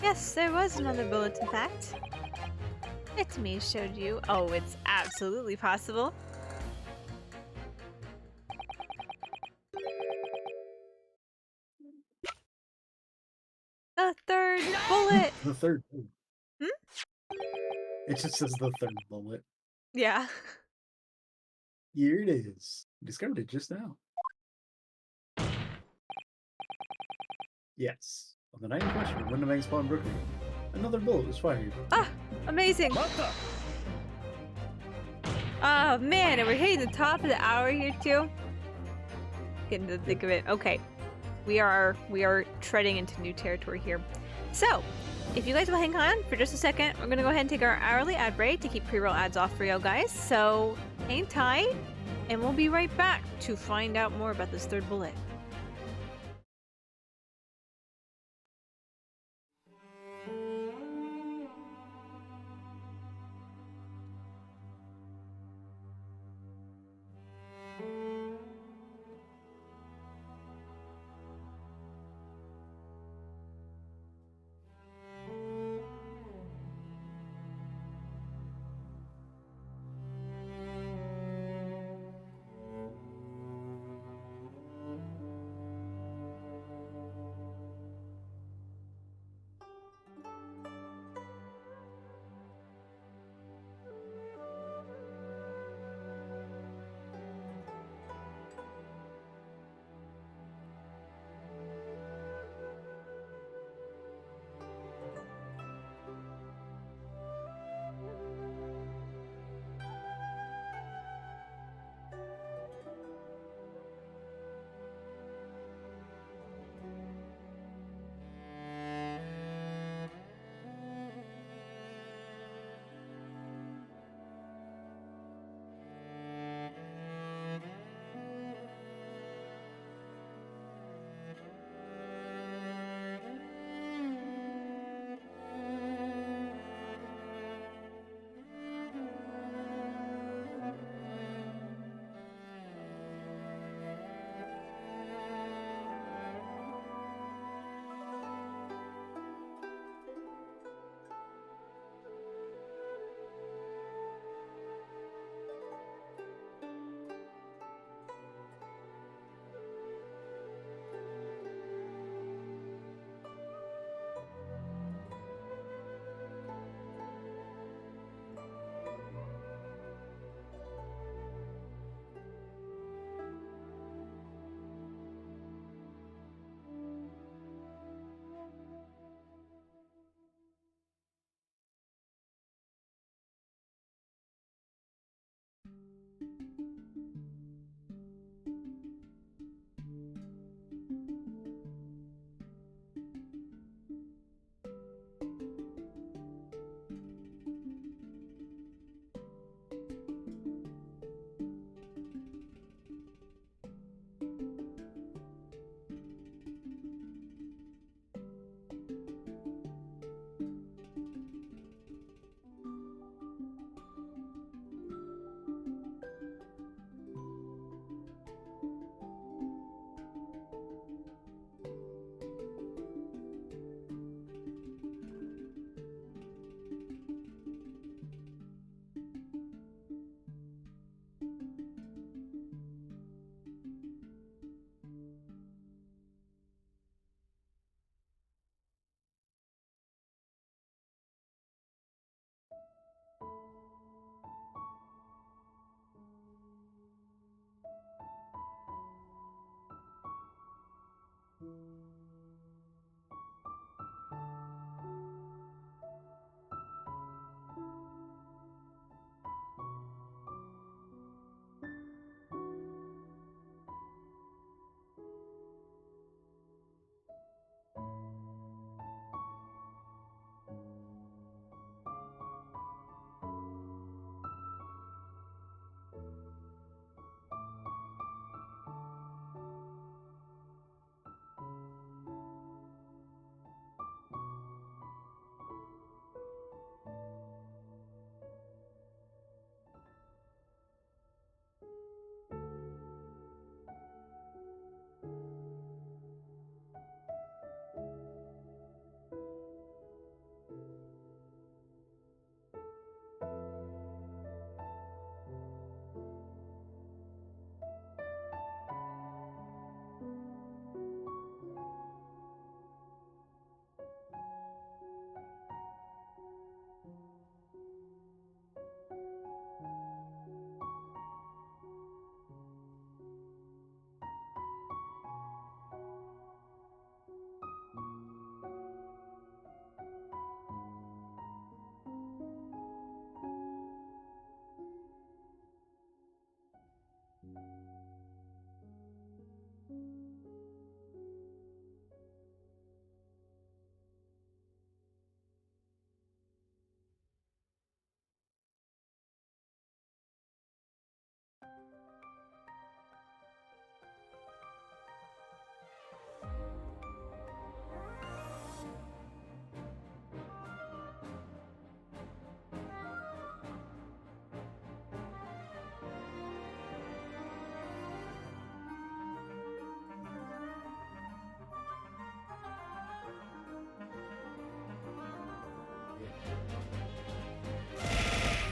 Yes, there was another bullet, in fact. It me showed you. Oh, it's absolutely possible. The third bullet! The third bullet. Hmm? It just says the third bullet. Yeah. Here it is. Discovered it just now. Yes. On the night in question, when the bank spawned Brooklyn, another bullet was fired. Ah! Amazing! Mata! Oh man, and we're hitting the top of the hour here too. Getting to the thick of it. Okay. We are treading into new territory here. So, if you guys will hang on for just a second, we're gonna go ahead and take our hourly ad break to keep pre-roll ads off for you guys. So hang tight, and we'll be right back to find out more about this third bullet.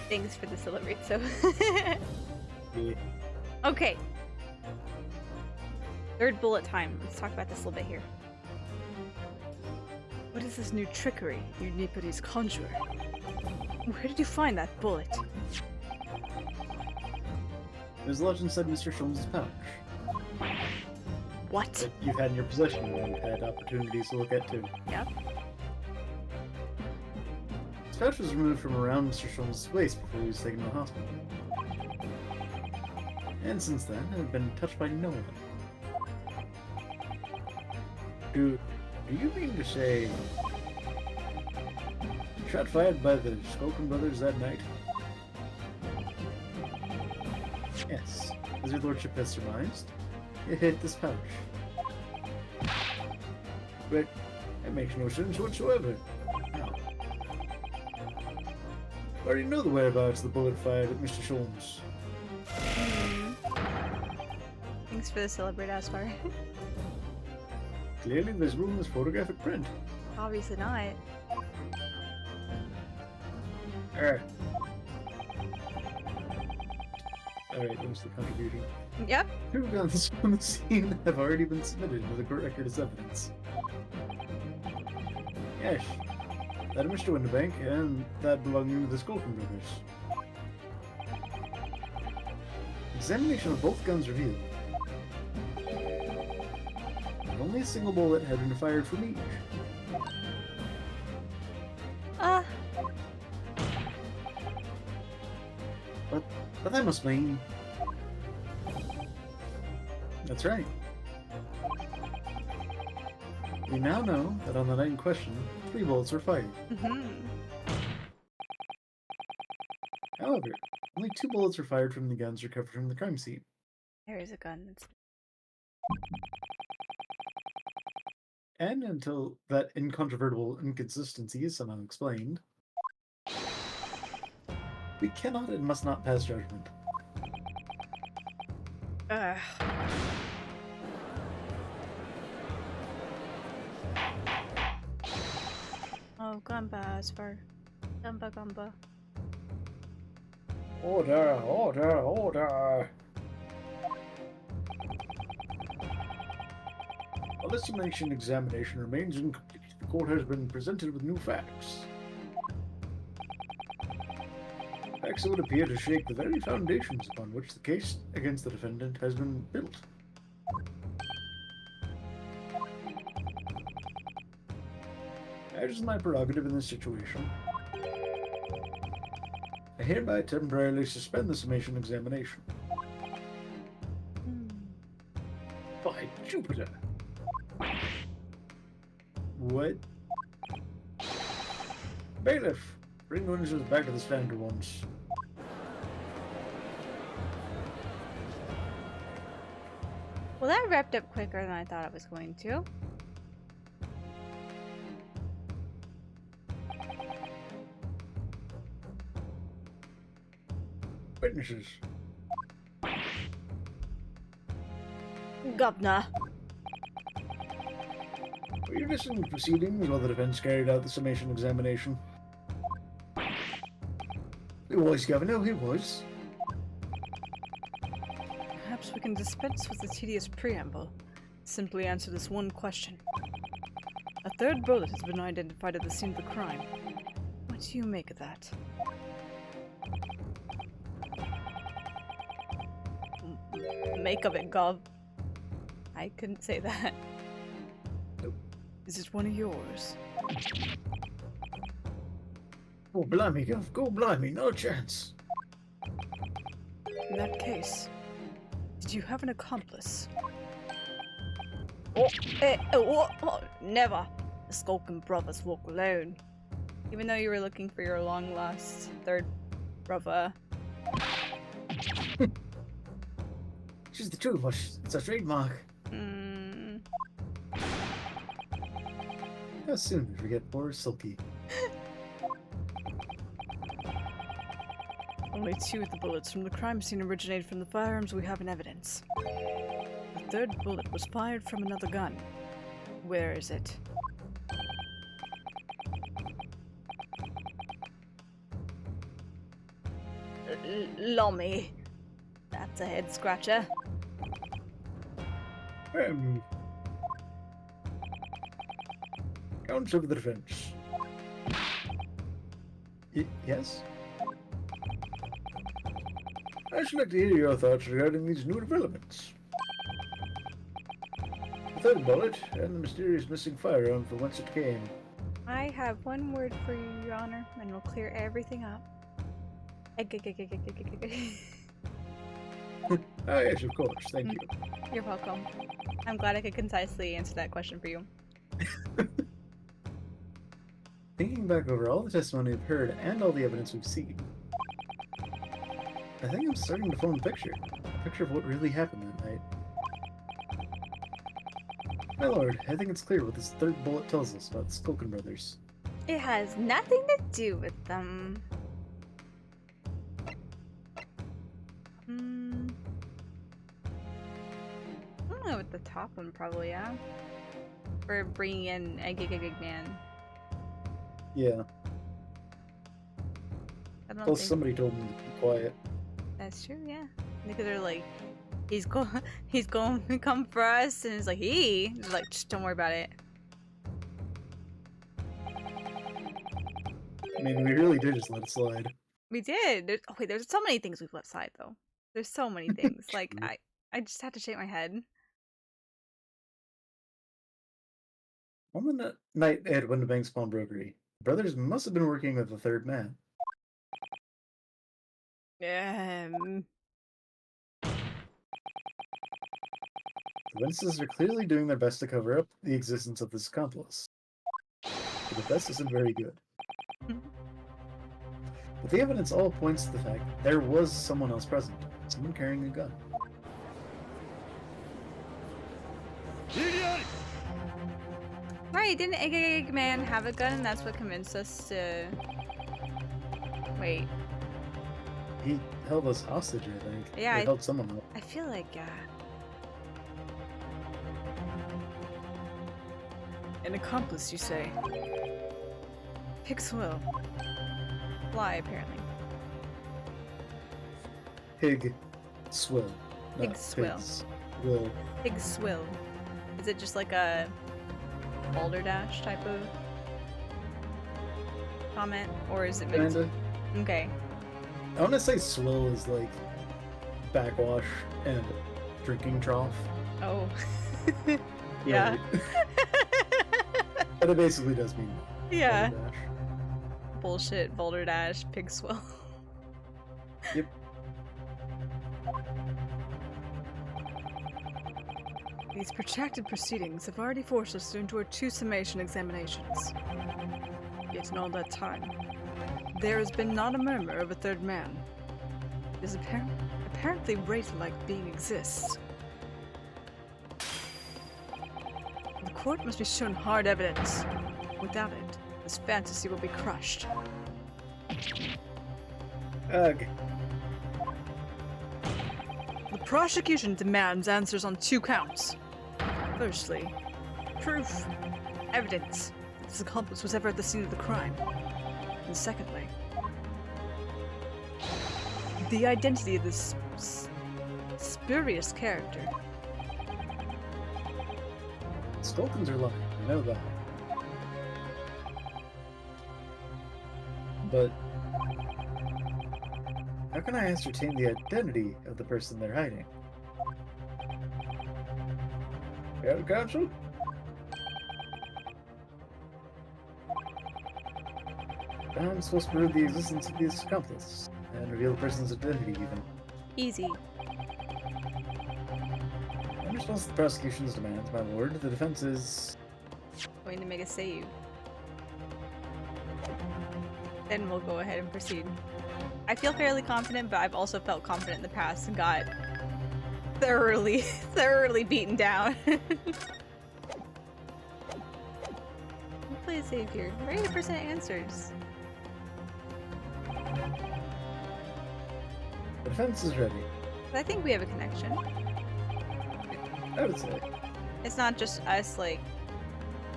Thanks for the celebrate, so. Yeah. Okay. Third bullet time. Let's talk about this a little bit here. What is this new trickery, you Nepalese conjurer? Where did you find that bullet? There's a lodged inside Mr. Sholmes' pouch What? that you've had in your possession and you've had opportunities to look at too. Yep. His pouch was removed from around Mr. Sholmes' waist before he was taken to the hospital. And since then, it had been touched by no one. Do you mean to say shot fired by the Skolkin brothers that night? Yes, as your lordship has surmised, it hit this pouch. But that makes no sense whatsoever. How? I already know the whereabouts of the bullet fired at Mr. Sholmes. Thanks for the celebrate, Aspar. Clearly visible in this photographic print. Obviously not. Alright. Alright, thanks for contributing. Yep. 2 guns from the scene have already been submitted to the court record as evidence. Yes, that of Mr. Winterbank and that belonging to the Skolkin brothers. Examination of both guns revealed that only a single bullet had been fired from each. But that must mean... That's right. We now know that on the night in question, 3 bullets were fired. However, only 2 bullets were fired from the guns recovered from the crime scene. There is a gun. That's... And until that incontrovertible inconsistency is somehow explained, we cannot and must not pass judgment. Oh, Gamba, Aspar. Gamba, Gamba. Order, order, order! While this examination remains incomplete, the court has been presented with new facts. Facts that would appear to shake the very foundations upon which the case against the defendant has been built. As is my prerogative in this situation, I hereby temporarily suspend the summation examination. By Jupiter! What? Bailiff, bring witnesses back to the stand at once. Well, that wrapped up quicker than I thought it was going to. Witnesses. Governor. Were you listening to proceedings while the defense carried out the summation examination? It was, Governor, it was. Perhaps we can dispense with the tedious preamble. Simply answer this one question. A third bullet has been identified at the scene of the crime. What do you make of that? Make of it, Gov. I couldn't say that. Is it one of yours? Oh, blimey, Gov, go blimey, no chance. In that case, did you have an accomplice? Never. The Skulking brothers walk alone. Even though you were looking for your long-lost third brother. She's the two of us. It's our trademark. How soon we forget poor Silky? Only 2 of the bullets from the crime scene originated from the firearms we have in evidence. The third bullet was fired from another gun. Where is it? Lommy. That's a head scratcher. Counsel for the defense. Yes? I should like to hear your thoughts regarding these new developments. The third bullet, and the mysterious missing firearm from whence it came. I have one word for you, Your Honor, and we'll clear everything up. Ah, yes, of course, thank you. You're welcome. I'm glad I could concisely answer that question for you. Thinking back over all the testimony we've heard and all the evidence we've seen, I think I'm starting to form a picture of what really happened that night. My lord, I think it's clear what this third bullet tells us about the Skulkin brothers. It has nothing to do with them. I don't know, with the top one probably, yeah. For bringing in a Gig Man. Yeah. I don't Plus think somebody told me to be quiet. that's true, yeah. Because they're like, he's going to come for us, and it's like, he's like, just don't worry about it. I mean, we really did just let it slide. We did. There's so many things we've left side though. There's so many things. Like True. I just have to shake my head. On the night at Windibank's pawnbrokery, the brothers must have been working with a third man. Um, The witnesses are clearly doing their best to cover up the existence of this accomplice. But the best isn't very good. But the evidence all points to the fact that there was someone else present. Someone carrying a gun. right, didn't Eggman have a gun and that's what convinced us to... Wait. He held us hostage, I think. Yeah, He held someone up. I feel like, An accomplice, you say? Pig's will. fly apparently. Pig swill. Pig not swill. pigs. Will. Pig swill. Is it just like a balderdash type of comment? Or is it meant Kinda. to... Okay. I want to say swill is like backwash and drinking trough. Oh. Yeah. Right. But it basically does mean Yeah. Balderdash. Bullshit, Boulder Dash, Pig Swell. Yep. These protracted proceedings have already forced us to endure 2 summation examinations. Yet in all that time, there has been not a murmur of a third man. This apparently wraith-like being exists. The court must be shown hard evidence. Without it, this fantasy will be crushed. Ugh. The prosecution demands answers on 2 counts. Firstly, proof, evidence that this accomplice was ever at the scene of the crime. And secondly, the identity of this spurious character. Skulkins are lying, I know that. But how can I ascertain the identity of the person they're hiding? Out of counsel? I'm supposed to prove the existence of these accomplices and reveal the person's identity, even. Easy. In response to the prosecution's demands, my lord, the defense is. Going to make a save. Then we'll go ahead and proceed. I feel fairly confident, but I've also felt confident in the past and got thoroughly beaten down. We'll play a save here. We're 80% answers. The defense is ready. I think we have a connection. I would say. It's not just us like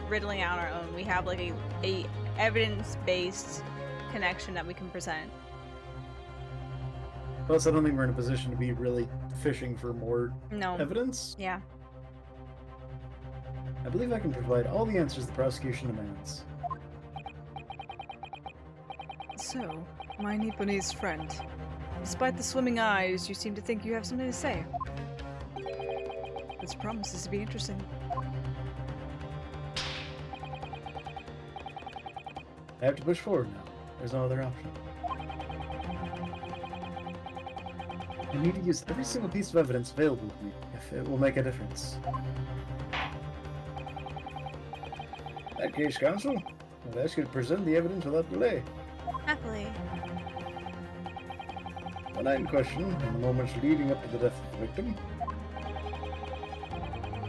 riddling out our own. We have like a evidence-based connection that we can present. Plus, I don't think we're in a position to be really fishing for more No. evidence. Yeah. I believe I can provide all the answers the prosecution demands. So, my Nipponese friend, despite the swimming eyes, you seem to think you have something to say. This promises to be interesting. I have to push forward now. There's no other option. I need to use every single piece of evidence available to me, if it will make a difference. In that case, counsel, I'd ask you to present the evidence without delay. Happily. The night in question, in the moments leading up to the death of the victim.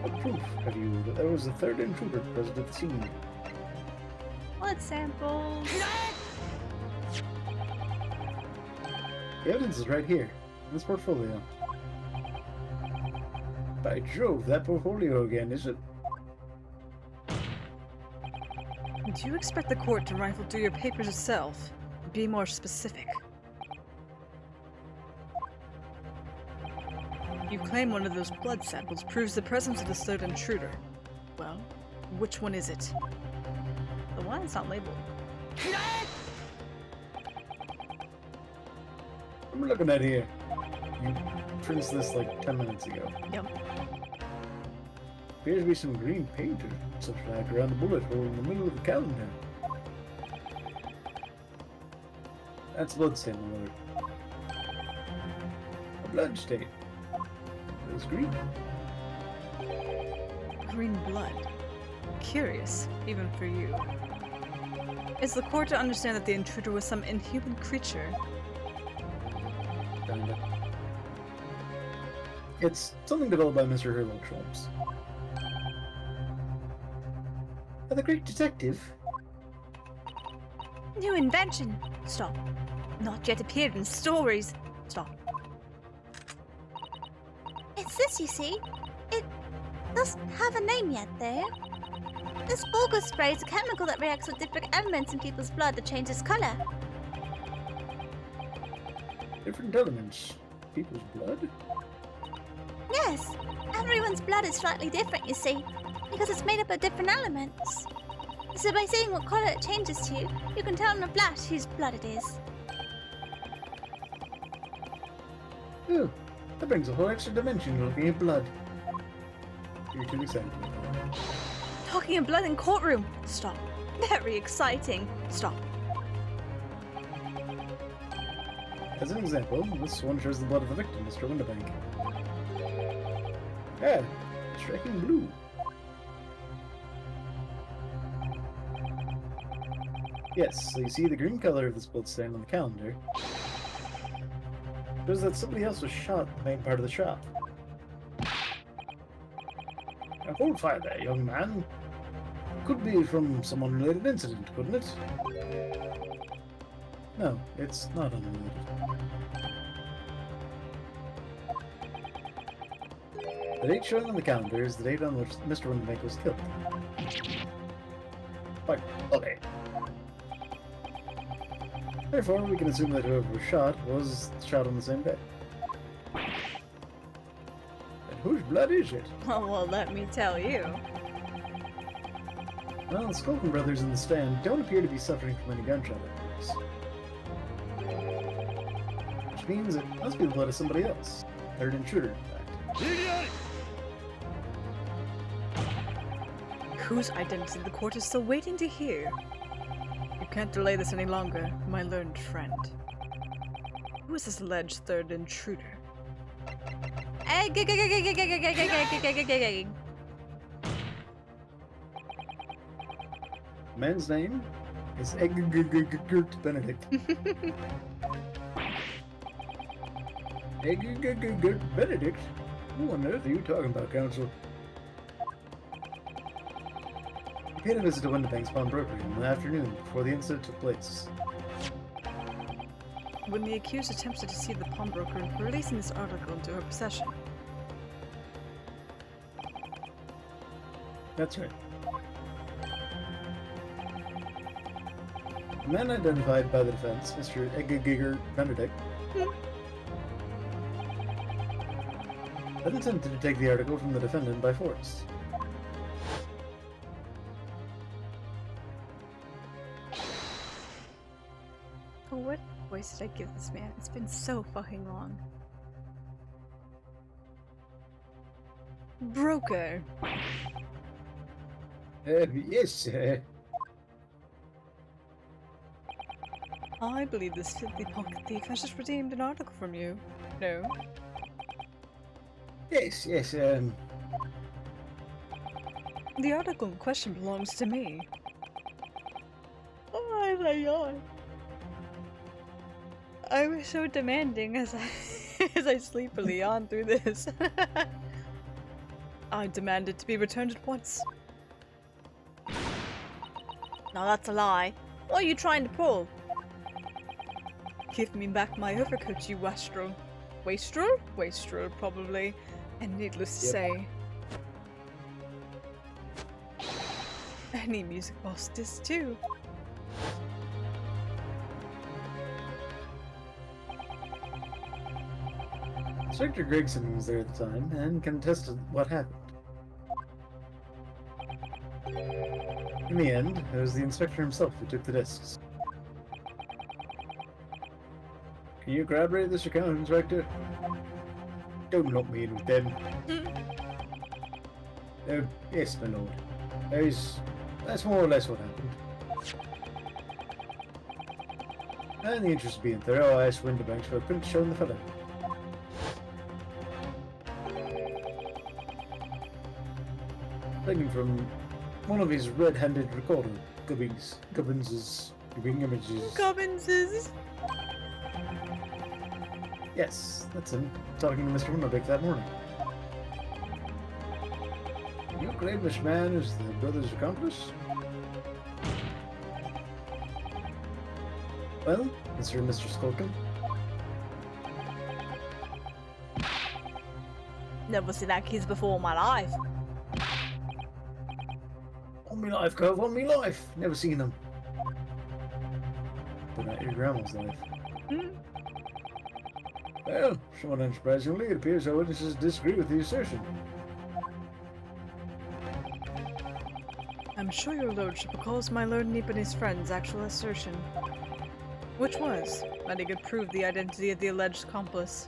What proof have you that there was a third intruder present at the scene? Blood samples. The evidence is right here, in this portfolio. By Jove, that portfolio again, is it? Do you expect the court to rifle through your papers itself? Be more specific. You claim one of those blood samples proves the presence of the third intruder. Well, which one is it? The one that's not labeled. I'm looking at here. You printed this like 10 minutes ago. Yep. Appears to be some green paint or such like around the bullet hole in the middle of the calendar. That's blood stain, my lord. A blood stain. It is green. Green blood. Curious, even for you. Is the court to understand that the intruder was some inhuman creature? Kinda. It's something developed by Mr. Herlock Sholmes. The great detective. New invention. Stop. Not yet appeared in stories. Stop. It's this, you see. It doesn't have a name yet, though. This Bulgur spray is a chemical that reacts with different elements in people's blood that changes color. Different elements. People's blood? Yes, everyone's blood is slightly different, you see, because it's made up of different elements. So by seeing what color it changes to, you can tell in a flash whose blood it is. Oh, that brings a whole extra dimension to looking at blood. You're too excited. Talking of blood in courtroom. Stop. Very exciting. Stop. As an example, this one shows the blood of the victim, Mr. Winterbank. Ah, striking blue. Yes, so you see the green color of this blood stain on the calendar shows that somebody else was shot in the main part of the shop. Now hold fire there, young man. Could be from some unrelated incident, couldn't it? No, it's not unrelated. The date shown on the calendar is the date on which Mr. Winterbank was killed. Quite okay. Therefore, we can assume that whoever was shot on the same day. And whose blood is it? Oh, well, let me tell you. Well, the Skolkin brothers in the stand don't appear to be suffering from any gunshot injuries. Which means it must be the blood of somebody else. Third intruder, in fact. Whose identity the court is still waiting to hear? You can't delay this any longer, my learned friend. Who is this alleged third intruder? The man's name is Eggert Benedict. Eggert Benedict? Who on earth are you talking about, Counsel? He paid a visit to Winterbank's pawnbrokery in the afternoon before the incident took place. When the accused attempts to deceive the pawnbroker for releasing this article into her possession. That's right. The man identified by the defense, Mr. Eggert Benedict, had attempted to take the article from the defendant by force. Oh, what voice did I give this man? It's been so fucking long. Broker! Yes, sir. I believe this filthy pocket thief has just redeemed an article from you. No? Yes, The article in question belongs to me. I was so demanding as I sleepily yawned through this. I demanded to be returned at once. Now that's a lie. What are you trying to pull? Give me back my overcoat, you wastrel. Wastrel? Wastrel, probably. And needless to say, any music boss does too. Inspector Gregson was there at the time and can attest to what happened. In the end, it was the inspector himself who took the discs. Can you corroborate this account, Inspector? Don't lump me in with them. Yes, my lord. That's more or less what happened. And in the interest of being thorough, I asked Winterbanks for a print showing the fellow. Taken from one of his red-handed recorder Gubbins' images. Gubbinses! Yes, that's him, talking to Mr. Winterbank that morning. You claim this man is the brother's accomplice? Well, Mr. Skolkin, Never seen that kids before in my life. on me life, Cove, on me life. Never seen them. But not your grandma's life. Well, somewhat unsurprisingly, it appears our witnesses disagree with the assertion. I'm sure your lordship recalls my lord Neep and his friend's actual assertion. Which was that he could prove the identity of the alleged accomplice.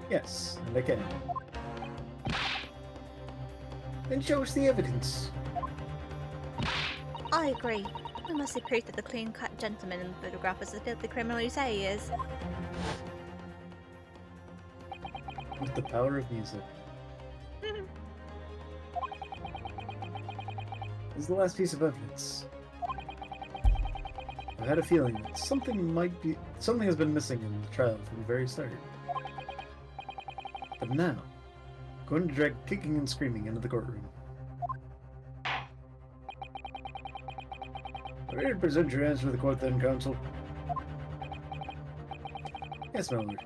Yes, and I can. Then show us the evidence. I agree. We must see proof that the clean-cut gentleman in the photograph is the filthy criminal you say he is. With the power of music. This is the last piece of evidence. I had a feeling that something has been missing in the trial from the very start. But now, I'm going to drag kicking and screaming into the courtroom. Ready to present your answer to the court then, counsel? Yes, my lord.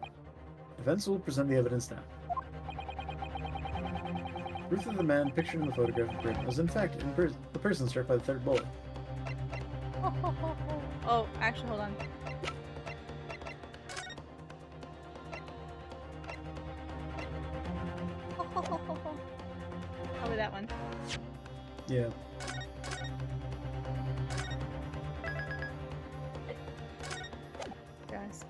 Defense will present the evidence now. Proof that the man pictured in the photograph of Britain was in fact the person struck by the third bullet. Oh, actually, hold on. Probably that one. Yeah. Yes.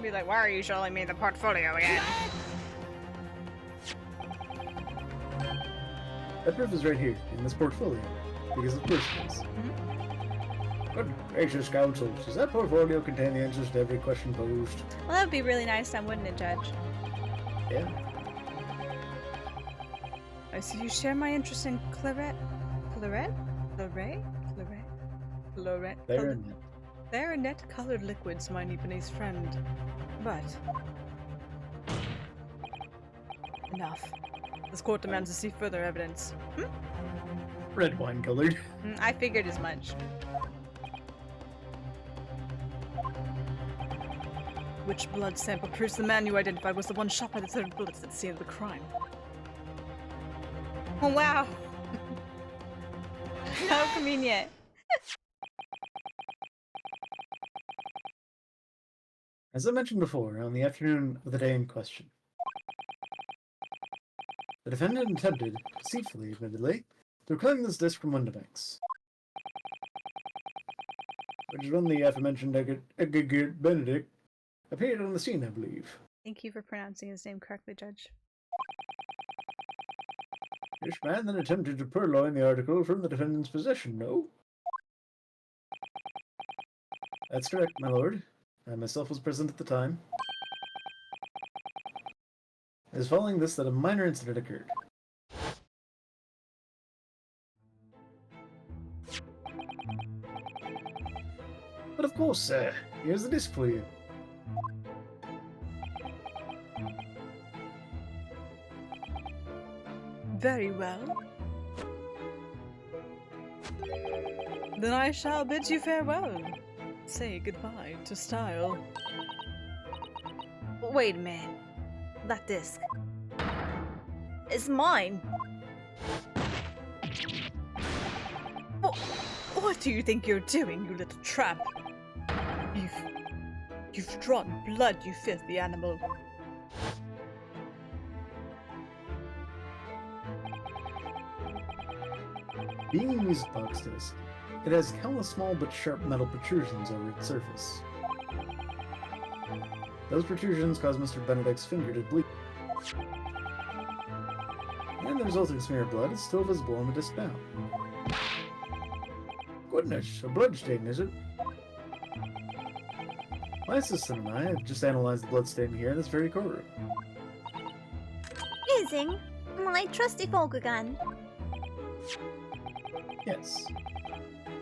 Be like, why are you showing me the portfolio again? That proof is right here, in this portfolio, because of course it is. Good gracious, counsel, does that portfolio contain the answers to every question posed? Well, that would be really nice then, wouldn't it, Judge? Yeah. I see you share my interest in claret. Clarinet-colored liquids, my Nipponese friend. But enough. This court demands to see further evidence. Red wine colored. I figured as much. Which blood sample proves the man you identified was the one shot by the third bullets at the scene of the crime? Oh, wow. How convenient. As I mentioned before, on the afternoon of the day in question, the defendant attempted, deceitfully admittedly, to reclaim this disc from Windibanks, which is when the aforementioned Edgar Benedict appeared on the scene, I believe. Thank you for pronouncing his name correctly, Judge. This man then attempted to purloin the article from the defendant's possession, no? That's correct, my lord. I myself was present at the time. It is following this that a minor incident occurred. But of course, sir. Here's the disc for you. Very well. Then I shall bid you farewell. Say goodbye to style. Wait a minute. That disc. It's mine. What do you think you're doing, you little tramp? You've drawn blood, you filthy animal. Being a music box disc, it has countless small but sharp metal protrusions over its surface. Those protrusions cause Mr. Benedict's finger to bleed. And the resulting smear of blood is still visible on the disc now. Goodness, a bloodstain, is it? My assistant and I have just analyzed the bloodstain here in this very courtroom. Using my trusty Folger gun. Yes.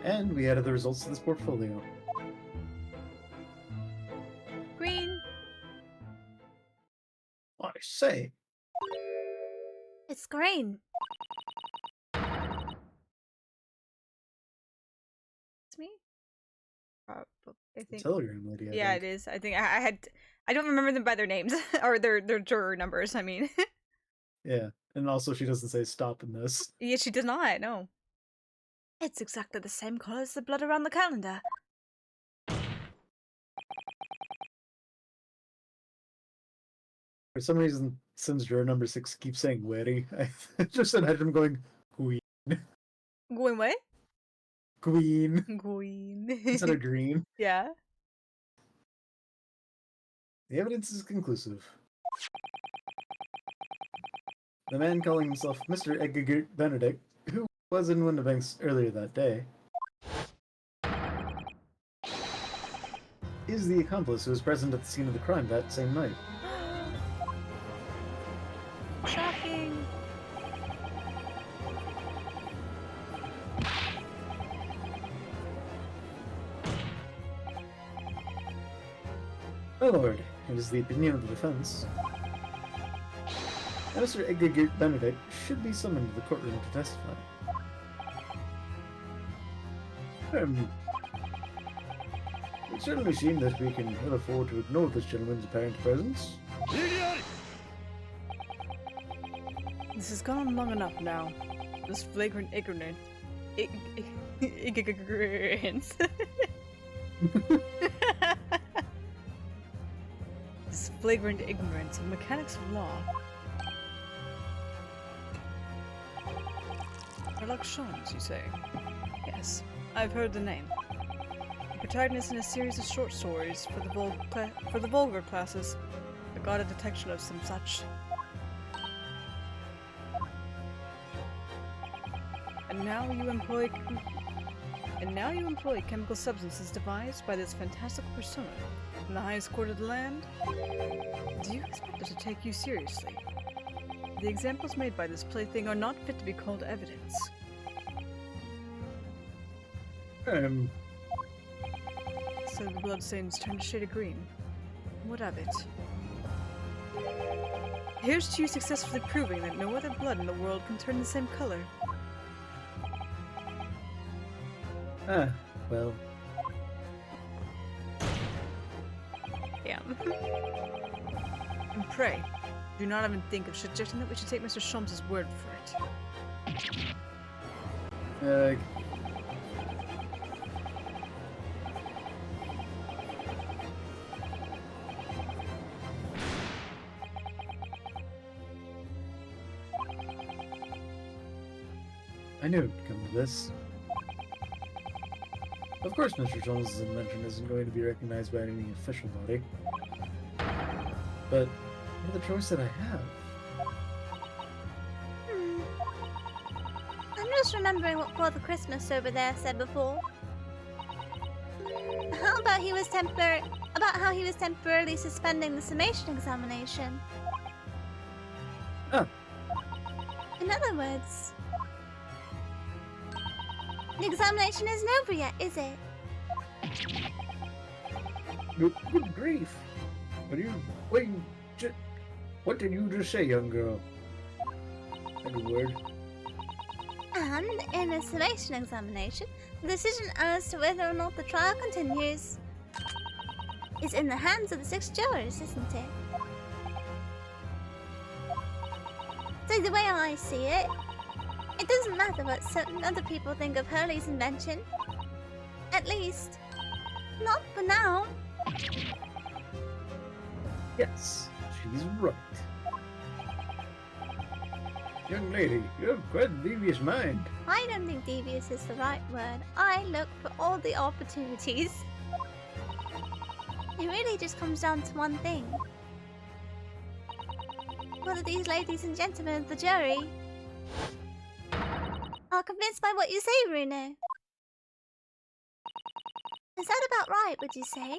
And we added the results to this portfolio. Green. I say. It's green. It's me? Probably, I think. Telegram lady, I Yeah, think. it is. I think I don't remember them by their names or their juror numbers. I mean, Yeah, and also she doesn't say stop in this. yeah, she does not. No. It's exactly the same color as the blood around the calendar. For some reason, Sims juror number 6 keeps saying wary. I just imagine him going, queen, Going away. queen, Green. instead of green. Yeah. The evidence is conclusive. The man calling himself Mr. Edgar Benedict, who was in Windibanks earlier that day, is the accomplice who was present at the scene of the crime that same night. Shocking. My lord, it is the opinion of the defense that Mr. Edgar Benedict should be summoned to the courtroom to testify. It certainly seems that we can ill afford to ignore this gentleman's apparent presence. This has gone on long enough now. This flagrant ignorance. Ignorance. This flagrant ignorance of mechanics of law. Herlock Sholmes, you say? Yes, I've heard the name. The protagonist in a series of short stories for the vulgar classes. I got a detection of some such. And now you employ chemical substances devised by this fantastical persona in the highest court of the land? Do you expect us to take you seriously? The examples made by this plaything are not fit to be called evidence. So the bloodstains turned a shade of green. What of it? Here's to you successfully proving that no other blood in the world can turn the same color. Ah, well. Yeah. And pray, do not even think of suggesting that we should take Mr. Sholmes' word for it. I knew it would come to this. Of course, Mr. Sholmes' invention isn't going to be recognized by any official body. But what other choice did I have? I'm just remembering what Father Christmas over there said before. How about how he was temporarily suspending the summation examination? Oh. In other words, the examination isn't over yet, is it? Good grief! What did you just say, young girl? Any word? And in a summation examination, the decision as to whether or not the trial continues is in the hands of the 6 jurors, isn't it? So the way I see it, it doesn't matter what certain other people think of Hurley's invention. At least, not for now. Yes, she's right. Young lady, you have quite a devious mind. I don't think devious is the right word. I look for all the opportunities. It really just comes down to one thing. Whether these ladies and gentlemen of the jury are convinced by what you say, Bruno. Is that about right, would you say?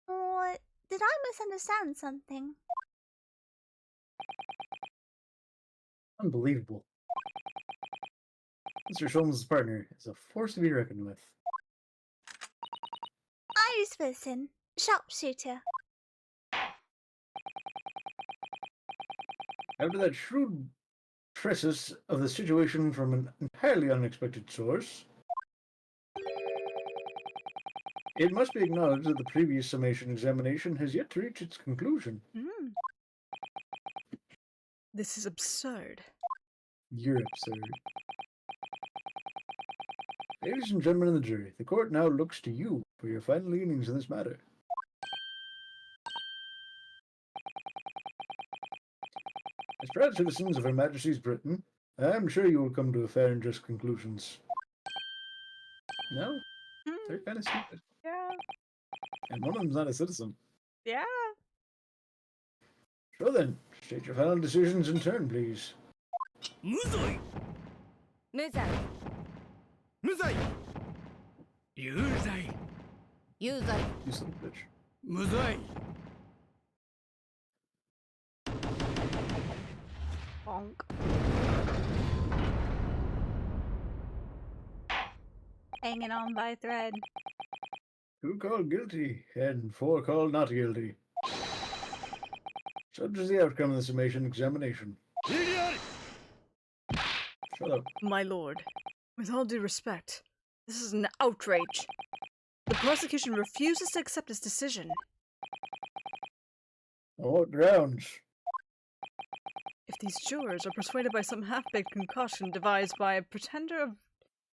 Or did I misunderstand something? Unbelievable. Mr. Sholmes' partner is a force to be reckoned with. Iris Wilson, sharpshooter. After that shrewd traces of the situation from an entirely unexpected source, it must be acknowledged that the previous summation examination has yet to reach its conclusion. This is absurd. You're absurd. Ladies and gentlemen of the jury, the court now looks to you for your final leanings in this matter. As proud citizens of Her Majesty's Britain, I am sure you will come to a fair and just conclusions. No? They're kind of stupid. Yeah. And one of them's not a citizen. Yeah. Sure then, state your final decisions in turn, please. 無罪無罪無罪有罪有罪。 You son of a bitch. 無罪 Bonk. Hanging on by a thread. 2 called guilty, and 4 called not guilty. Such is the outcome of the summation examination. 異議あり Shut up. My lord, with all due respect, this is an outrage. The prosecution refuses to accept his decision. On what grounds? If these jurors are persuaded by some half-baked concoction devised by a pretender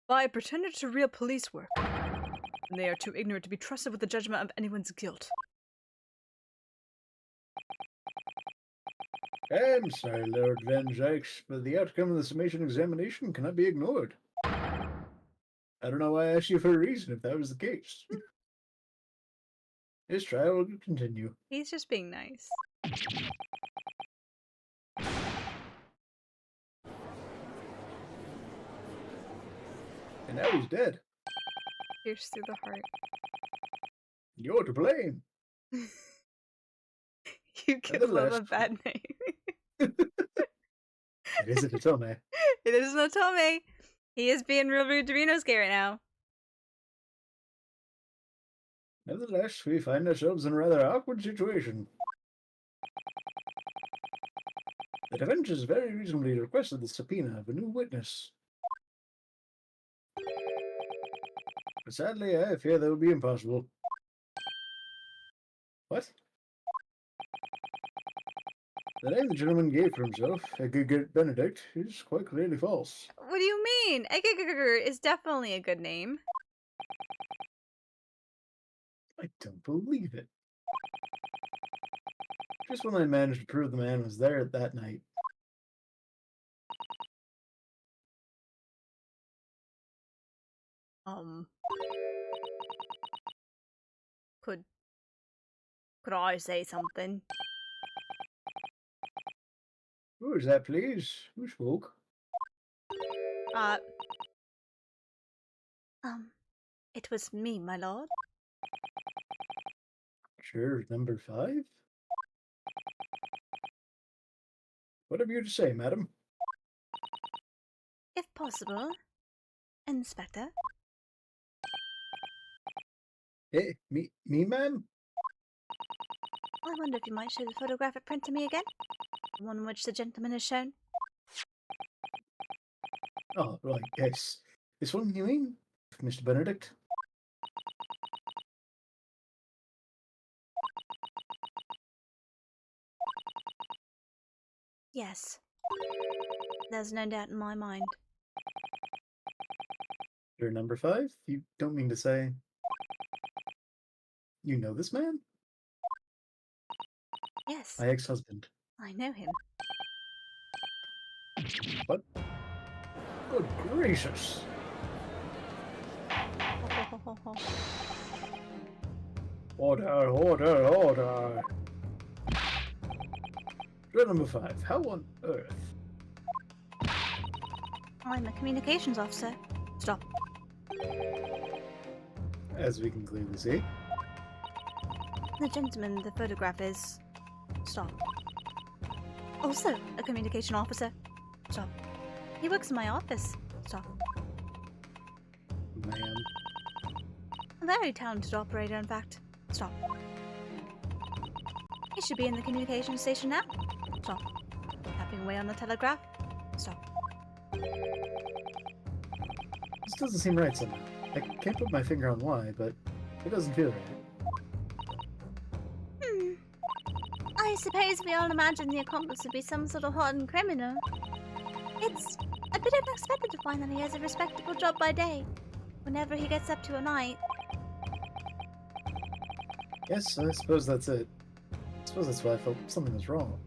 to real police work, then they are too ignorant to be trusted with the judgment of anyone's guilt. I'm sorry, Lord Van Zykes, but the outcome of the summation examination cannot be ignored. I don't know why I asked you for a reason if that was the case. This trial will continue. He's just being nice. And now he's dead. Pierced through the heart. You're to blame. You give him a last- bad name. It is a Totome. It is not Tomei. He is being real rude to Rinosuke right now. Nevertheless, we find ourselves in a rather awkward situation. The defense has very reasonably requested the subpoena of a new witness. But sadly, I fear that would be impossible. What? The name the gentleman gave for himself, Egegert Benedict, is quite clearly false. What do you mean? Egegegger is definitely a good name. I don't believe it. Just when I managed to prove the man was there that night. Could I say something? Who is that, please? Who spoke? It was me, my lord. Sure, number 5? What have you to say, madam? If possible, Inspector. Eh, me, ma'am? I wonder if you might show the photographic print to me again? The one which the gentleman has shown. Oh, right, yes. This one, you mean? Mr. Benedict? Yes. There's no doubt in my mind. You're number 5? You don't mean to say... You know this man? Yes, My ex-husband. I know him. What? Good gracious! Order, order, order! Drill number 5, how on earth? I'm a communications officer. Stop. As we can clearly see. The gentleman the photograph is... Stop. Also a communication officer. Stop. He works in my office. Stop. Man. A very talented operator, in fact. Stop. He should be in the communication station now. Stop. Tapping away on the telegraph. Stop. This doesn't seem right somehow. I can't put my finger on why, but it doesn't feel right. I suppose we all imagine the accomplice would be some sort of hardened criminal. It's a bit unexpected to find that he has a respectable job by day, whenever he gets up to at night. Yes, I suppose that's it. I suppose that's why I felt something was wrong.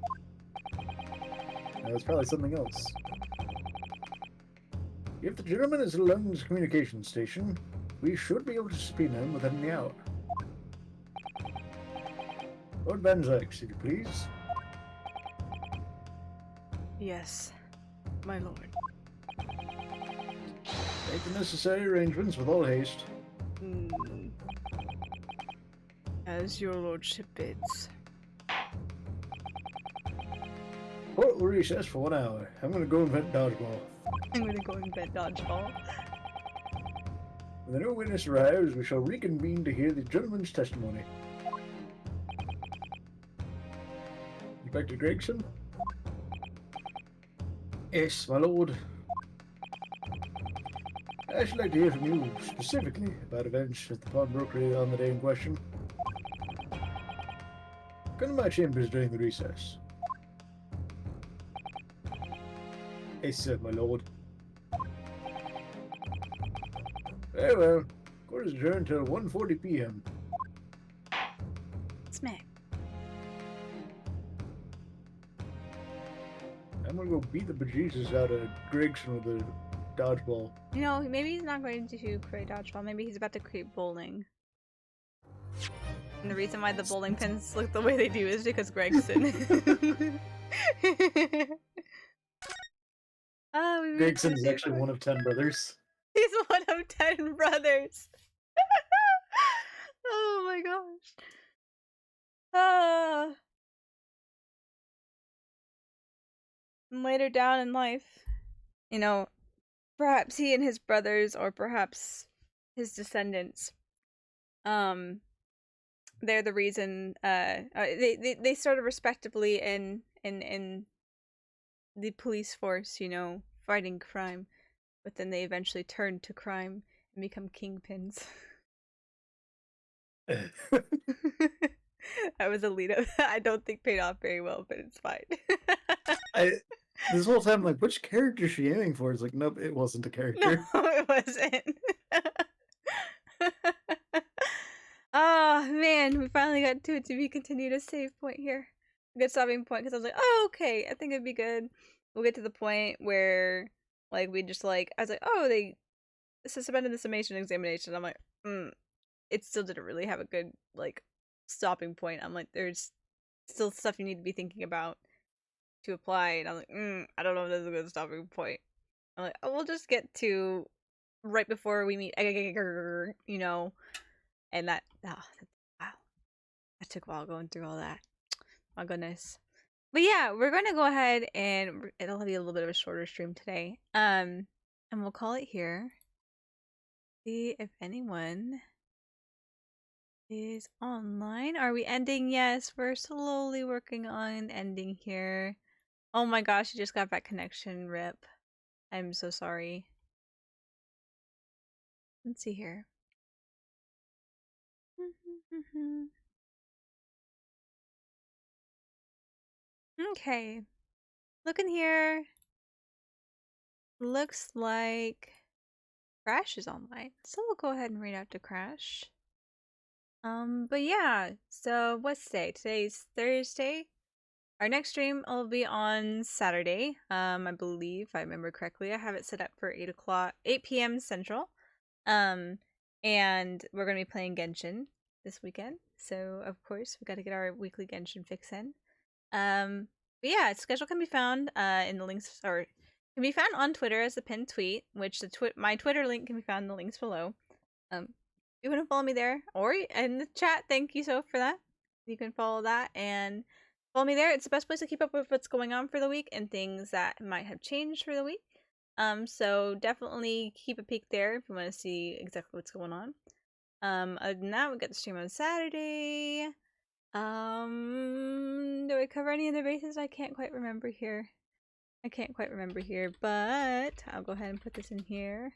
It was probably something else. If the gentleman is alone in his communication station, we should be able to subpoena him within the hour. Lord Van Zykes, if you please. Yes, my lord. Make the necessary arrangements with all haste. As your lordship bids. Court will recess for 1 hour. I'm gonna go invent dodgeball. I'm gonna go invent dodgeball. When the new witness arrives, we shall reconvene to hear the gentleman's testimony. Inspector Gregson? Yes, my lord. I should like to hear from you specifically about events at the pawnbrokery on the day in question. Come to my chambers during the recess. Yes, sir, my lord. Very well. Court is adjourned until 1:40 p.m. Smack. I'm gonna go beat the bejesus out of Gregson with a dodgeball. You know, maybe he's not going to create dodgeball. Maybe he's about to create bowling. And the reason why the bowling pins look the way they do is because Gregson. Oh, Gregson is actually one of 10 brothers. He's one of 10 brothers. Oh my gosh. And later down in life, you know, perhaps he and his brothers, or perhaps his descendants, they're the reason. They started respectively in the police force, you know, fighting crime, but then they eventually turned to crime and become kingpins. That was a lead up I don't think paid off very well, but it's fine. This whole time, like, which character is she aiming for? It's like, nope, it wasn't a character. No, it wasn't. Oh man, we finally got to it to be continued a save point here. A good stopping point, because I was like, oh, okay, I think it'd be good. We'll get to the point where, like, we just, like, I was like, oh, they suspended the summation examination. I'm like, it still didn't really have a good, like, stopping point. I'm like, there's still stuff you need to be thinking about to apply, and I'm like, I don't know if this is a good stopping point. I'm like, oh, we'll just get to right before we meet, you know, and that, wow, that took a while going through all that. My goodness. But yeah, we're going to go ahead and it'll be a little bit of a shorter stream today. And we'll call it here. See if anyone is online. Are we ending? Yes, we're slowly working on ending here. Oh my gosh, you just got back connection. Rip. I'm so sorry. Let's see here. Okay. Looking here. Looks like Crash is online. So we'll go ahead and read out to Crash. But yeah, so what's today? Today's Thursday. Our next stream will be on Saturday. I believe, if I remember correctly. I have it set up for 8 p.m. Central. And we're gonna be playing Genshin this weekend. So of course we gotta get our weekly Genshin fix in. But yeah, its schedule can be found in the links, or can be found on Twitter as a pinned tweet, which my Twitter link can be found in the links below. You want to follow me there, or in the chat. Thank you, Soph, for that. You can follow that and follow me there. It's the best place to keep up with what's going on for the week and things that might have changed for the week. So definitely keep a peek there if you want to see exactly what's going on. Other than that, we got the stream on Saturday. Do I cover any other bases? I can't quite remember here. But I'll go ahead and put this in here.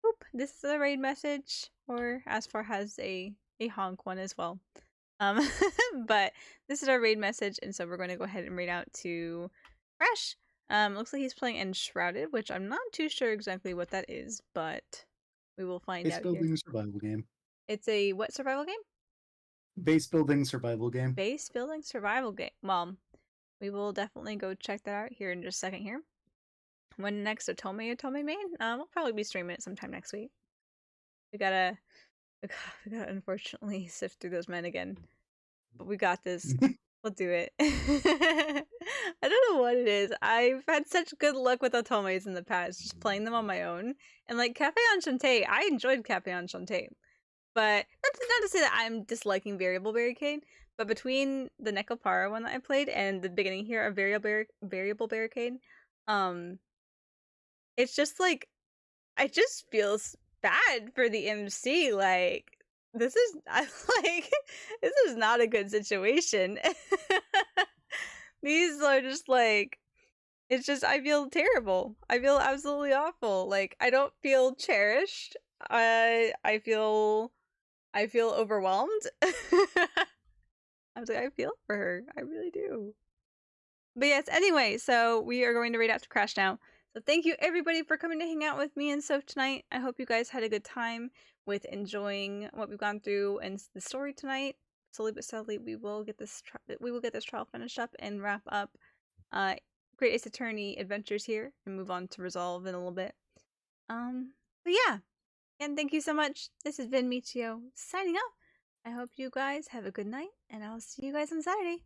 Oop, this is a raid message, or as far as a honk one as well. But this is our raid message, and so we're going to go ahead and read out to Crash. Looks like he's playing Enshrouded, which I'm not too sure exactly what that is, but we will find out here. Base building survival game. It's a what survival game? Base building survival game. Base building survival game. Well, we will definitely go check that out here in just a second here. When next Otome main? We'll probably be streaming it sometime next week. We gotta unfortunately sift through those men again. But we got this. We'll do it. I don't know what it is. I've had such good luck with Otomes in the past, just playing them on my own. And like Cafe Enchanté, I enjoyed Cafe Enchanté. But not to say that I'm disliking Variable Barricade, but between the Nekopara one that I played and the beginning here of Variable Barricade, um, it's just like I just feel bad for the MC. Like this is like this is not a good situation. These are just like it's just I feel terrible. I feel absolutely awful. Like I don't feel cherished. I feel overwhelmed. I was like, I feel for her. I really do. But yes, anyway, so we are going to raid out to Crash now. So thank you everybody for coming to hang out with me and Soph tonight. I hope you guys had a good time with enjoying what we've gone through and the story tonight. Slowly but steadily, we will get this trial finished up and wrap up Great Ace Attorney adventures here and move on to Resolve in a little bit. But yeah, and thank you so much. This has been Michio signing off. I hope you guys have a good night, and I'll see you guys on Saturday.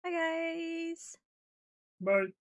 Bye, guys. Bye.